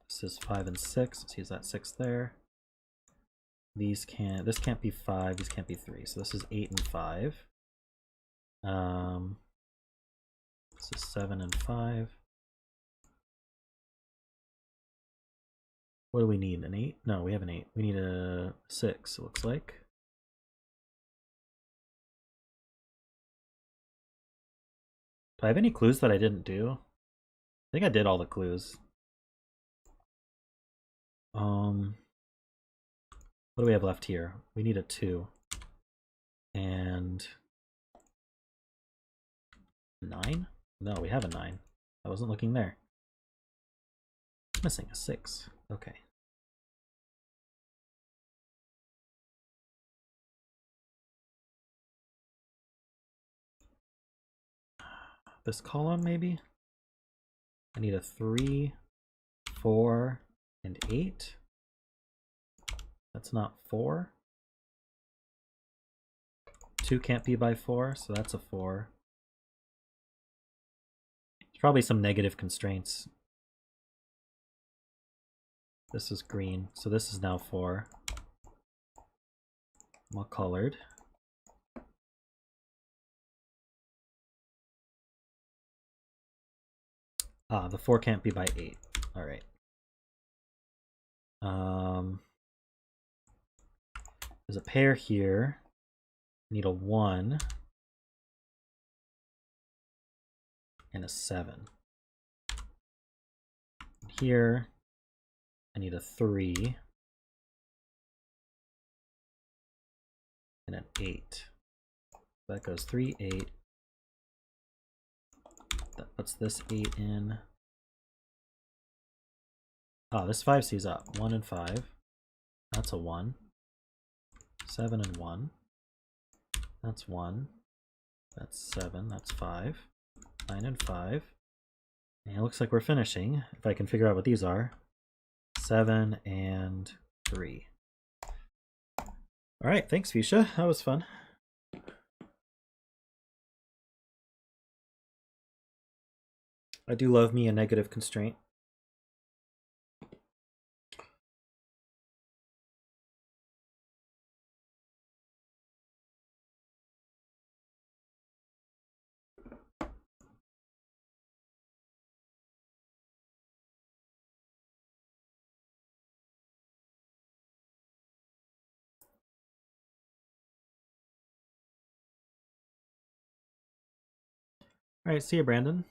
Speaker 1: This is 5 and 6. Let's use that 6 there. This can't be 5, these can't be 3. So this is 8 and 5. This is 7 and 5. What do we need? An 8? No, we have an 8. We need a 6, it looks like. Do I have any clues that I didn't do? I think I did all the clues. What do we have left here? We need a 2. And 9? No, we have a 9. I wasn't looking there. It's missing a 6. Okay. This column, maybe? I need a 3, 4, and 8. That's not 4. 2 can't be by 4, so that's a 4. There's probably some negative constraints. This is green, so this is now 4. I'm all colored. Ah, the 4 can't be by 8. All right. There's a pair here. I need a 1 and a 7. Here, I need a 3 and an 8. That goes 3, 8. That puts this 8 in. Oh, this 5 C's up. 1 and 5. That's a 1. 7 and 1. That's 1. That's 7. That's 5. 9 and 5. And it looks like we're finishing, if I can figure out what these are. 7 and 3. Alright, thanks Fuchsia. That was fun. I do love me a negative constraint. Alright, see you, Brandon.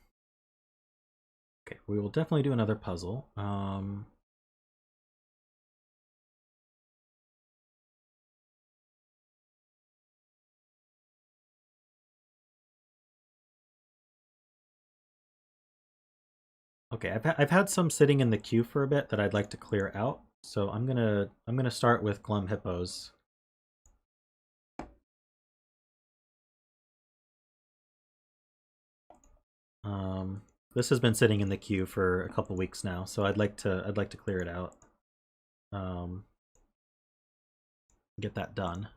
Speaker 1: Okay, we will definitely do another puzzle. Okay, I've had some sitting in the queue for a bit that I'd like to clear out. So I'm gonna start with Glum Hippos. This has been sitting in the queue for a couple weeks now, so I'd like to clear it out. Get that done.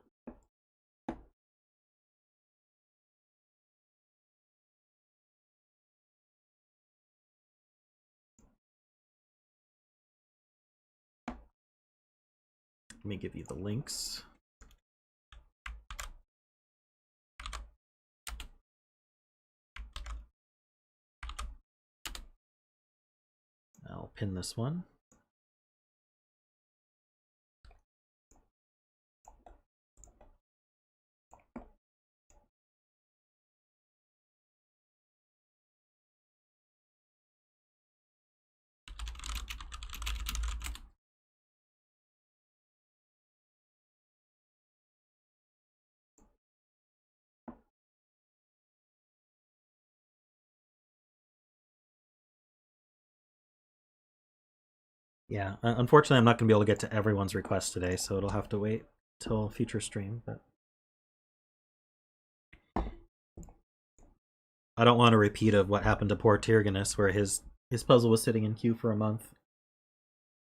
Speaker 1: Let me give you the links. I'll pin this one. Yeah, unfortunately, I'm not going to be able to get to everyone's request today, so it'll have to wait till a future stream. But I don't want a repeat of what happened to poor Tyrganus, where his puzzle was sitting in queue for a month.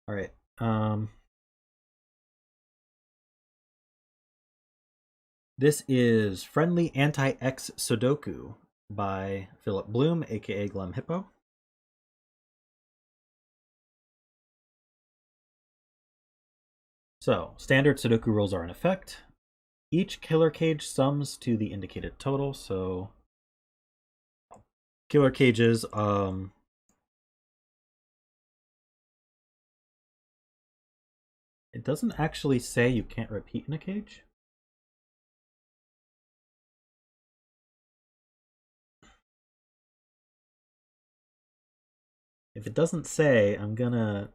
Speaker 1: All right. This is Friendly Anti-X Sudoku by Philip Bloom, aka Glum Hippo. So, standard Sudoku rules are in effect. Each killer cage sums to the indicated total. So, killer cages, it doesn't actually say you can't repeat in a cage. If it doesn't say, I'm gonna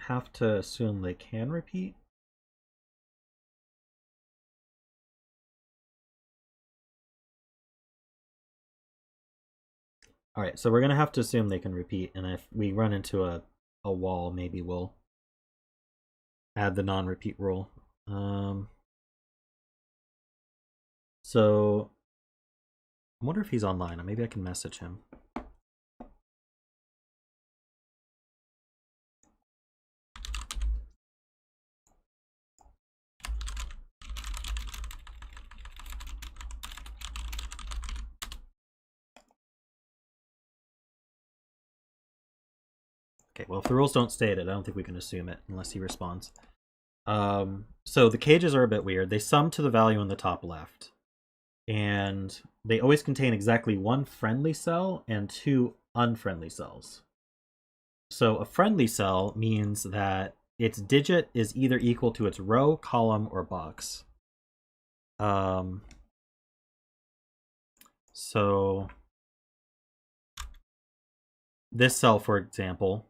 Speaker 1: have to assume they can repeat. All right, so we're gonna have to assume they can repeat, and if we run into a wall, maybe we'll add the non-repeat rule. So I wonder if he's online. Maybe I can message him. Okay, well, if the rules don't state it, I don't think we can assume it unless he responds. So the cages are a bit weird. They sum to the value in the top left, and they always contain exactly one friendly cell and two unfriendly cells. So a friendly cell means that its digit is either equal to its row, column, or box. So this cell, for example,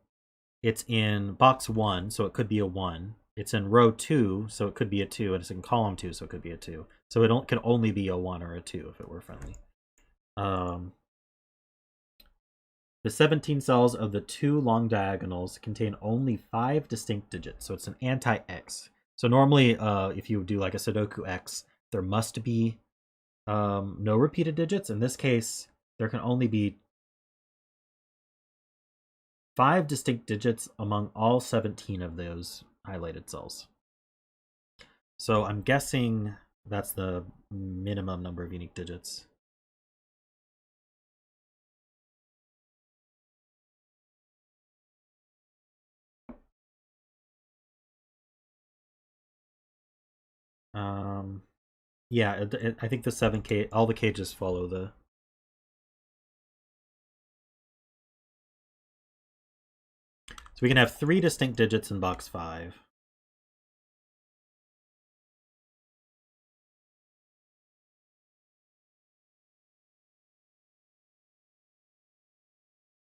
Speaker 1: it's in box 1, so it could be a 1. It's in row 2, so it could be a 2, and it's in column 2, so it could be a 2. So it can only be a 1 or a 2 if it were friendly. The 17 cells of the two long diagonals contain only 5 distinct digits, so it's an anti-X. So normally, if you do like a Sudoku X, there must be no repeated digits. In this case, there can only be 5 distinct digits among all 17 of those highlighted cells. So I'm guessing that's the minimum number of unique digits. Yeah, I think the 7K, all the cages follow the. So we can have 3 distinct digits in box 5.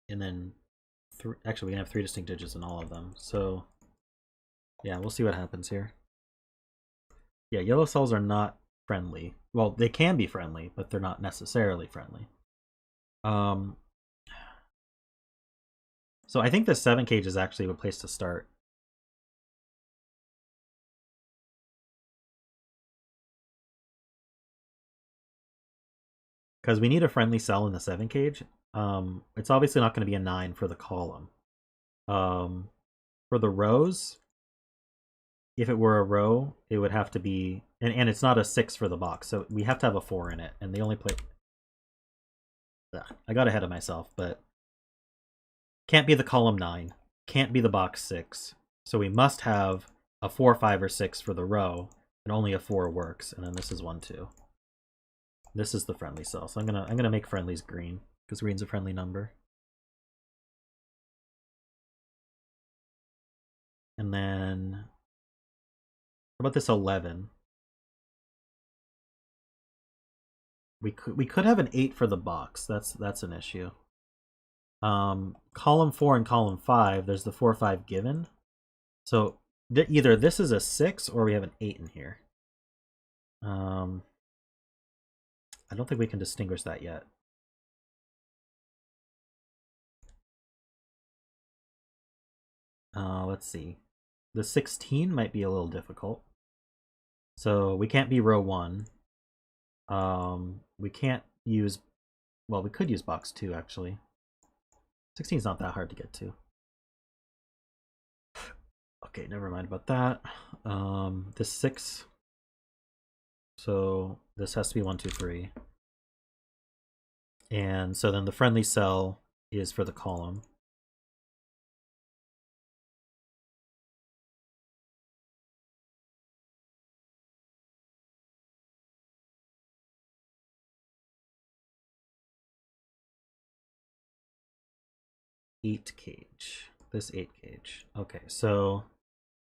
Speaker 1: And then, actually, we can have 3 distinct digits in all of them. So, yeah, we'll see what happens here. Yeah, yellow cells are not friendly. Well, they can be friendly, but they're not necessarily friendly. So I think the 7 cage is actually a place to start. Because we need a friendly cell in the 7 cage. It's obviously not going to be a 9 for the column. For the rows, if it were a row, it would have to be, and it's not a 6 for the box, so we have to have a 4 in it, and they only play. I got ahead of myself, but can't be the column 9, can't be the box 6, so we must have a 4, 5, or 6 for the row, and only a 4 works, and then this is 1, 2. This is the friendly cell, so I'm gonna make friendlies green because green's a friendly number. And then, how about this 11? We could have an 8 for the box. That's an issue. Column 4 and column 5, there's the 4, 5 given. So either this is a 6 or we have an 8 in here. I don't think we can distinguish that yet. Let's see. The 16 might be a little difficult. So we can't be row 1. We can't use... Well, we could use box 2, actually. 16 is not that hard to get to. Okay, never mind about that. This 6. So this has to be 1, 2, 3. And so then the friendly cell is for the column. Eight cage. This 8 cage. Okay, so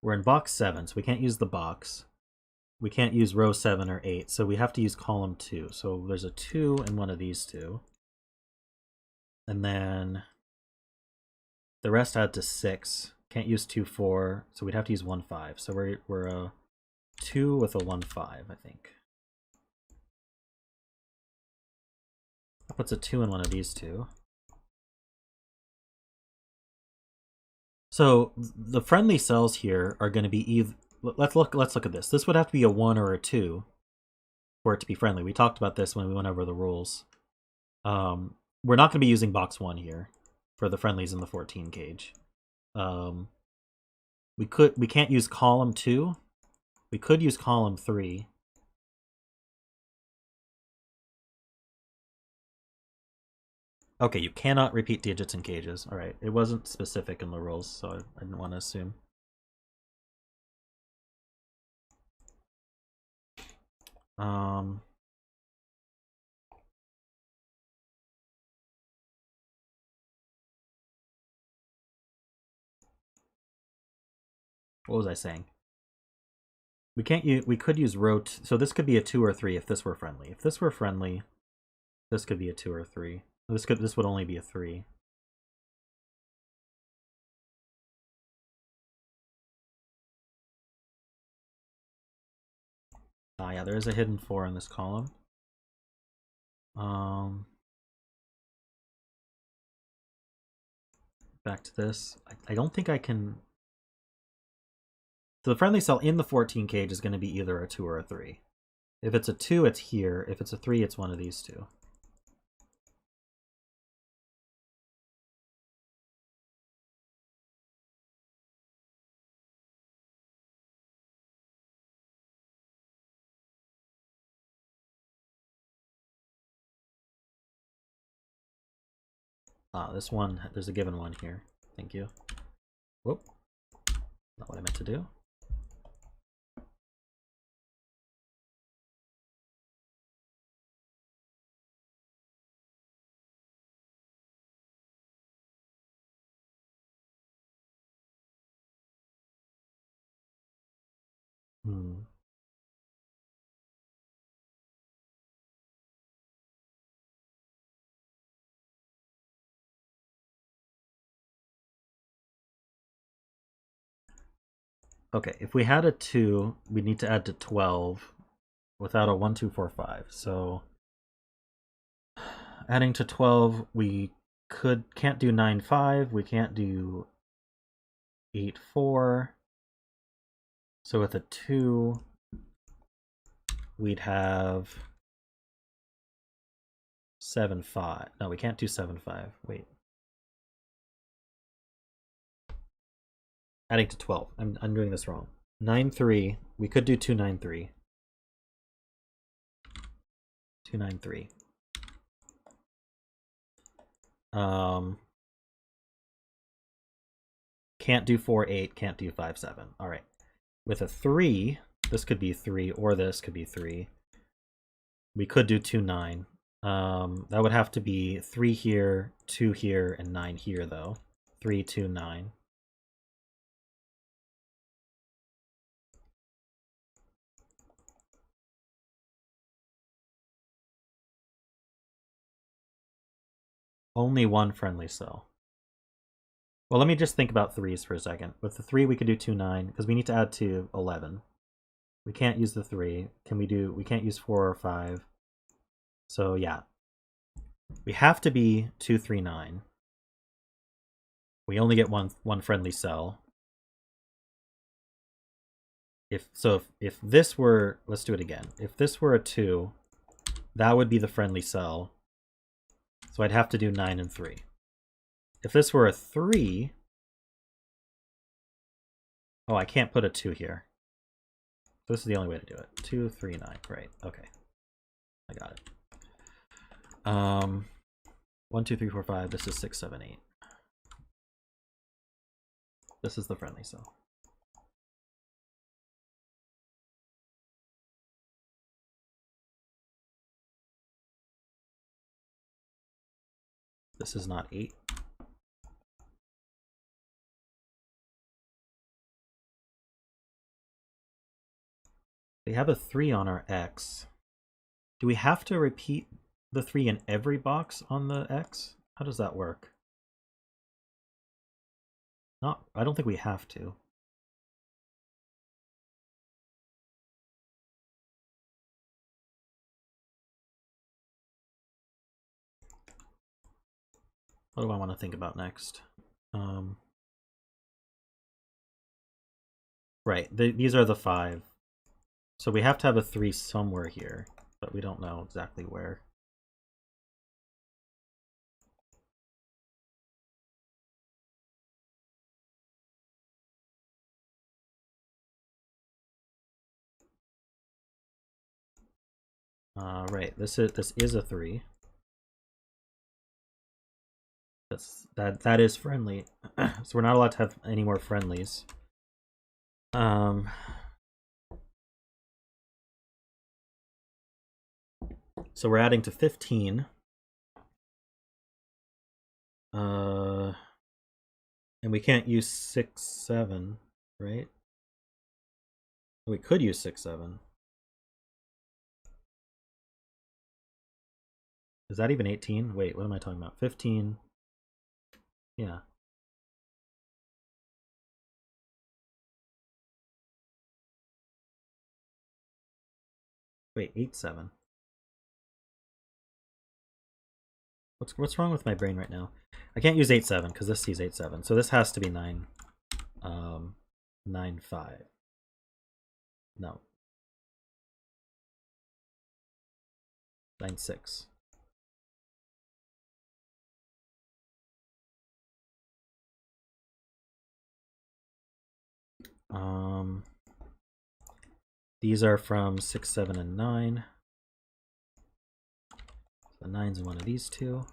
Speaker 1: we're in box 7, so we can't use the box. We can't use row 7 or 8, so we have to use column 2. So there's a 2 in one of these two. And then the rest add to 6. Can't use 2, 4, so we'd have to use 1, 5. So we're a 2 with a 1, 5, I think. That puts a 2 in one of these two. So the friendly cells here are going to be either... Let's look at this. This would have to be a 1 or a 2 for it to be friendly. We talked about this when we went over the rules. We're not going to be using box 1 here for the friendlies in the 14 cage. We can't use column 2. We could use column 3. Okay, you cannot repeat digits in cages. All right, it wasn't specific in the rules, so I didn't want to assume. What was I saying? We can't use. We could use row. So this could be a 2 or 3 if this were friendly. If this were friendly, this could be a 2 or 3. This would only be a 3. Ah, yeah, there is a hidden 4 in this column. Back to this. I don't think I can... So the friendly cell in the 14 cage is going to be either a 2 or a 3. If it's a 2, it's here. If it's a 3, it's one of these two. Ah, this one, there's a given 1 here. Thank you. Whoop. Not what I meant to do. Okay, if we had a 2, we'd need to add to 12 without a 1, 2, 4, 5. So adding to 12, we can't do 9, 5. We can't do 8, 4. So with a 2, we'd have 7, 5. No, we can't do 7, 5. Wait. Adding to 12. I'm doing this wrong. 9, 3. We could do 2, 9, 3. 2, 9, 3. Can't do 4, 8. Can't do 5, 7. All right. With a 3, this could be 3, or this could be 3. We could do 2, 9. That would have to be 3 here, 2 here, and 9 here, though. 3, 2, 9. Only one friendly cell. Well, let me just think about 3s for a second. With the 3, we could do 2, 9, because we need to add to 11. We can't use the 3. We can't use 4 or 5. So, yeah. We have to be 2, 3, 9. We only get one friendly cell. If this were, let's do it again. If this were a 2, that would be the friendly cell. So I'd have to do 9 and 3. If this were a 3, oh, I can't put a 2 here. So this is the only way to do it. 2, 3, 9. Right. Okay. I got it. 1, 2, 3, 4, 5. This is 6, 7, 8. This is the friendly cell. This is not 8. We have a 3 on our X. Do we have to repeat the 3 in every box on the X? How does that work? I don't think we have to. What do I want to think about next? Right, these are the 5. So we have to have a 3 somewhere here, but we don't know exactly where. Right, this is a 3. That is friendly. So we're not allowed to have any more friendlies. So we're adding to 15. And we can't use 6, 7, right? We could use 6, 7. Is that even 18? Wait, what am I talking about? 15. Yeah. Wait, 8, 7. What's wrong with my brain right now? I can't use 8, 7 because this sees 8, 7. So this has to be 9. 9, 5. No. 9, 6. These are from 6, 7, and 9. The 9's in one of these two.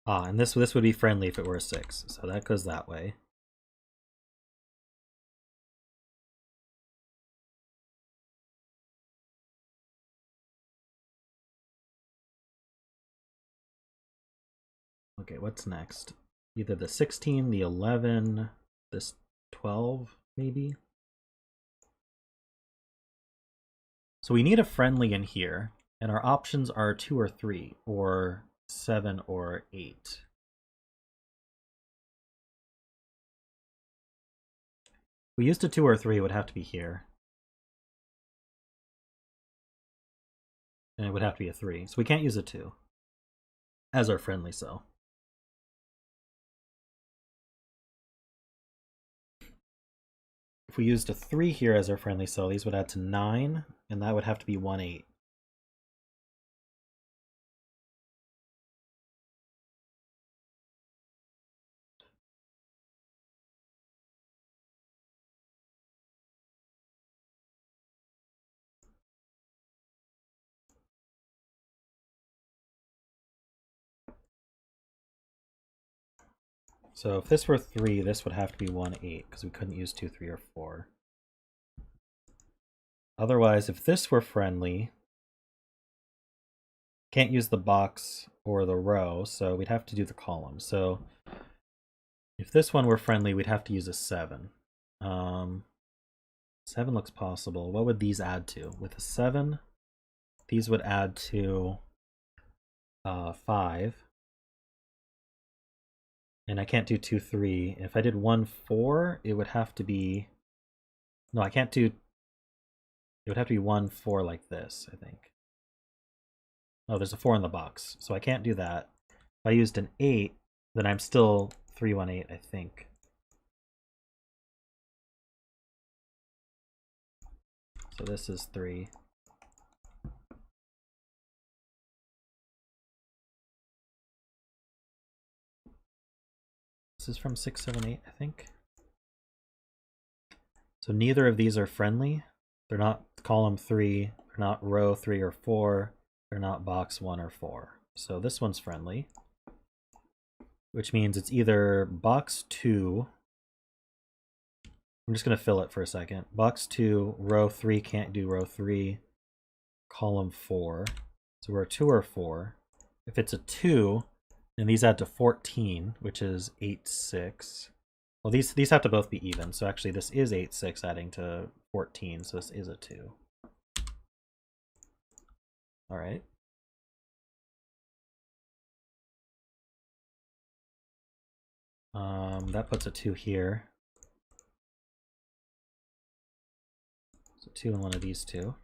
Speaker 1: And this would be friendly if it were a 6, so that goes that way. Okay, what's next? Either the 16, the 11, this 12, maybe? So we need a friendly in here, and our options are 2 or 3, or 7 or 8. If we used a 2 or 3, it would have to be here. And it would have to be a 3, so we can't use a 2 as our friendly cell. If we used a 3 here as our friendly cell, these would add to 9, and that would have to be 1, 8. So if this were 3, this would have to be 1, 8, because we couldn't use 2, 3, or 4. Otherwise, if this were friendly, can't use the box or the row, so we'd have to do the column. So if this one were friendly, we'd have to use a 7. 7 looks possible. What would these add to? With a 7, these would add to 5. And I can't do 2, 3. If I did 1, 4, it would have to be... No, I can't do... It would have to be 1, 4 like this, I think. Oh, there's a 4 in the box, so I can't do that. I used an 8, then I'm still 318, I think. So this is 3. This is from 678, I think. So neither of these are friendly. They're not column 3, they're not row 3 or 4, they're not box 1 or 4. So this one's friendly, which means it's either box 2. I'm just going to fill it for a second. Box 2, row 3 can't do row 3, column 4. So we're a 2 or 4. If it's a 2, then these add to 14, which is 8, 6. Well, these have to both be even. So actually this is 8, 6 adding to 14. So this is a 2. All right. That puts a 2 here. So 2 in one of these two.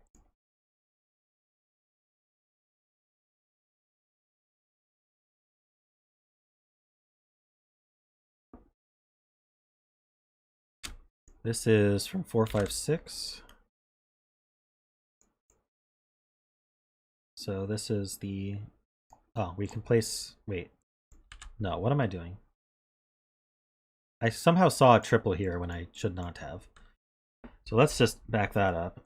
Speaker 1: This is from 4, 5, 6. So this is the... Oh, we can place... Wait. No, what am I doing? I somehow saw a triple here when I should not have. So let's just back that up.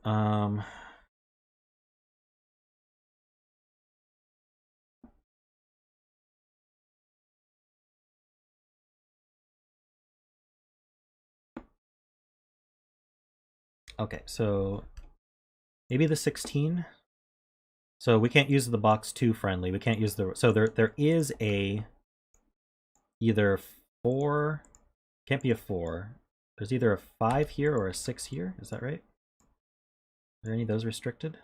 Speaker 1: Okay, so maybe the 16. So we can't use the box 2 friendly. We can't use the... So there is a... Either 4... Can't be a 4. There's either a 5 here or a 6 here. Is that right? Are any of those restricted?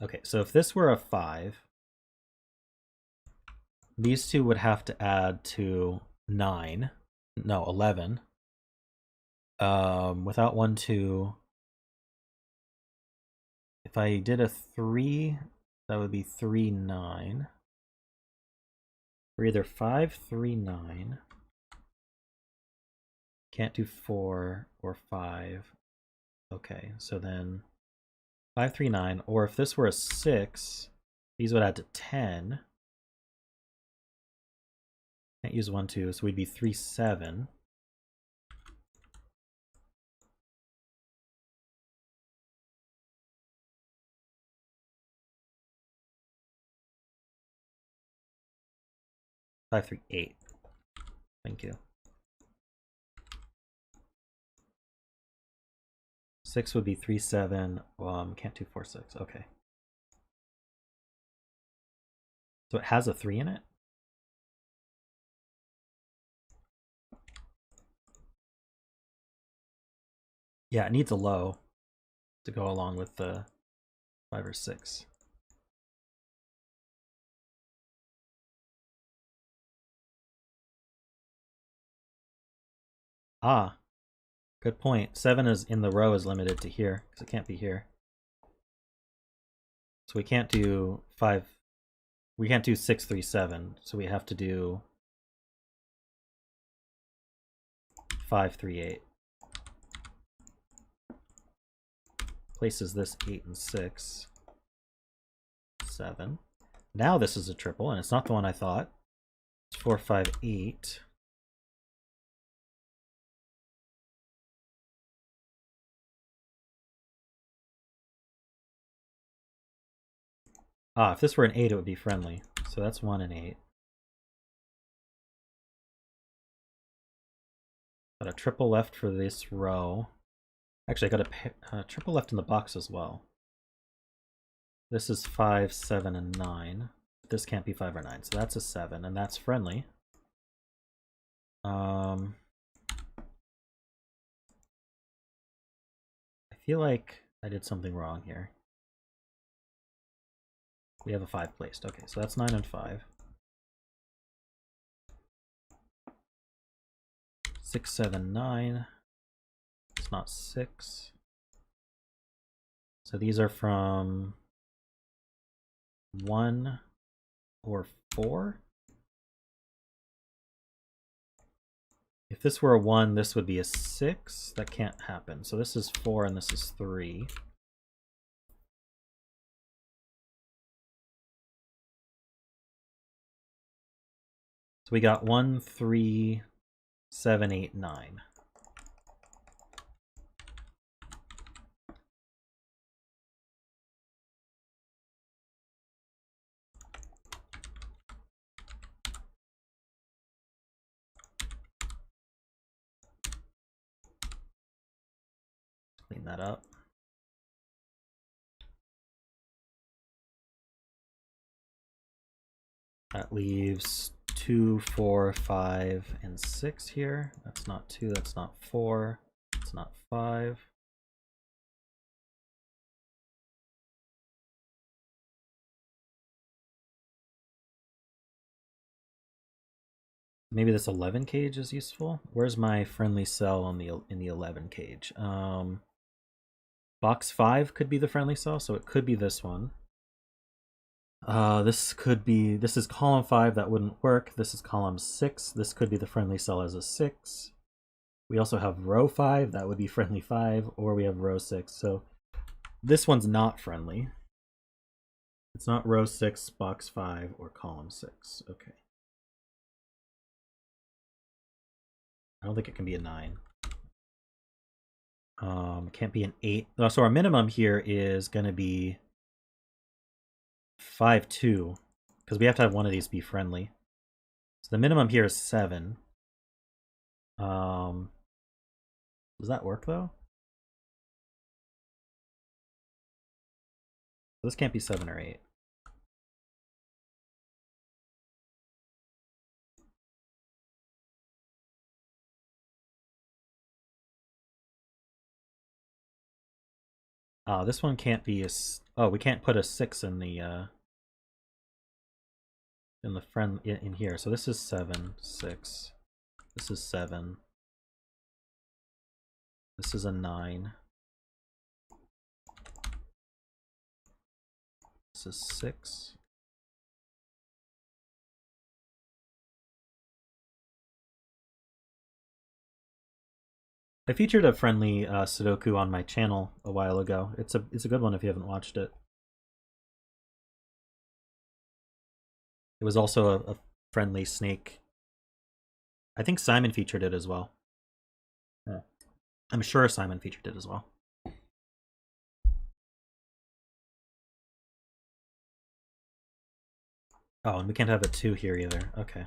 Speaker 1: Okay, so if this were a 5, these two would have to add to 9. No, 11. Without 1, 2. If I did a 3, that would be 3, 9. We're either 5, 3, 9. Can't do 4 or 5. Okay, so then 5, 3, 9. Or if this were a 6, these would add to 10. Can't use 1, 2, so we'd be 3, 7. Five, 3, 8. Thank you. 6 would be 3, 7. Can't do 4, 6. Okay. So it has a 3 in it? Yeah, it needs a low to go along with the 5 or 6. Ah, good point. 7 is in the row is limited to here because it can't be here. So we can't do 5. We can't do 6, 3, 7. So we have to do 5, 3, 8. Places this 8 and 6. 7. Now this is a triple, and it's not the one I thought. It's 4, 5, 8. Ah, if this were an 8, it would be friendly. So that's 1 and 8. Got a triple left for this row. Actually, I got a triple left in the box as well. This is 5, 7, and 9. This can't be 5 or 9, so that's a 7, and that's friendly. I feel like I did something wrong here. We have a 5 placed. Okay, so that's 9 and 5. 6, 7, 9. It's not 6. So these are from 1 or 4. If this were a 1, this would be a 6. That can't happen. So this is 4 and this is 3. So we got 1, 3, 7, 8, 9. Clean that up. That leaves 2, 4, 5, and 6 here. That's not 2, that's not 4, that's not 5. Maybe this 11 cage is useful. Where's my friendly cell on in the 11 cage? Box 5 could be the friendly cell, so it could be this one. This is column 5, that wouldn't work. This is column 6, this could be the friendly cell as a 6. We also have row 5, that would be friendly 5, or we have row 6. So this one's not friendly. It's not row 6, box 5, or column 6. Okay. I don't think it can be a 9. It can't be an 8. Oh, so our minimum here is going to be 5, 2, because we have to have one of these be friendly. So the minimum here is 7. Does that work though? This can't be 7 or 8. This one can't be a... Oh, we can't put a 6 in the friend in here. So this is 7, 6. This is 7. This is a 9. This is 6. I featured a friendly Sudoku on my channel a while ago. It's a good one if you haven't watched it. It was also a friendly snake. I think Simon featured it as well. Yeah. I'm sure Simon featured it as well. Oh, and we can't have a 2 here either. Okay.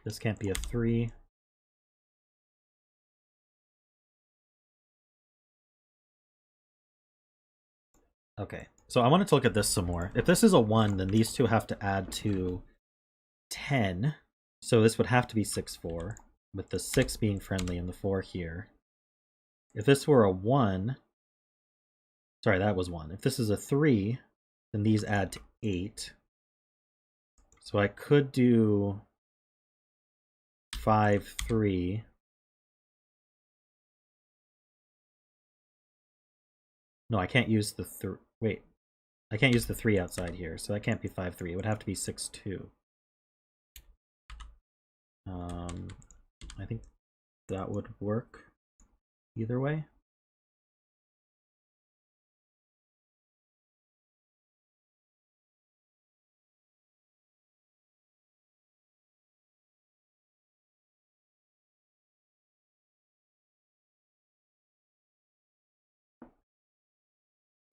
Speaker 1: This can't be a 3. Okay, so I wanted to look at this some more. If this is a 1, then these two have to add to 10. So this would have to be 6, 4, with the 6 being friendly and the 4 here. If this were a 1, sorry, that was 1. If this is a 3, then these add to 8. So I could do 5, 3. No, I can't use the 3. Wait, I can't use the 3 outside here, so that can't be 5, 3. It would have to be 6, 2. I think that would work either way.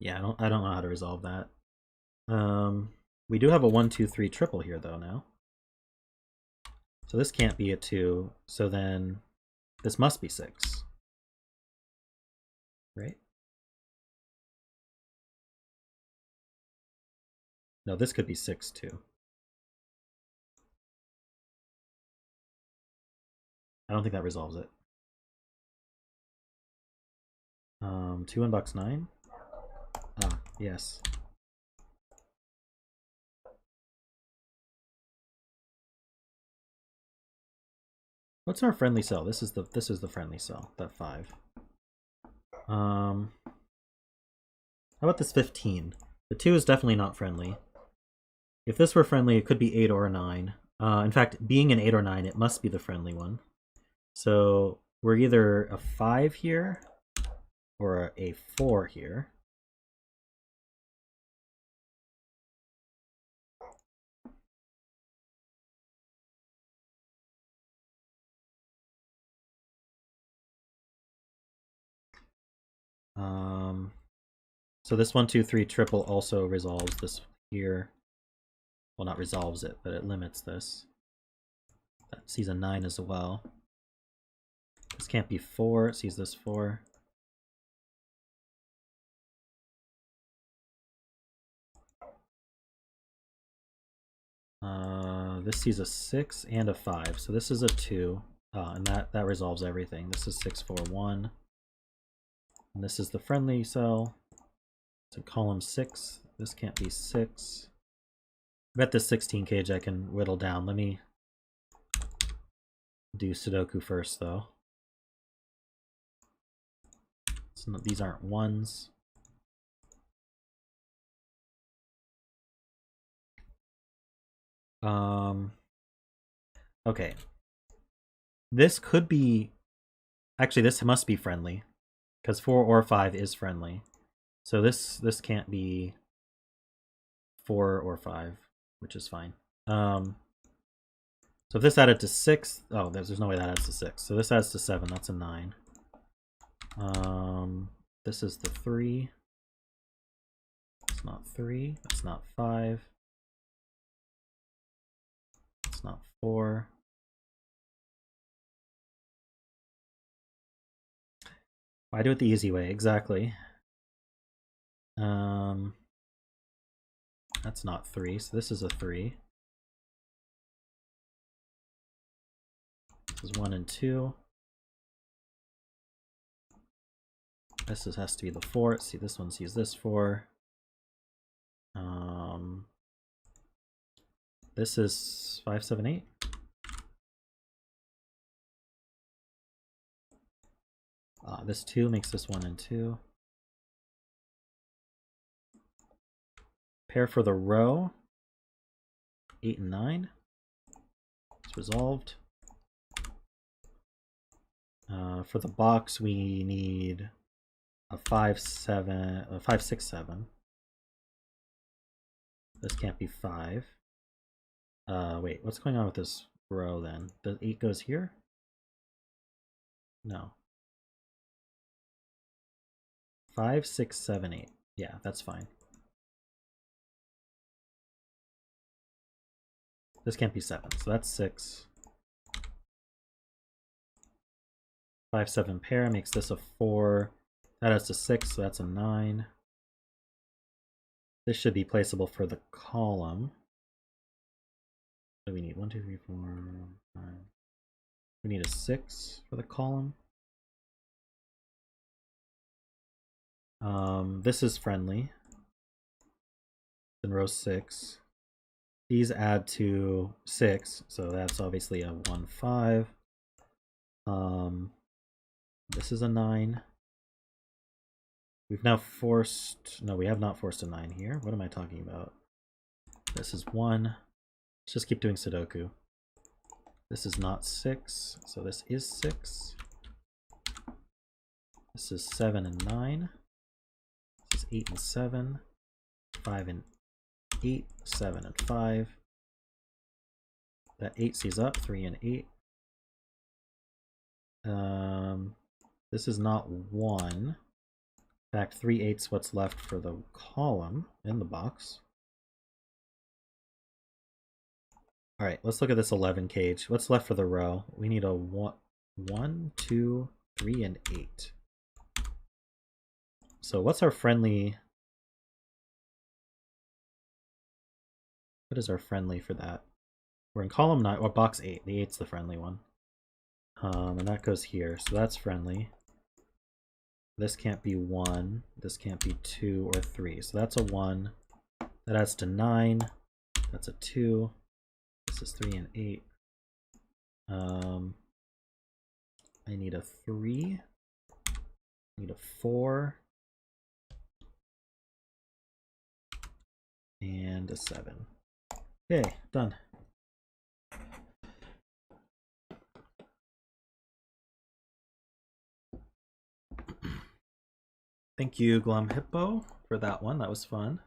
Speaker 1: Yeah, I don't know how to resolve that. We do have a 1, 2, 3 triple here though now. So this can't be a 2, so then this must be 6. Right? No, this could be 6 too. I don't think that resolves it. 2 in box 9? Ah, yes. What's our friendly cell? This is the friendly cell, that 5. How about this 15? The 2 is definitely not friendly. If this were friendly, it could be 8 or a 9. In fact, being an 8 or 9, it must be the friendly one. So we're either a 5 here or a 4 here. So this 1, 2, 3 triple also resolves this here. Well, not resolves it, but it limits this. That sees a 9 as well. This can't be 4, it sees this 4. This sees a 6 and a 5, so this is a 2, and that resolves everything. This is 6, 4, 1. And this is the friendly cell. So column 6, this can't be 6. I bet this 16 cage I can whittle down. Let me do Sudoku first, though. So these aren't 1s. Okay. This could be... Actually, this must be friendly, because 4 or 5 is friendly. So this can't be 4 or 5, which is fine. So if this added to 6... Oh, there's no way that adds to 6. So this adds to 7. That's a 9. This is the 3. It's not 3. That's not 5. It's not 4. I do it the easy way, exactly. That's not 3, so this is a 3. This is 1 and 2. This has to be the 4. See, this one sees this 4. This is 5, 7, 8. This 2 makes this 1 and 2. Pair for the row. 8 and 9. It's resolved. For the box, we need a 5, 7, 5, 6, 7. This can't be 5. Wait, what's going on with this row then? The 8 goes here? No. 5, 6, 7, 8. Yeah, that's fine. This can't be 7, so that's 6. 5, 7 pair makes this a 4. That adds to 6, so that's a 9. This should be placeable for the column. So we need 1, 2, 3, 4, 5. We need a 6 for the column. This is friendly. Then row 6. These add to 6, so that's obviously a 1, 5. This is a 9. We've now forced... No, we have not forced a 9 here. What am I talking about? This is 1. Let's just keep doing Sudoku. This is not 6, so this is 6. This is 7 and 9. This is 8 and 7. 5 and 8. 7 and 5. That 8 sees up. 3 and 8. This is not 1. In fact, 3 8's what's left for the column in the box. Alright, let's look at this 11 cage. What's left for the row? We need a 1, 2, 3, and 8. So what's our friendly... What is our friendly for that? We're in column 9, or box 8. The 8's the friendly one. And that goes here, so that's friendly. This can't be 1. This can't be 2 or 3. So that's a 1. That adds to 9. That's a 2. This is 3 and 8. I need a 3. I need a 4. And a 7. Okay, done. Thank you, Glum Hippo, for that one. That was fun.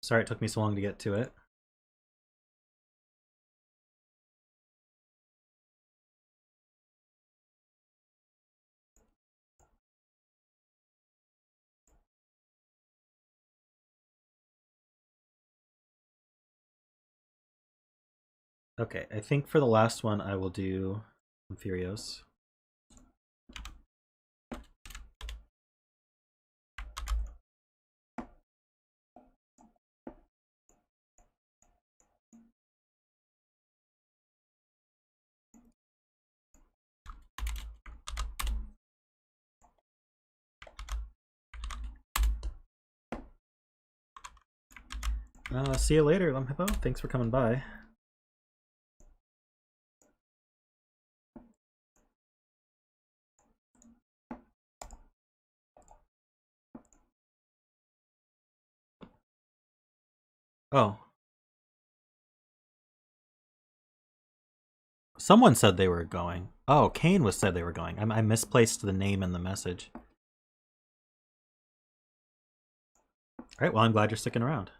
Speaker 1: Sorry it took me so long to get to it. Okay, I think for the last one I will do Emphyrios. See you later, Glum Hippo. Thanks for coming by. Oh. Someone said they were going. Oh, Kane was said they were going. I misplaced the name in the message. Alright, well, I'm glad you're sticking around.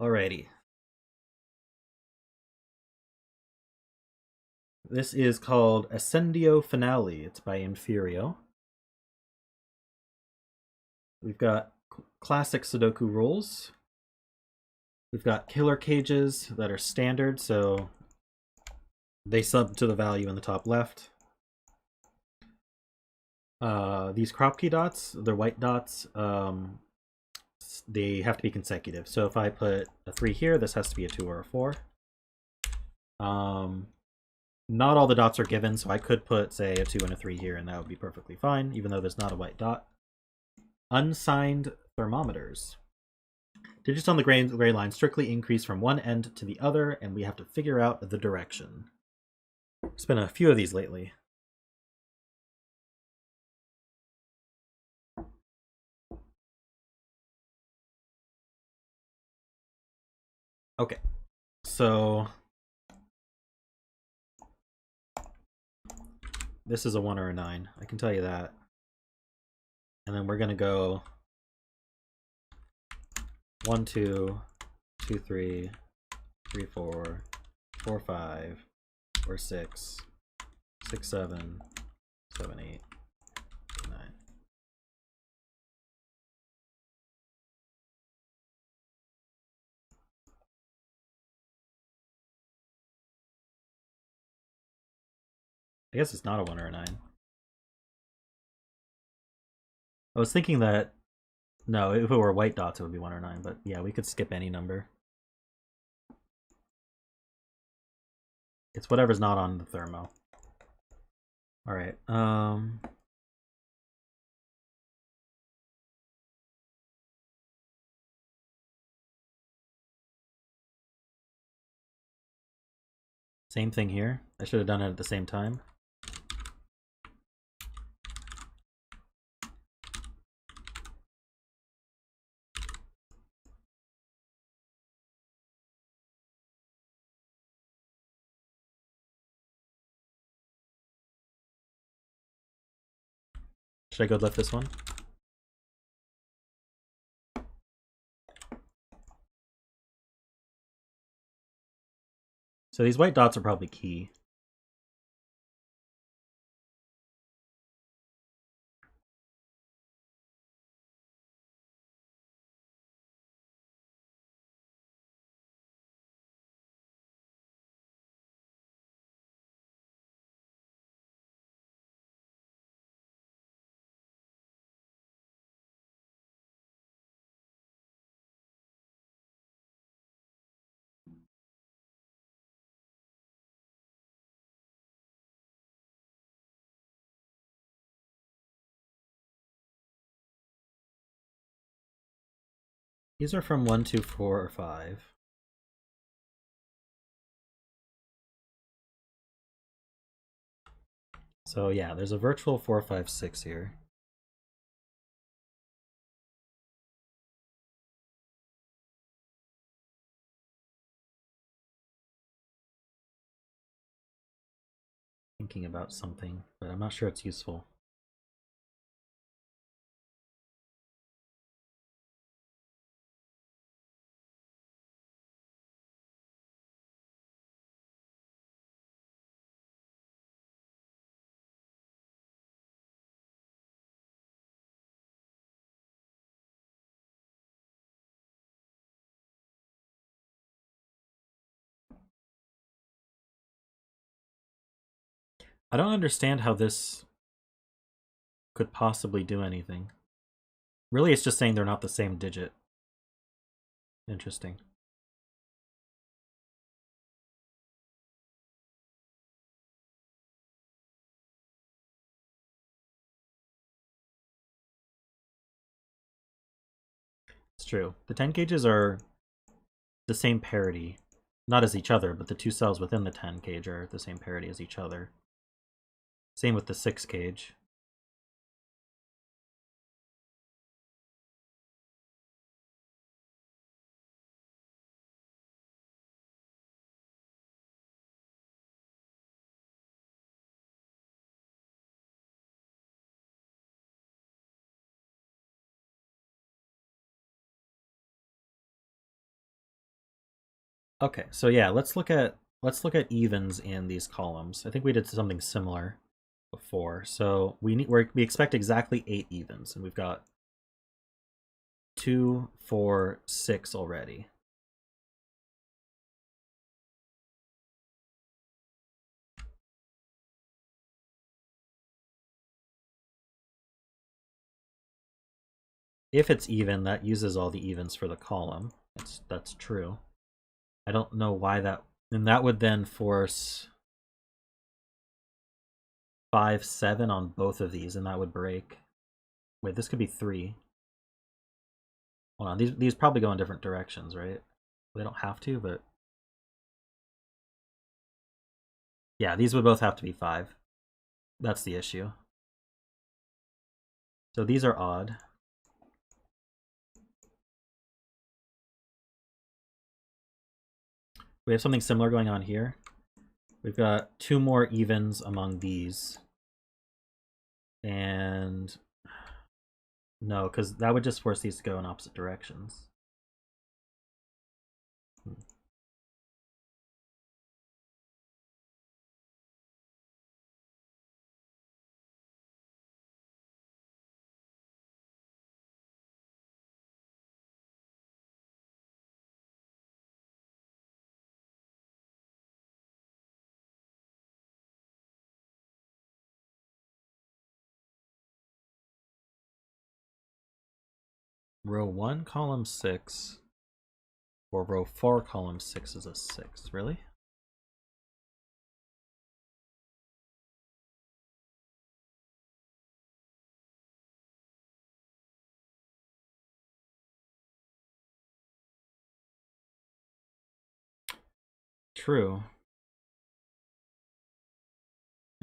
Speaker 1: Alrighty. This is called Ascendio Finale. It's by Emphyrio. We've got classic Sudoku rules. We've got killer cages that are standard, so they sub to the value in the top left. These crop key dots, they're white dots. They have to be consecutive. So if I put a 3 here, this has to be a 2 or a 4. Not all the dots are given, so I could put, say, a 2 and a 3 here, and that would be perfectly fine, even though there's not a white dot. Unsigned thermometers. Digits on the gray line strictly increase from one end to the other, and we have to figure out the direction. There's been a few of these lately. Okay, so this is a 1 or a 9. I can tell you that. And then we're going to go 1, 2, 2, 3, 3, 4, 4, 5, or 6, 6, 7, 7, 8, 9. I guess it's not a 1 or a 9. I was thinking that, no, if it were white dots, it would be 1 or 9, but yeah, we could skip any number. It's whatever's not on the thermo. Alright, same thing here. I should have done it at the same time. Should I go lift this one? So these white dots are probably key. These are from 1, 2, 4, or 5. So yeah, there's a virtual 4, 5, 6 here. Thinking about something, but I'm not sure it's useful. I don't understand how this could possibly do anything. Really, it's just saying they're not the same digit. Interesting. It's true. The 10 gauges are the same parity. Not as each other, but the two cells within the 10 gauge are the same parity as each other. Same with the 6 gauge. Okay, so yeah, let's look at evens in these columns. I think we did something similar before. So we expect exactly 8 evens, and we've got 2, 4, 6 already. If it's even, that uses all the evens for the column. That's true. I don't know why that, and that would then force 5, 7 on both of these, and that would break. Wait, this could be 3. Hold on, these probably go in different directions, right? They don't have to, but yeah, these would both have to be 5. That's the issue. So these are odd. We have something similar going on here. We've got 2 more evens among these. And no, because that would just force these to go in opposite directions. Row 1, column 6, or row 4, column 6 is a 6. Really? True.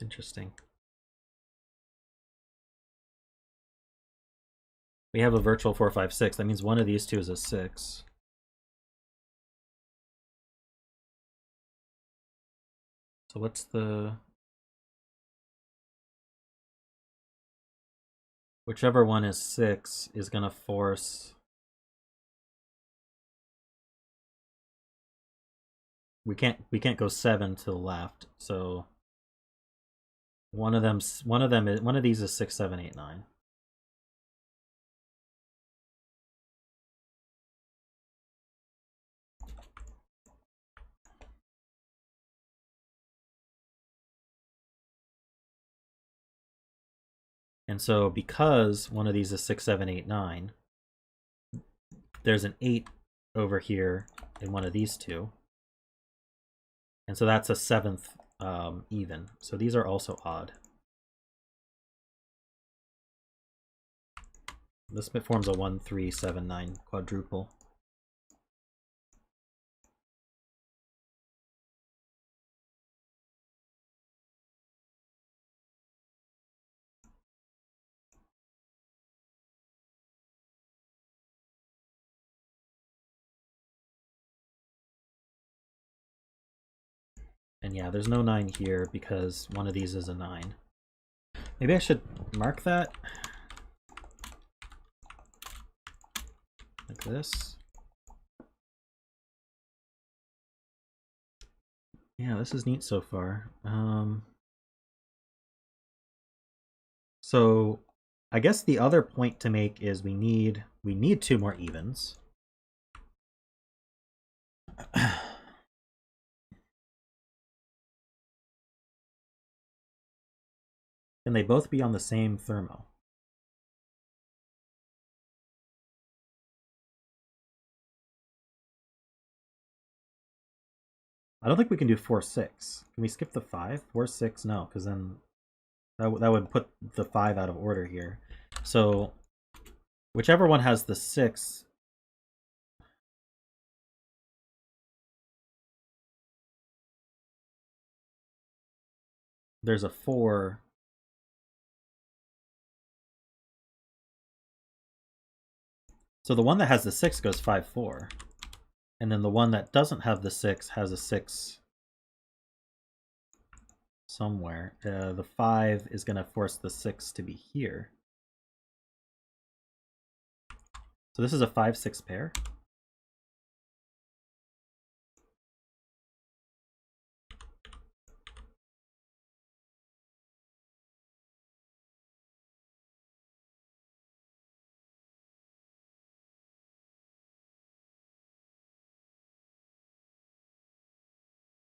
Speaker 1: Interesting. We have a virtual 4, 5, 6. That means one of these two is a 6. So what's the... Whichever one is 6 is going to force... We can't go 7 to the left, so one of these is 6, 7, 8, 9. And so because one of these is 6, 7, 8, 9, there's an 8 over here in one of these two. And so that's a 7th even. So these are also odd. This forms a 1, 3, 7, 9 quadruple. And yeah, there's no 9 here because one of these is a 9. Maybe I should mark that like this. Yeah, this is neat so far. So I guess the other point to make is we need 2 more evens. Can they both be on the same thermo? I don't think we can do 4, 6. Can we skip the 5? 4, 6, no, because then that would put the 5 out of order here. So whichever one has the 6. There's a 4. So the one that has the 6 goes 5, 4. And then the one that doesn't have the 6 has a 6 somewhere. The 5 is going to force the 6 to be here. So this is a 5, 6 pair.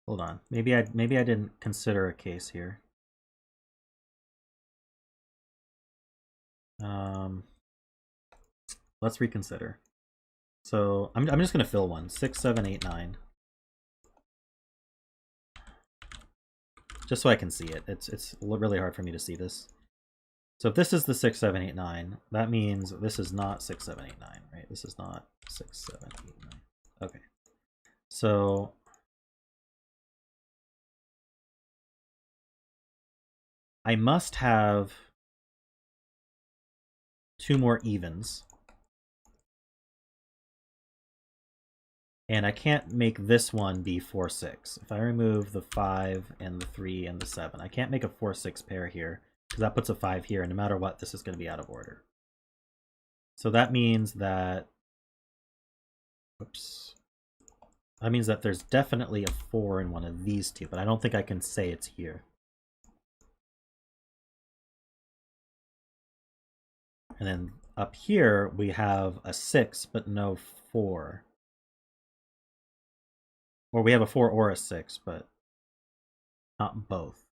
Speaker 1: Hold on. Maybe I didn't consider a case here. Let's reconsider. So I'm just gonna fill one. 6, 7, 8, 9. Just so I can see it. It's really hard for me to see this. So if this is the 6, 7, 8, 9, that means this is not 6, 7, 8, 9, right? This is not 6, 7, 8, 9. Okay. So I must have 2 more evens. And I can't make this one be 4, 6. If I remove the 5 and the 3 and the 7, I can't make a 4, 6 pair here, because that puts a 5 here, and no matter what, this is going to be out of order. So that means that, oops, that means that there's definitely a 4 in one of these two, but I don't think I can say it's here. And then up here, we have a 6, but no 4. Or we have a 4 or a 6, but not both.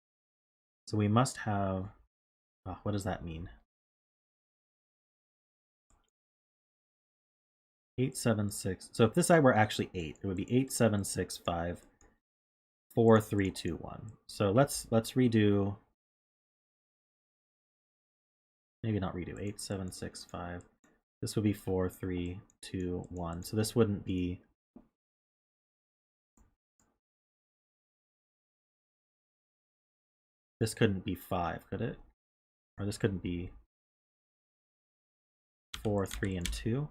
Speaker 1: So we must have, oh, what does that mean? 8, 7, 6. So if this side were actually 8, it would be 8, 7, 6, 5, 4, 3, 2, 1. So let's redo. Maybe not redo. 8, 7, 6, 5. This would be 4, 3, 2, 1. So this wouldn't be. This couldn't be 5, could it? Or this couldn't be 4, 3, and 2.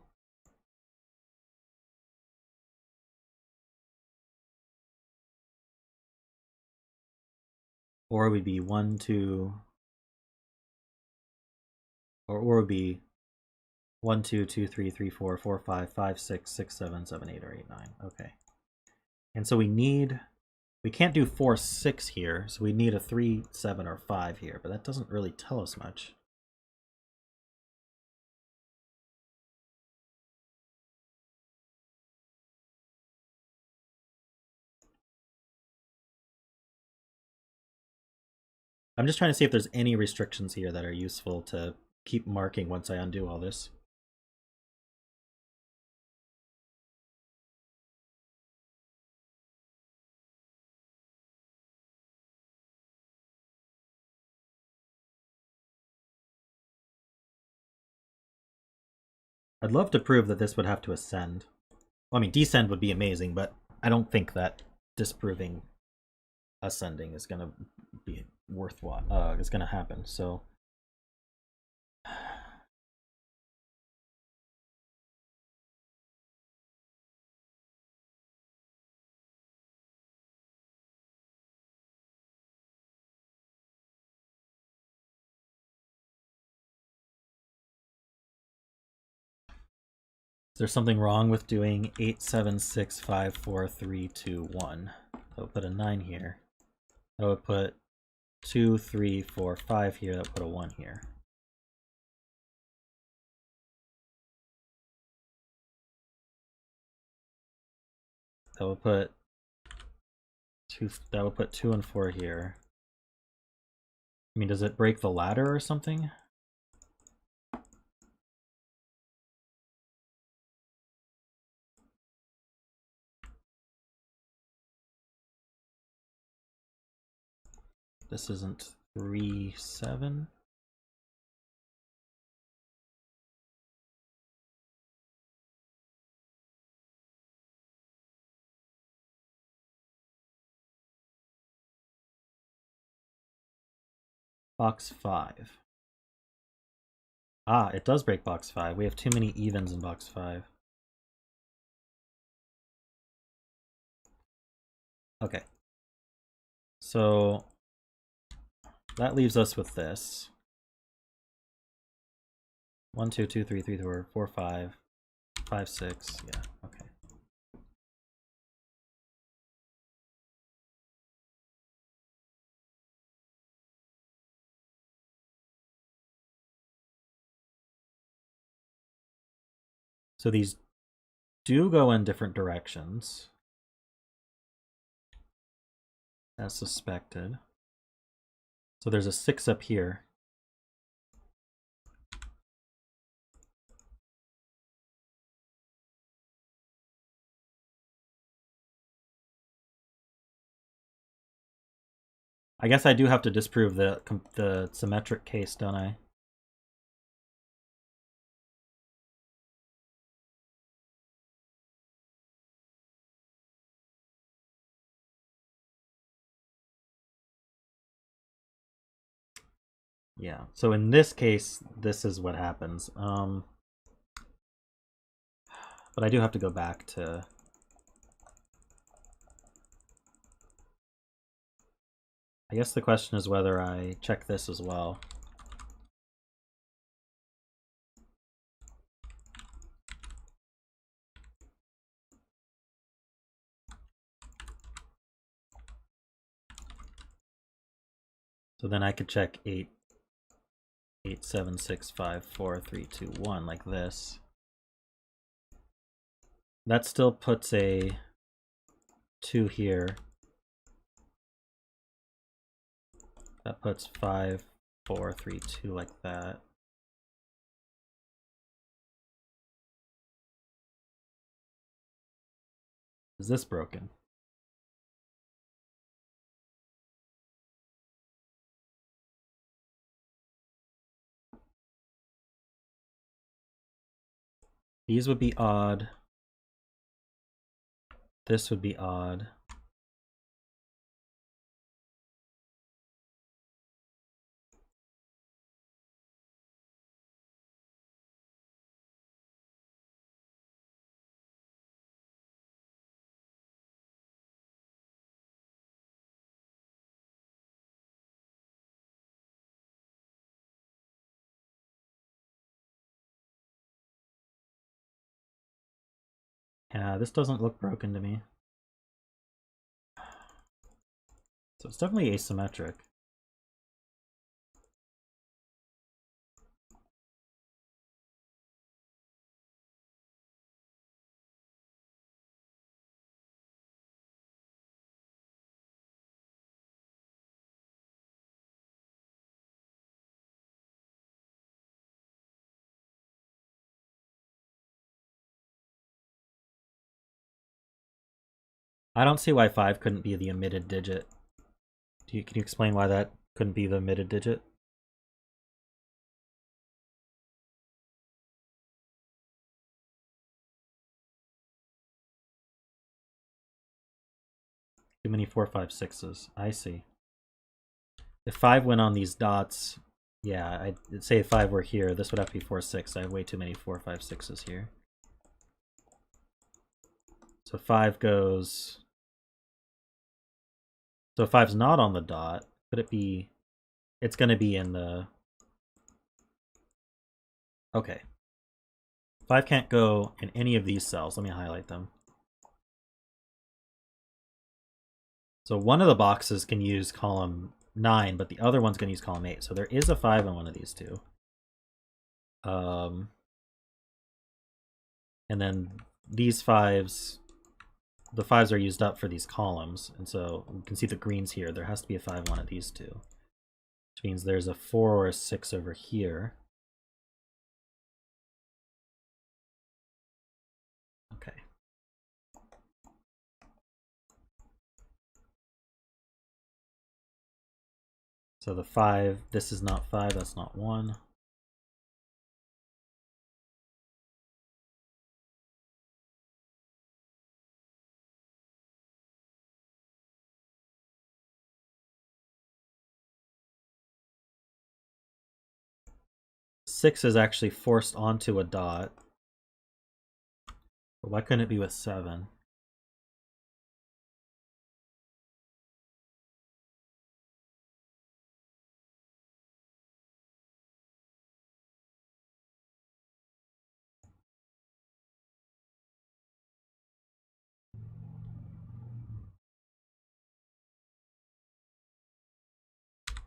Speaker 1: Or it would be 1, 2. Or it would be 1, 2, 2, 3, 3, 4, 4, 5, 5, 6, 6, 7, 7, 8, or 8, 9. Okay. And so we can't do 4, 6 here, so we need a 3, 7, or 5 here, but that doesn't really tell us much. I'm just trying to see if there's any restrictions here that are useful to keep marking once I undo all this. I'd love to prove that this would have to ascend. Well, I mean, descend would be amazing, but I don't think that disproving ascending is going to be worthwhile. It's going to happen, so there something wrong with doing 8, 7, 6, 5, 4, 3, 2, 1? That would put a 9 here. That would put 2, 3, 4, 5 here. That would put a 1 here. That would put 2. That would put 2 and 4 here. I mean, does it break the ladder or something? This isn't 3, 7. Box 5. Ah, it does break box 5. We have too many evens in box 5. Okay. So that leaves us with this. 1, 2, 2, 3, 3, 4, 4, 5, 5, 6. Yeah, okay. So these do go in different directions, as suspected. So there's a 6 up here. I guess I do have to disprove the symmetric case, don't I? Yeah, so in this case, this is what happens. But I do have to go back to... I guess the question is whether I check this as well. So then I could check 8, 8, 7, 6, 5, 4, 3, 2, 1, like this. That still puts a 2 here. That puts 5, 4, 3, 2, like that. Is this broken? These would be odd. This would be odd. Yeah, this doesn't look broken to me. So it's definitely asymmetric. I don't see why 5 couldn't be the omitted digit. Can you explain why that couldn't be the omitted digit? Too many 4, 5, 6s. I see. If 5 went on these dots, yeah, I'd say if 5 were here, this would have to be 4, 6. I have way too many 4, 5, 6s here. So 5 goes... So if 5's not on the dot, could it be... It's going to be in the... Okay. 5 can't go in any of these cells. Let me highlight them. So one of the boxes can use column 9, but the other one's going to use column 8. So there is a 5 in one of these two. And then these 5s, the 5s are used up for these columns. And so you can see the greens here. There has to be a 5 in one of these two. Which means there's a 4 or a 6 over here. Okay. So the 5, this is not 5, that's not 1. Six is actually forced onto a dot. But why couldn't it be with 7?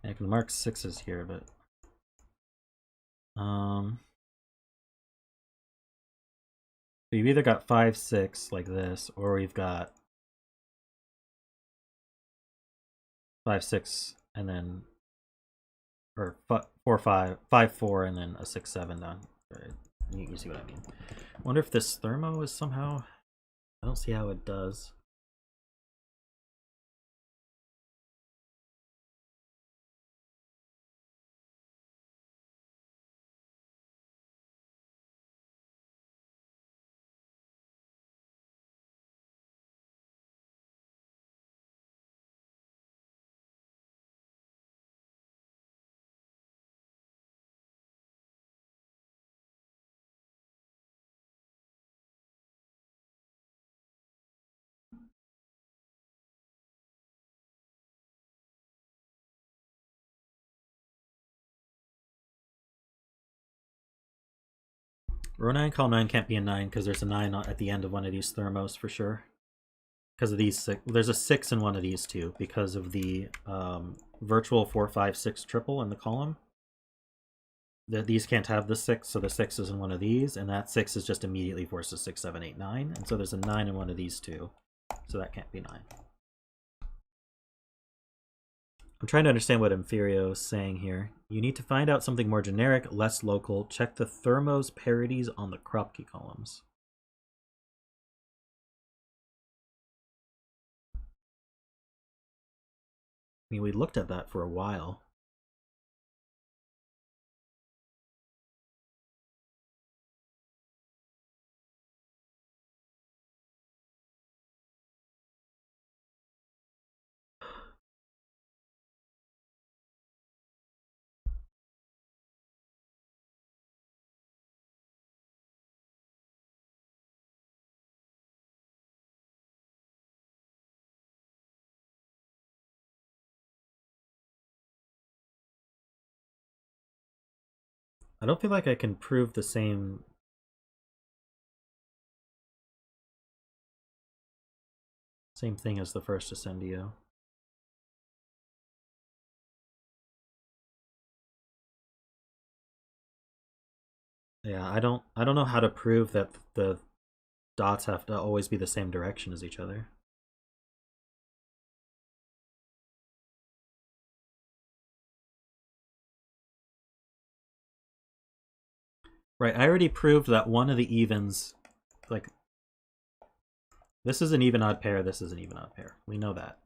Speaker 1: I can mark 6s here, but so you've either got 5, 6 like this, or we've got 5, 6, and then, or 4, 5, 5, 4, and then a 6, 7 down. Right. You see what I mean. I wonder if this thermo is somehow, I don't see how it does. Row 9, column 9 can't be a 9 because there's a 9 at the end of one of these thermos for sure. Because of these 6, there's a 6 in one of these two because of the virtual 4, 5, 6 triple in the column. These can't have the 6, so the 6 is in one of these, and that 6 is just immediately forced to 6, 7, 8, 9, and so there's a 9 in one of these two, so that can't be 9. I'm trying to understand what Emphyrio is saying here. You need to find out something more generic, less local. Check the thermos parodies on the Kropke columns. I mean, we looked at that for a while. I don't feel like I can prove the same thing as the first Ascendio. Yeah, I don't know how to prove that the dots have to always be the same direction as each other. Right, I already proved that one of the evens, like, this is an even odd pair, this is an even odd pair. We know that.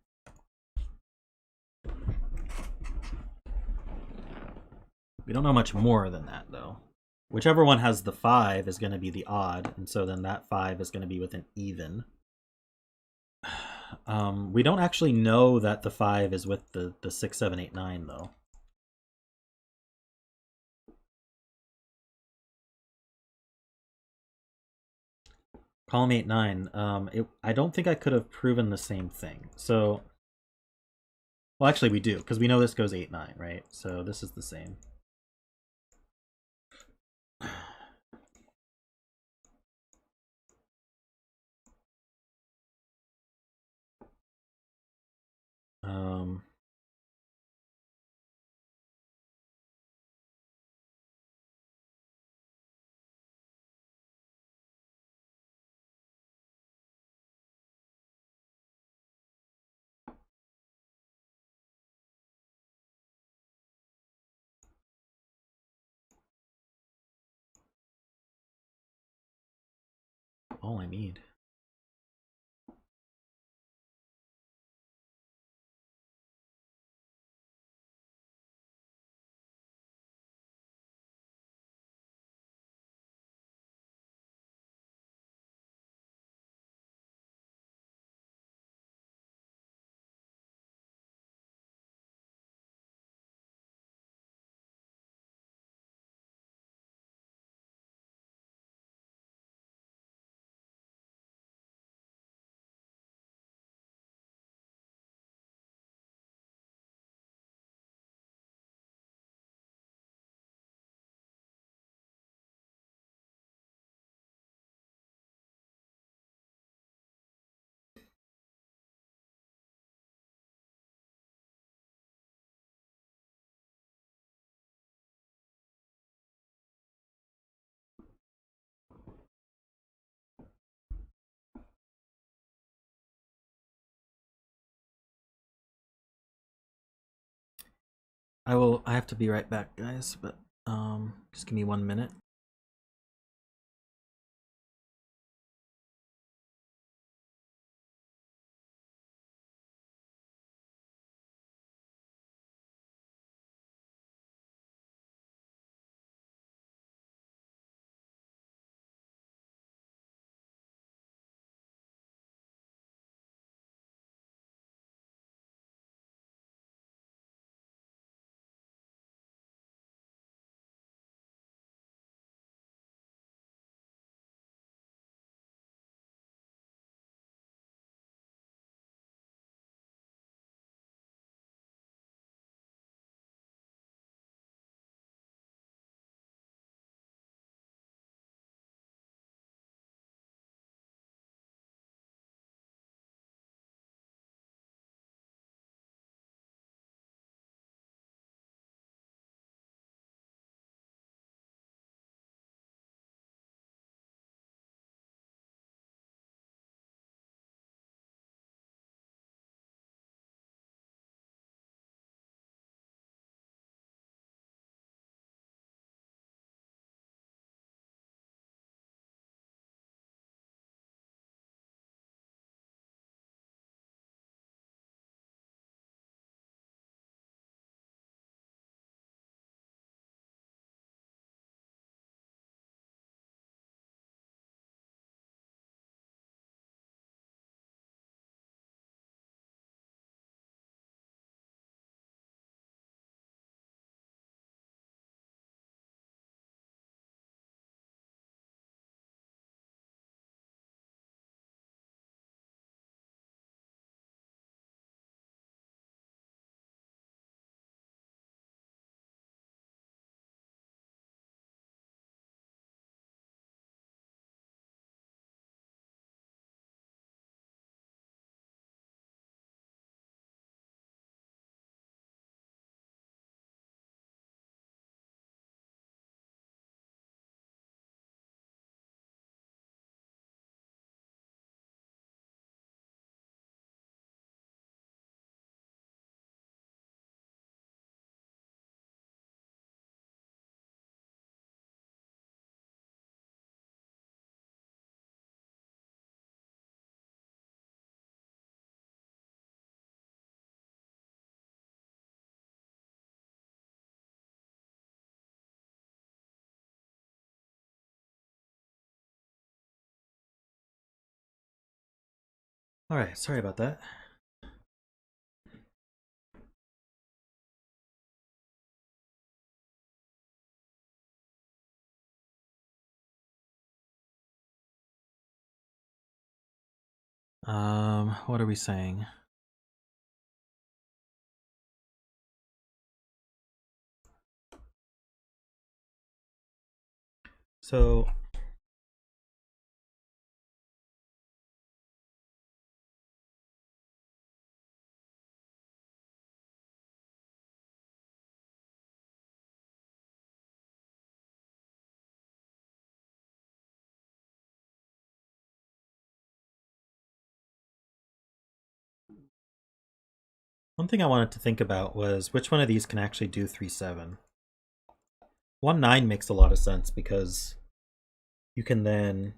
Speaker 1: We don't know much more than that, though. Whichever one has the 5 is going to be the odd, and so then that 5 is going to be with an even. We don't actually know that the 5 is with the 6, 7, 8, 9, though. Column 8, 9. I don't think I could have proven the same thing. So, well, actually we do, because we know this goes 8, 9, right? So this is the same. I need. I have to be right back, guys, but just give me 1 minute. All right, sorry about that. What are we saying? So one thing I wanted to think about was which one of these can actually do 3-7. 1-9 makes a lot of sense because you can then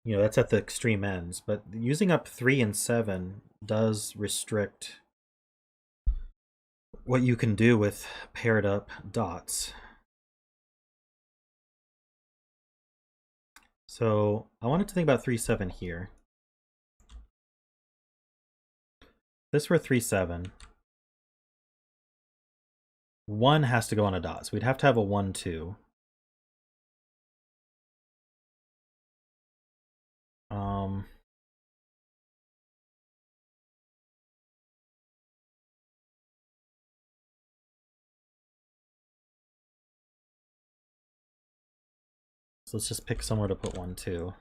Speaker 1: You know, that's at the extreme ends, but using up 3 and 7 does restrict what you can do with paired up dots. So I wanted to think about 3, 7 here. This were 3, 7. 1 has to go on a dot, so we'd have to have a 1, 2. So let's just pick somewhere to put 1, 2.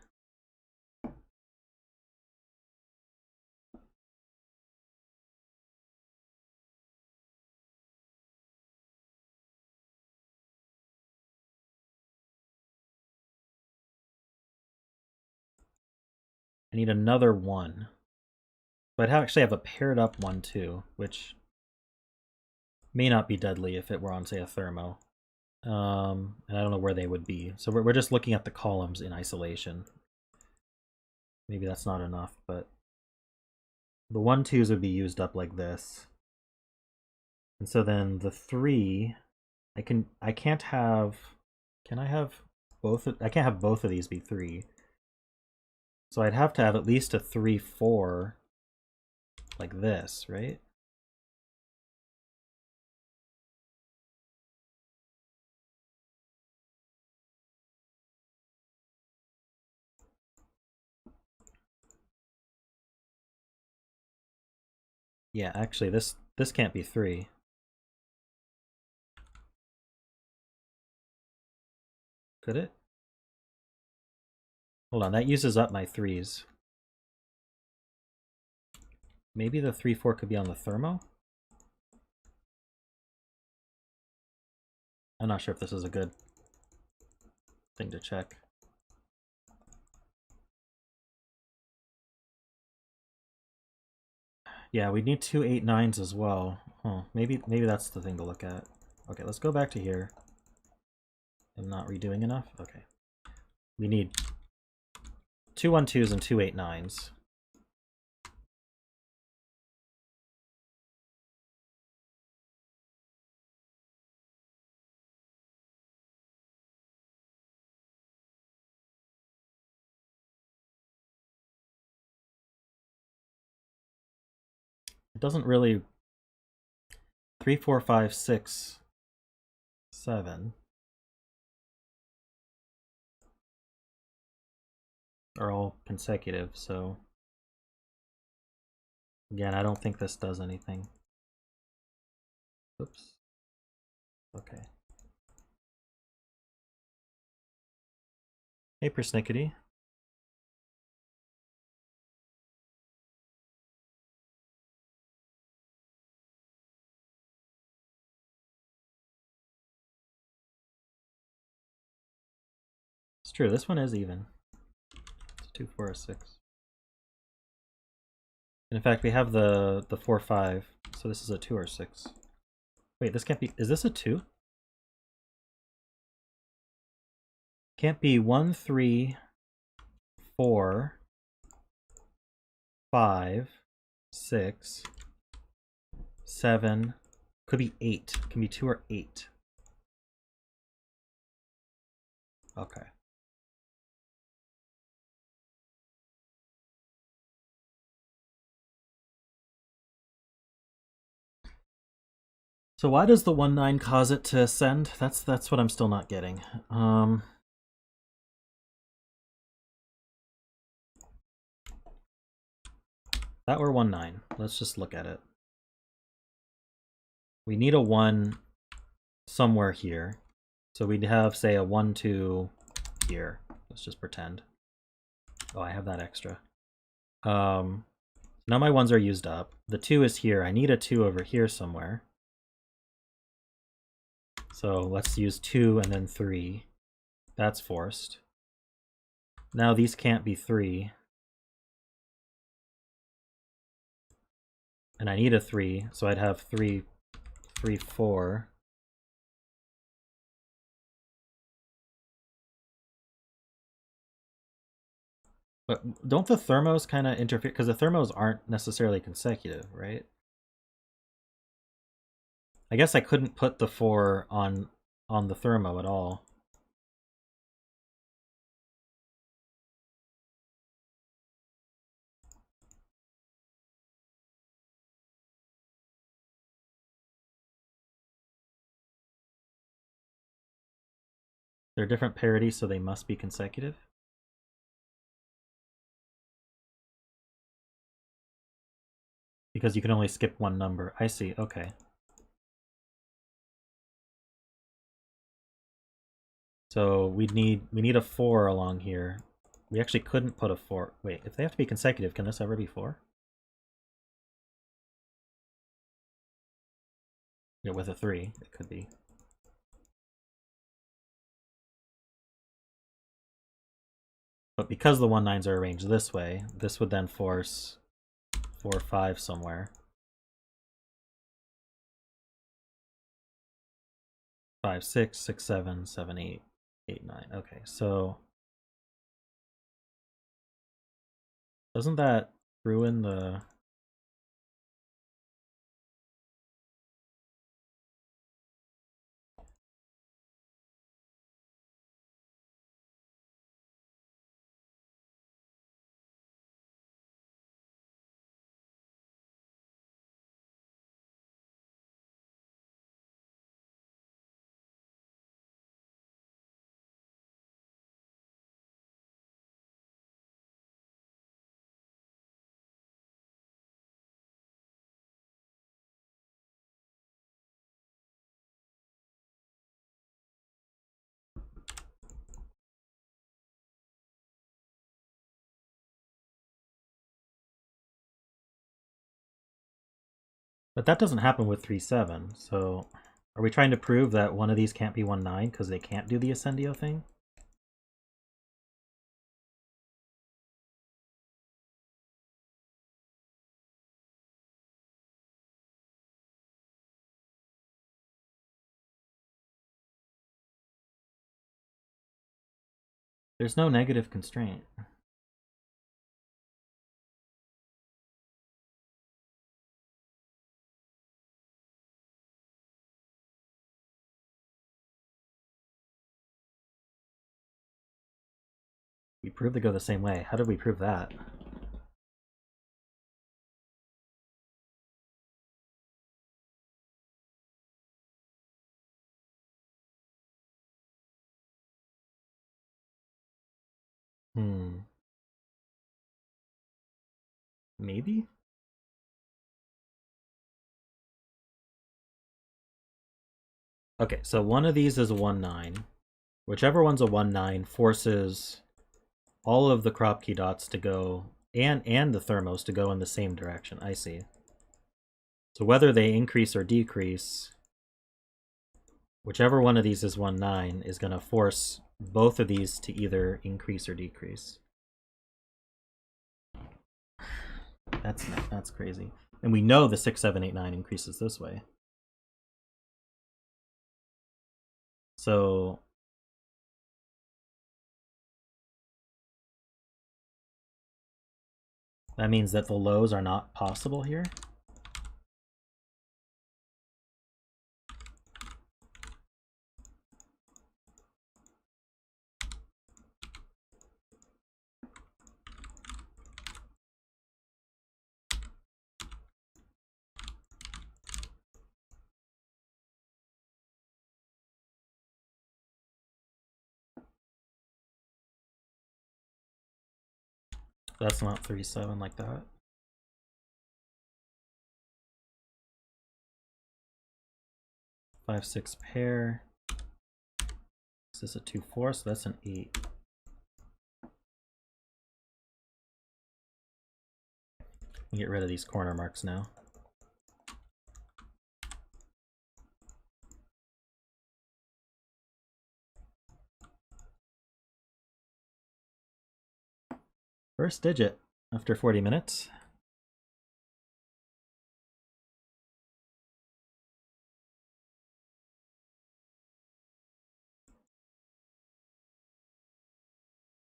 Speaker 1: I need another 1. But I actually have a paired up 1, 2, which may not be deadly if it were on, say, a thermo. And I don't know where they would be. So we're just looking at the columns in isolation. Maybe that's not enough, but the 1, 2s would be used up like this. And so then the 3, I can't have, can I have both? I can't have both of these be 3. So I'd have to have at least a 3, 4 like this, right? Yeah, actually this can't be 3. Could it? Hold on, that uses up my 3s. Maybe the 3, 4 could be on the thermo? I'm not sure if this is a good thing to check. Yeah, we need 2 8 9s as well. Oh, maybe that's the thing to look at. Okay, let's go back to here. I'm not redoing enough? Okay. We need 2 1 2s and 2 8 9s. It doesn't really 3 4 5 6 7 are all consecutive, so again, I don't think this does anything. Oops. Okay. Hey, persnickety. It's true, this one is even. It's 2 4 or 6. And in fact, we have the 4 5, so this is a 2 or 6. Wait, this can't be. Is this a 2? Can't be 1 3 4 5 6 7. Could be 8. Can be 2 or 8. Okay. So why does the 1 9 cause it to ascend? That's what I'm still not getting. That were 1 9. Let's just look at it. We need a 1 somewhere here. So we'd have, say, a 1 2 here. Let's just pretend. Oh, I have that extra. Now my 1s are used up. The 2 is here. I need a 2 over here somewhere. So let's use 2 and then 3. That's forced. Now these can't be 3. And I need a 3, so I'd have 3, 3, 4. But don't the thermos kind of interfere? Because the thermos aren't necessarily consecutive, right? I guess I couldn't put the 4 on the thermo at all. They're different parities, so they must be consecutive. Because you can only skip one number. I see, okay. So we need a 4 along here. We actually couldn't put a 4. Wait, if they have to be consecutive, can this ever be 4? Yeah, with a 3, it could be. But because the 1-9s are arranged this way, this would then force 4, 5 somewhere. 5, 6, 6, 7, 7, 8, 8, 9. Okay, so doesn't that ruin the... But that doesn't happen with 3, 7, so are we trying to prove that one of these can't be 1, 9 because they can't do the Ascendio thing? There's no negative constraint. We proved they go the same way. How did we prove that? Maybe? Okay, so one of these is a 1, 9. Whichever one's a 1, 9 forces all of the crop key dots to go, and the thermos to go in the same direction. I see. So whether they increase or decrease, whichever one of these is 1, 9 is going to force both of these to either increase or decrease. That's crazy. And we know the 6, 7, 8, 9 increases this way. So that means that the lows are not possible here. That's not 3, 7 like that. Five, 6 pair. This is a 2, 4, so that's an 8. Get rid of these corner marks now. First digit after 40 minutes.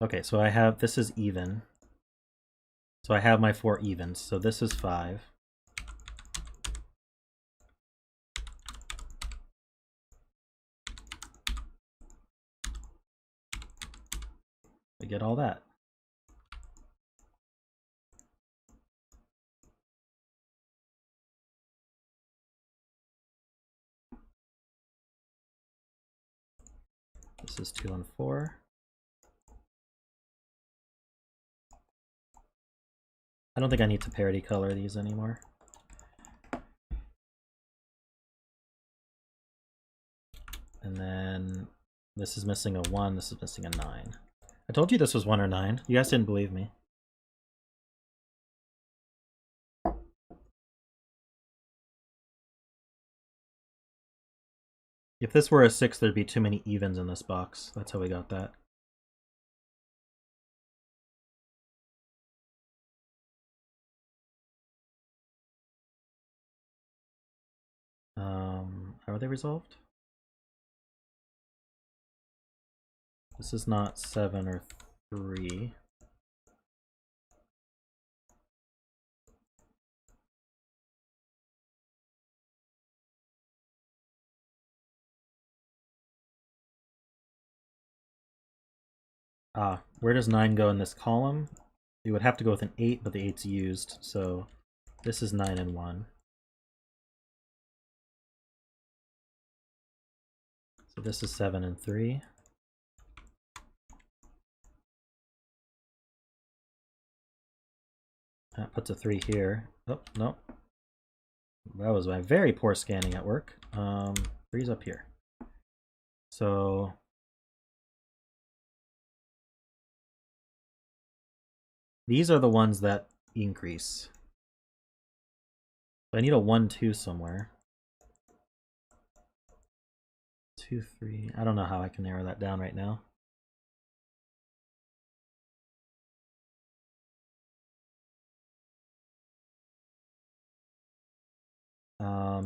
Speaker 1: Okay, so I have, this is even. So I have my 4 evens. So this is 5. We get all that. This is 2 and 4. I don't think I need to parity color these anymore. And then this is missing a 1, this is missing a 9. I told you this was 1 or 9. You guys didn't believe me. If this were a 6, there'd be too many evens in this box. That's how we got that. How are they resolved? This is not 7 or 3. Where does 9 go in this column? You would have to go with an 8, but the 8's used, so this is 9 and 1. So this is 7 and 3. That puts a 3 here. Oh, no. That was my very poor scanning at work. 3's up here. So these are the ones that increase. So I need a 1, 2 somewhere. 2, 3. I don't know how I can narrow that down right now.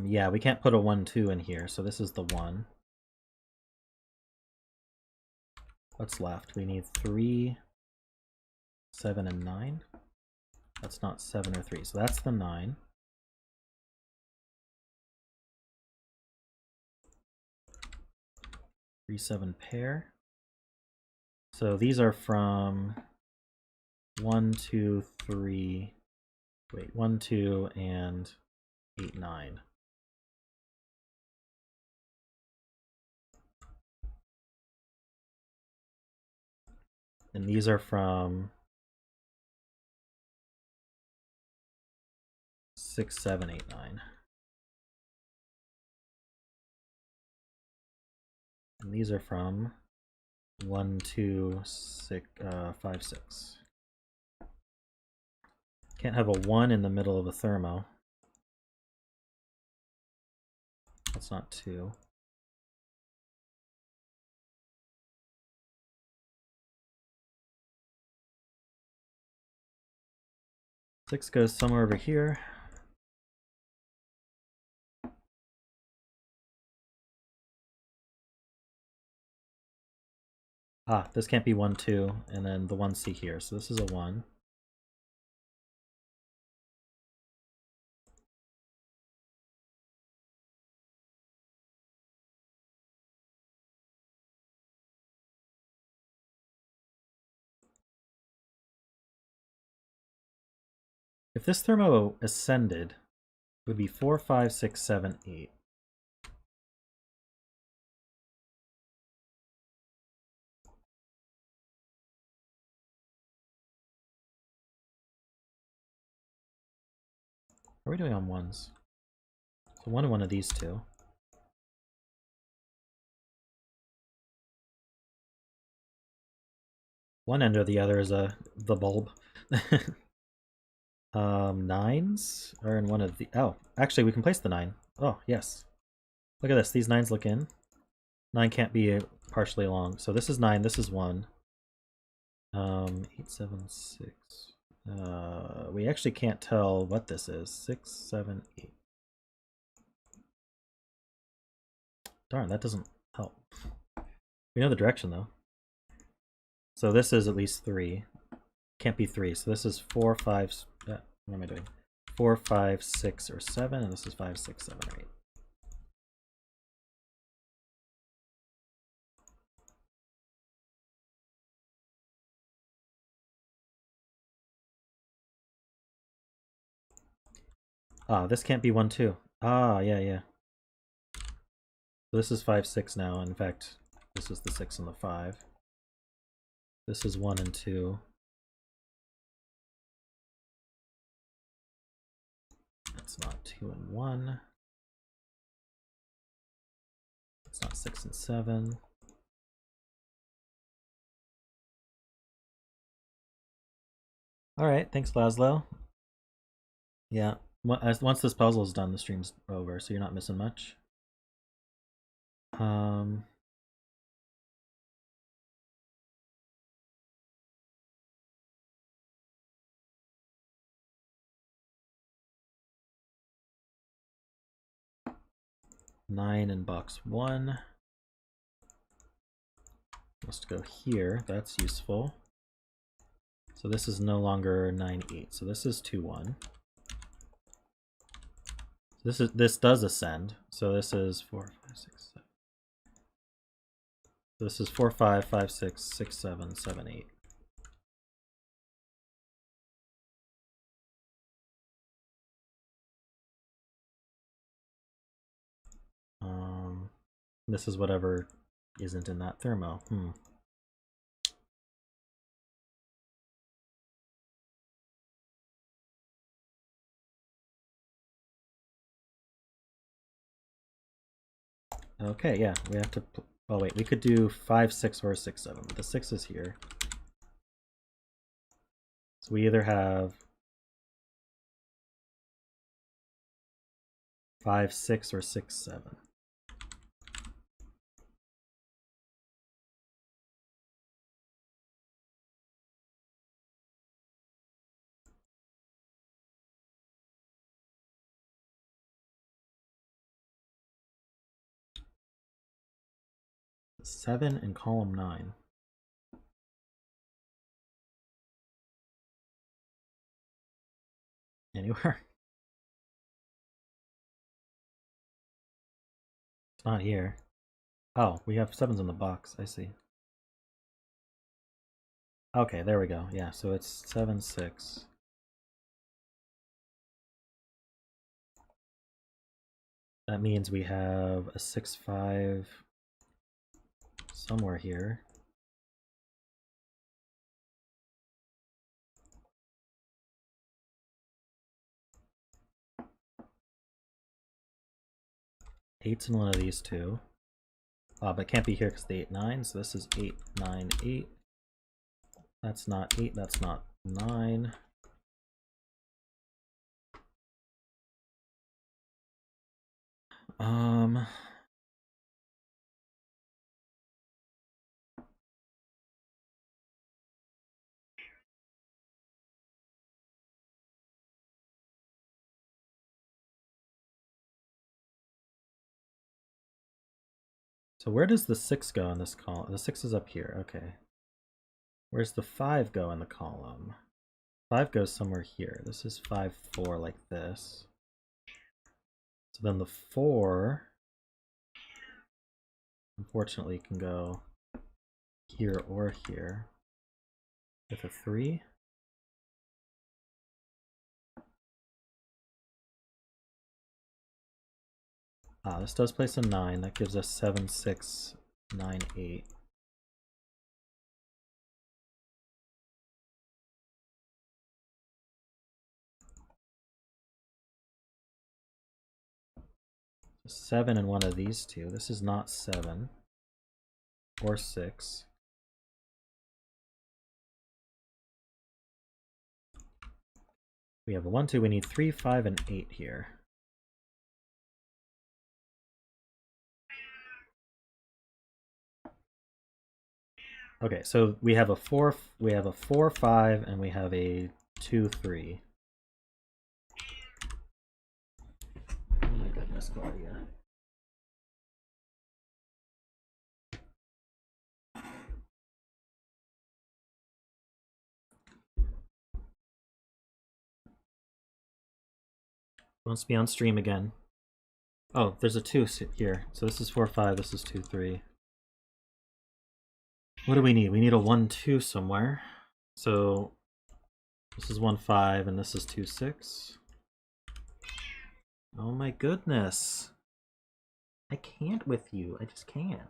Speaker 1: Yeah, we can't put a 1, 2 in here, so this is the 1. What's left? We need 3, 7, and 9. That's not 7 or 3, so that's the 9. Three, 7 pair. So these are from 1, 2, 3. Wait, 1, 2, and 8, 9. And these are from 6, 7, 8, 9. And these are from 1, 2, 6, 5, 6. Can't have a 1 in the middle of a thermo. That's not 2. Six goes somewhere over here. This can't be 1, 2, and then the 1C here. So this is a 1. If this thermo ascended, it would be 4, 5, 6, 7, 8. What are we doing on 1s? So 1 and 1 of these two. One end or the other is the bulb. 9s are in one of the... Oh, actually we can place the 9. Oh, yes. Look at this. These 9s look in. 9 can't be partially along. So this is 9, this is 1. 8, 7, 6. We actually can't tell what this is. 6, 7, 8. Darn, that doesn't help. We know the direction though. So this is at least 3. can't be 3. So this is 4, 5. What am I doing? 4, 5, 6, or 7, and this is 5, 6, 7, or 8. Ah, this can't be 1, 2. Ah, yeah. So this is 5, 6 now. In fact, this is the 6 and the 5. This is 1 and 2. That's not 2 and 1. It's not 6 and 7. All right, thanks, Laszlo. Yeah, once this puzzle is done, the stream's over, so you're not missing much. 9 in box 1. Must go here. That's useful. So this is no longer 9, 8. So this is 2, 1. So this does ascend. So this is 4, 5, 6, 7. So this is 4, 5, 5, 6, 6, 7, 7, 8. This is whatever isn't in that thermo. Okay, yeah, we have to. Oh wait, we could do 5, 6, or 6, 7, but the 6 is here. So we either have 5, 6, or 6, 7. Seven in column 9. Anywhere? It's not here. Oh, we have 7s in the box. I see. Okay, there we go. Yeah, so it's 7, 6. That means we have a 6, 5 somewhere here. Eight's in one of these two. But it can't be here because the 8, 9. So this is 8, 9, 8. That's not 8. That's not 9. So where does the 6 go in this column? The 6 is up here. Okay. Where's the 5 go in the column? 5 goes somewhere here. This is 5, 4 like this. So then the 4, unfortunately, can go here or here with a 3. This does place a 9. That gives us 7, 6, 9, 8. So 7 in one of these two. This is not 7 or 6. We have a 1, 2. We need 3, 5, and 8 here. Okay, so we have a 4, 5, and we have a 2, 3. Oh my goodness, Claudia. Wants to be on stream again. Oh, there's a 2 here. So this is 4, 5, this is 2, 3. What do we need? We need a 1, 2 somewhere. So this is 1, 5, and this is 2, 6. Oh my goodness. I can't with you. I just can't.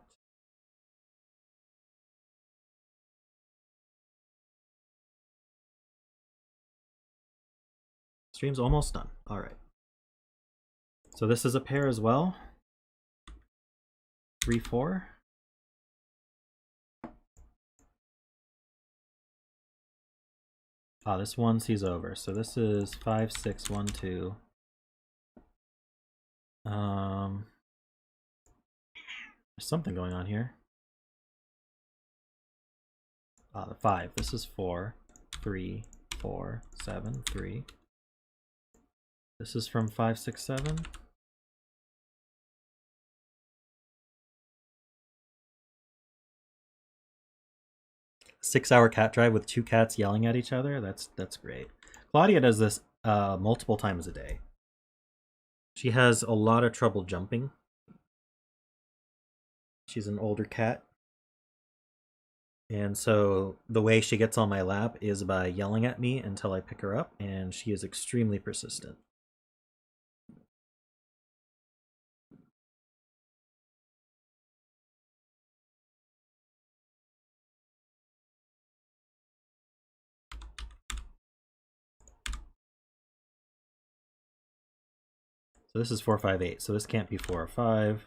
Speaker 1: Stream's almost done. All right. So this is a pair as well. 3, 4. Ah, this 1 sees over. So this is 5, 6, 1, 2. There's something going on here. Ah, the 5. This is 4, 3, 4, 7, 3. This is from 5, 6, 7. Six-hour cat drive with 2 cats yelling at each other. That's great. Claudia does this multiple times a day. She has a lot of trouble jumping. She's an older cat. And so the way she gets on my lap is by yelling at me until I pick her up, and she is extremely persistent. So this is 4, 5, 8. So this can't be 4 or 5.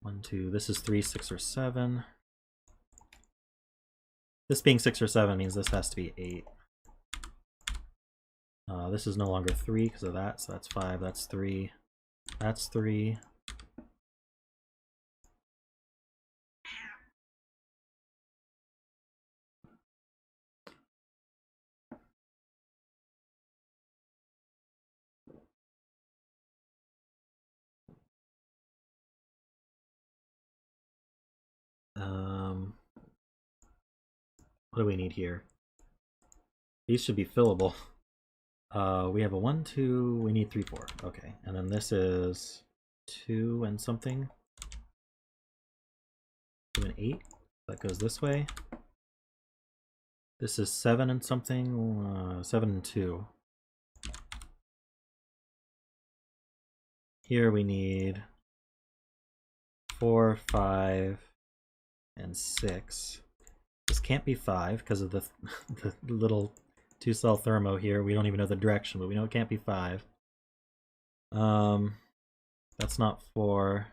Speaker 1: 1, 2. This is 3, 6, or 7. This being 6 or 7 means this has to be 8. This is no longer 3 because of that, so that's 5, that's 3, that's 3. What do we need here? These should be fillable. We have a 1, 2, we need 3, 4. Okay, and then this is 2 and something. 2 and 8. That goes this way. This is 7 and something. 7 and 2. Here we need 4, 5, and 6. This can't be 5 because of the little 2-cell thermo here. We don't even know the direction, but we know it can't be 5. That's not 4.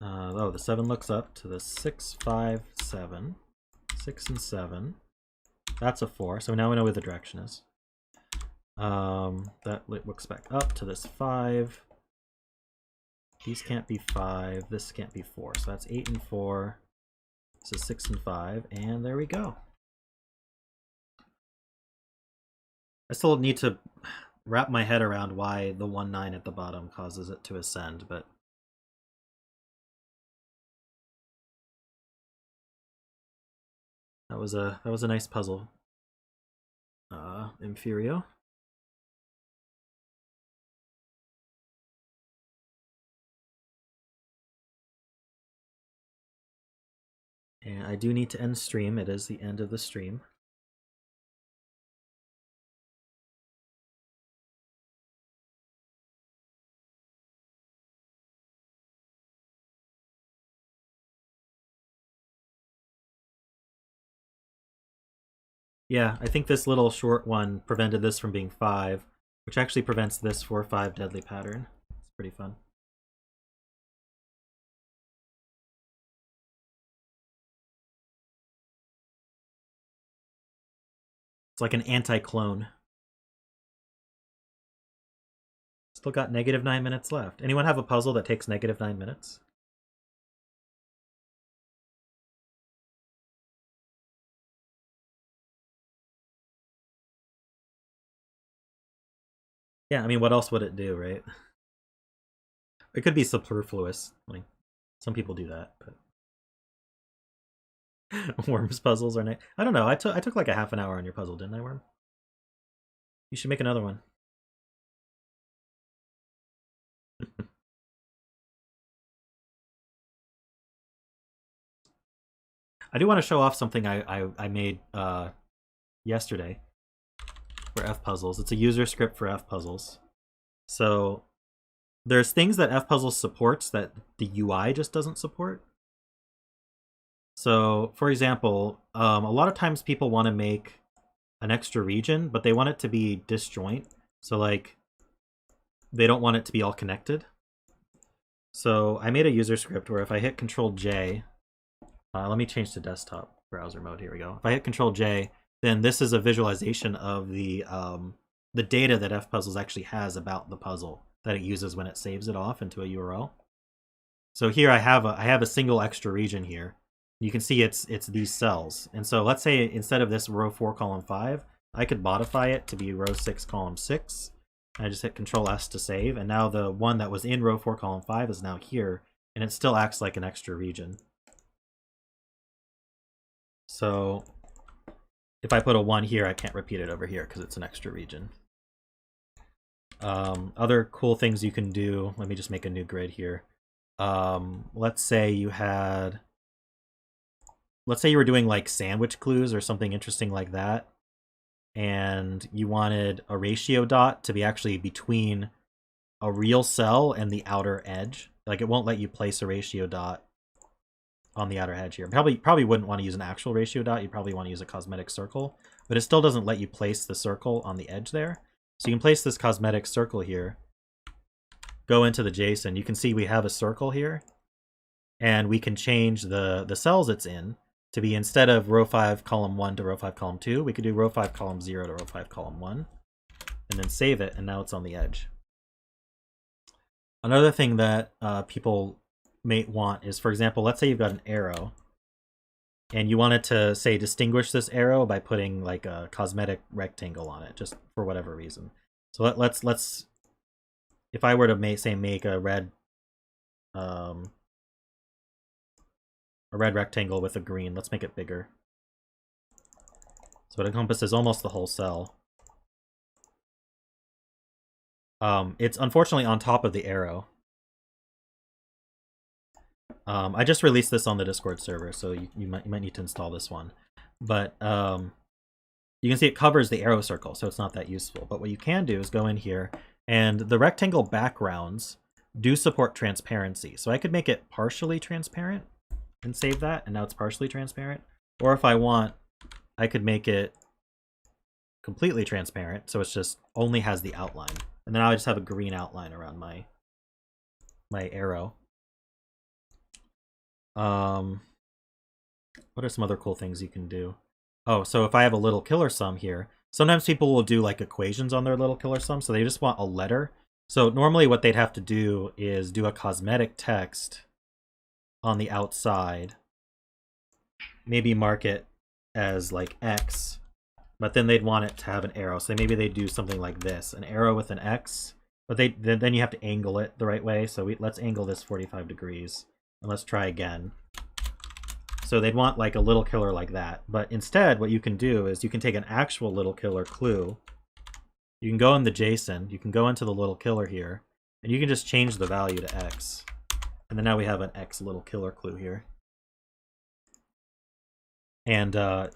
Speaker 1: Oh, the 7 looks up to the 6, 5, 7. 6 and 7. That's a 4, so now we know where the direction is. That looks back up to this 5. These can't be 5. This can't be 4. So that's 8 and 4. This is 6 and 5. And there we go. I still need to wrap my head around why the 1, 9 at the bottom causes it to ascend, but that was a nice puzzle. Emphyrio. And I do need to end stream. It is the end of the stream. Yeah, I think this little short one prevented this from being 5, which actually prevents this 4, 5 deadly pattern. It's pretty fun. It's like an anti-clone. Still got negative 9 minutes left. Anyone have a puzzle that takes negative 9 minutes? Yeah, I mean, what else would it do, right? It could be superfluous. Like some people do that, but Worm's puzzles are nice. I don't know. I took like a half an hour on your puzzle, didn't I, Worm? You should make another one. I do want to show off something I made yesterday for F puzzles. It's a user script for F puzzles. So there's things that F puzzles supports that the UI just doesn't support. So, for example, a lot of times people want to make an extra region, but they want it to be disjoint. So, like, they don't want it to be all connected. So I made a user script where if I hit Control J, let me change to desktop browser mode. Here we go. If I hit Control J, then this is a visualization of the data that FPuzzles actually has about the puzzle that it uses when it saves it off into a URL. So here I have a single extra region here. You can see it's these cells. And so let's say instead of this row 4 column 5, I could modify it to be row 6 column 6. And I just hit Control S to save, and now the one that was in row 4 column 5 is now here, and it still acts like an extra region. So if I put a 1 here, I can't repeat it over here because it's an extra region. Other cool things you can do, let me just make a new grid here. Let's say you were doing like sandwich clues or something interesting like that, and you wanted a ratio dot to be actually between a real cell and the outer edge. Like, it won't let you place a ratio dot on the outer edge here. Probably wouldn't want to use an actual ratio dot. You'd probably want to use a cosmetic circle, but it still doesn't let you place the circle on the edge there. So you can place this cosmetic circle here, go into the JSON. You can see we have a circle here, and we can change the cells it's in to be, instead of row 5 column 1 to row 5 column 2, we could do row 5 column 0 to row 5 column 1, and then save it, and now it's on the edge. Another thing that people may want is, for example, let's say you've got an arrow, and you wanted to, say, distinguish this arrow by putting like a cosmetic rectangle on it, just for whatever reason. So let's if I were to make a red rectangle with a green, let's make it bigger, so it encompasses almost the whole cell. It's unfortunately on top of the arrow. I just released this on the Discord server, so you might need to install this one. But you can see it covers the arrow circle, so it's not that useful. But what you can do is go in here, and the rectangle backgrounds do support transparency. So I could make it partially transparent and save that, and now it's partially transparent. Or if I want, I could make it completely transparent, so it's just only has the outline. And then I would just have a green outline around my arrow. What are some other cool things you can do? Oh, so if I have a little killer sum here, sometimes people will do like equations on their little killer sum, so they just want a letter. So normally what they'd have to do is do a cosmetic text on the outside, maybe mark it as like X, but then they'd want it to have an arrow. So maybe they'd do something like this, an arrow with an X, but then you have to angle it the right way. So let's angle this 45 degrees, and let's try again. So they'd want like a little killer like that. But instead, what you can do is you can take an actual little killer clue. You can go in the JSON, you can go into the little killer here, and you can just change the value to X. And then now we have an X little killer clue here. And the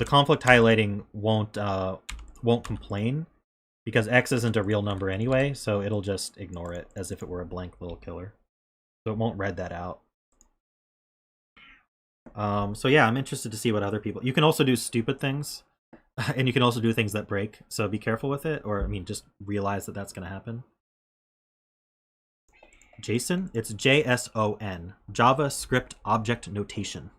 Speaker 1: conflict highlighting won't complain, because X isn't a real number anyway, so it'll just ignore it as if it were a blank little killer. So it won't read that out. So yeah, I'm interested to see what other people... You can also do stupid things, and you can also do things that break, so be careful with it, or, I mean, just realize that that's going to happen. JSON? It's JSON, JavaScript Object Notation.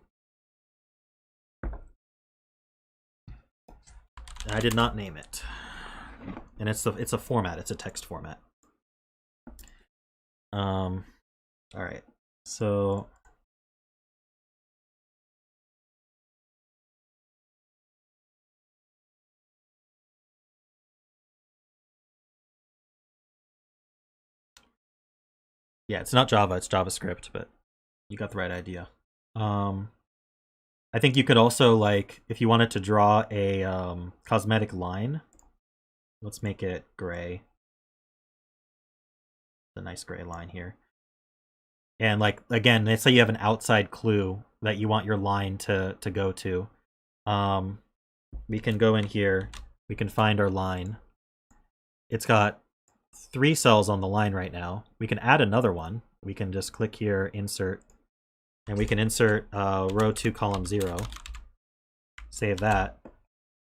Speaker 1: I did not name it. And it's a format, it's a text format. Alright, so... Yeah, it's not Java, it's JavaScript, but you got the right idea. I think you could also, like, if you wanted to draw a cosmetic line, let's make it gray. A nice gray line here. And like, again, let's say you have an outside clue that you want your line to go to. We can go in here, we can find our line. It's got 3 cells on the line right now. We can add another one. We can just click here, insert, and we can insert row 2, column 0. Save that.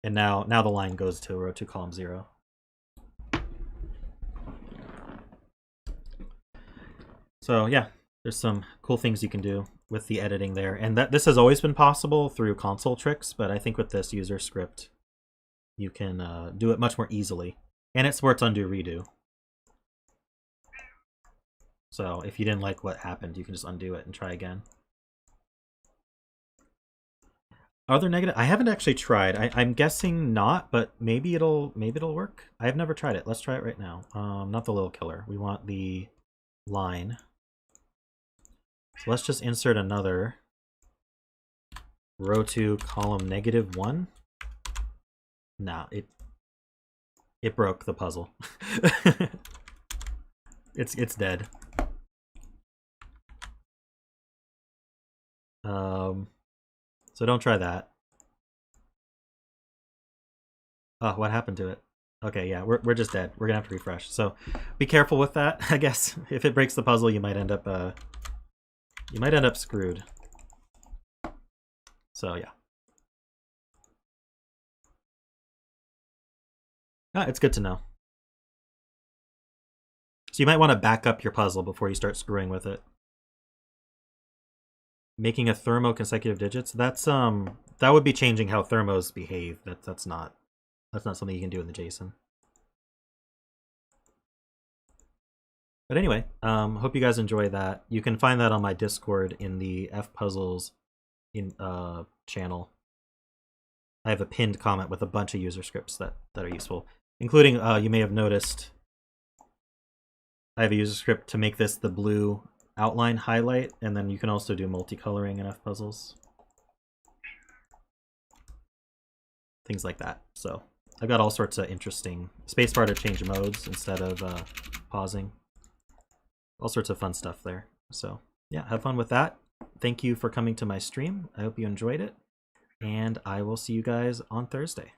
Speaker 1: And now the line goes to row 2, column 0. So yeah, there's some cool things you can do with the editing there. And this has always been possible through console tricks, but I think with this user script, you can do it much more easily. And it supports undo redo. So if you didn't like what happened, you can just undo it and try again. Are there negative? I haven't actually tried. I'm guessing not, but maybe it'll work. I've never tried it. Let's try it right now. Not the little killer. We want the line. So let's just insert another row 2, column -1. Nah, it broke the puzzle. It's dead. So don't try that. Oh, what happened to it? Okay, yeah, we're just dead. We're gonna have to refresh. So be careful with that, I guess. If it breaks the puzzle, you might end up screwed. So yeah. It's good to know. So you might want to back up your puzzle before you start screwing with it. Making a thermo consecutive digits, that's that would be changing how thermos behave. That's not something you can do in the JSON. But anyway, hope you guys enjoy that. You can find that on my Discord in the fpuzzles channel. I have a pinned comment with a bunch of user scripts that are useful, including you may have noticed I have a user script to make this the blue outline highlight, and then you can also do multicoloring in fpuzzles. Things like that. So I've got all sorts of interesting spacebar to change modes instead of pausing. All sorts of fun stuff there. So yeah, have fun with that. Thank you for coming to my stream. I hope you enjoyed it, and I will see you guys on Thursday.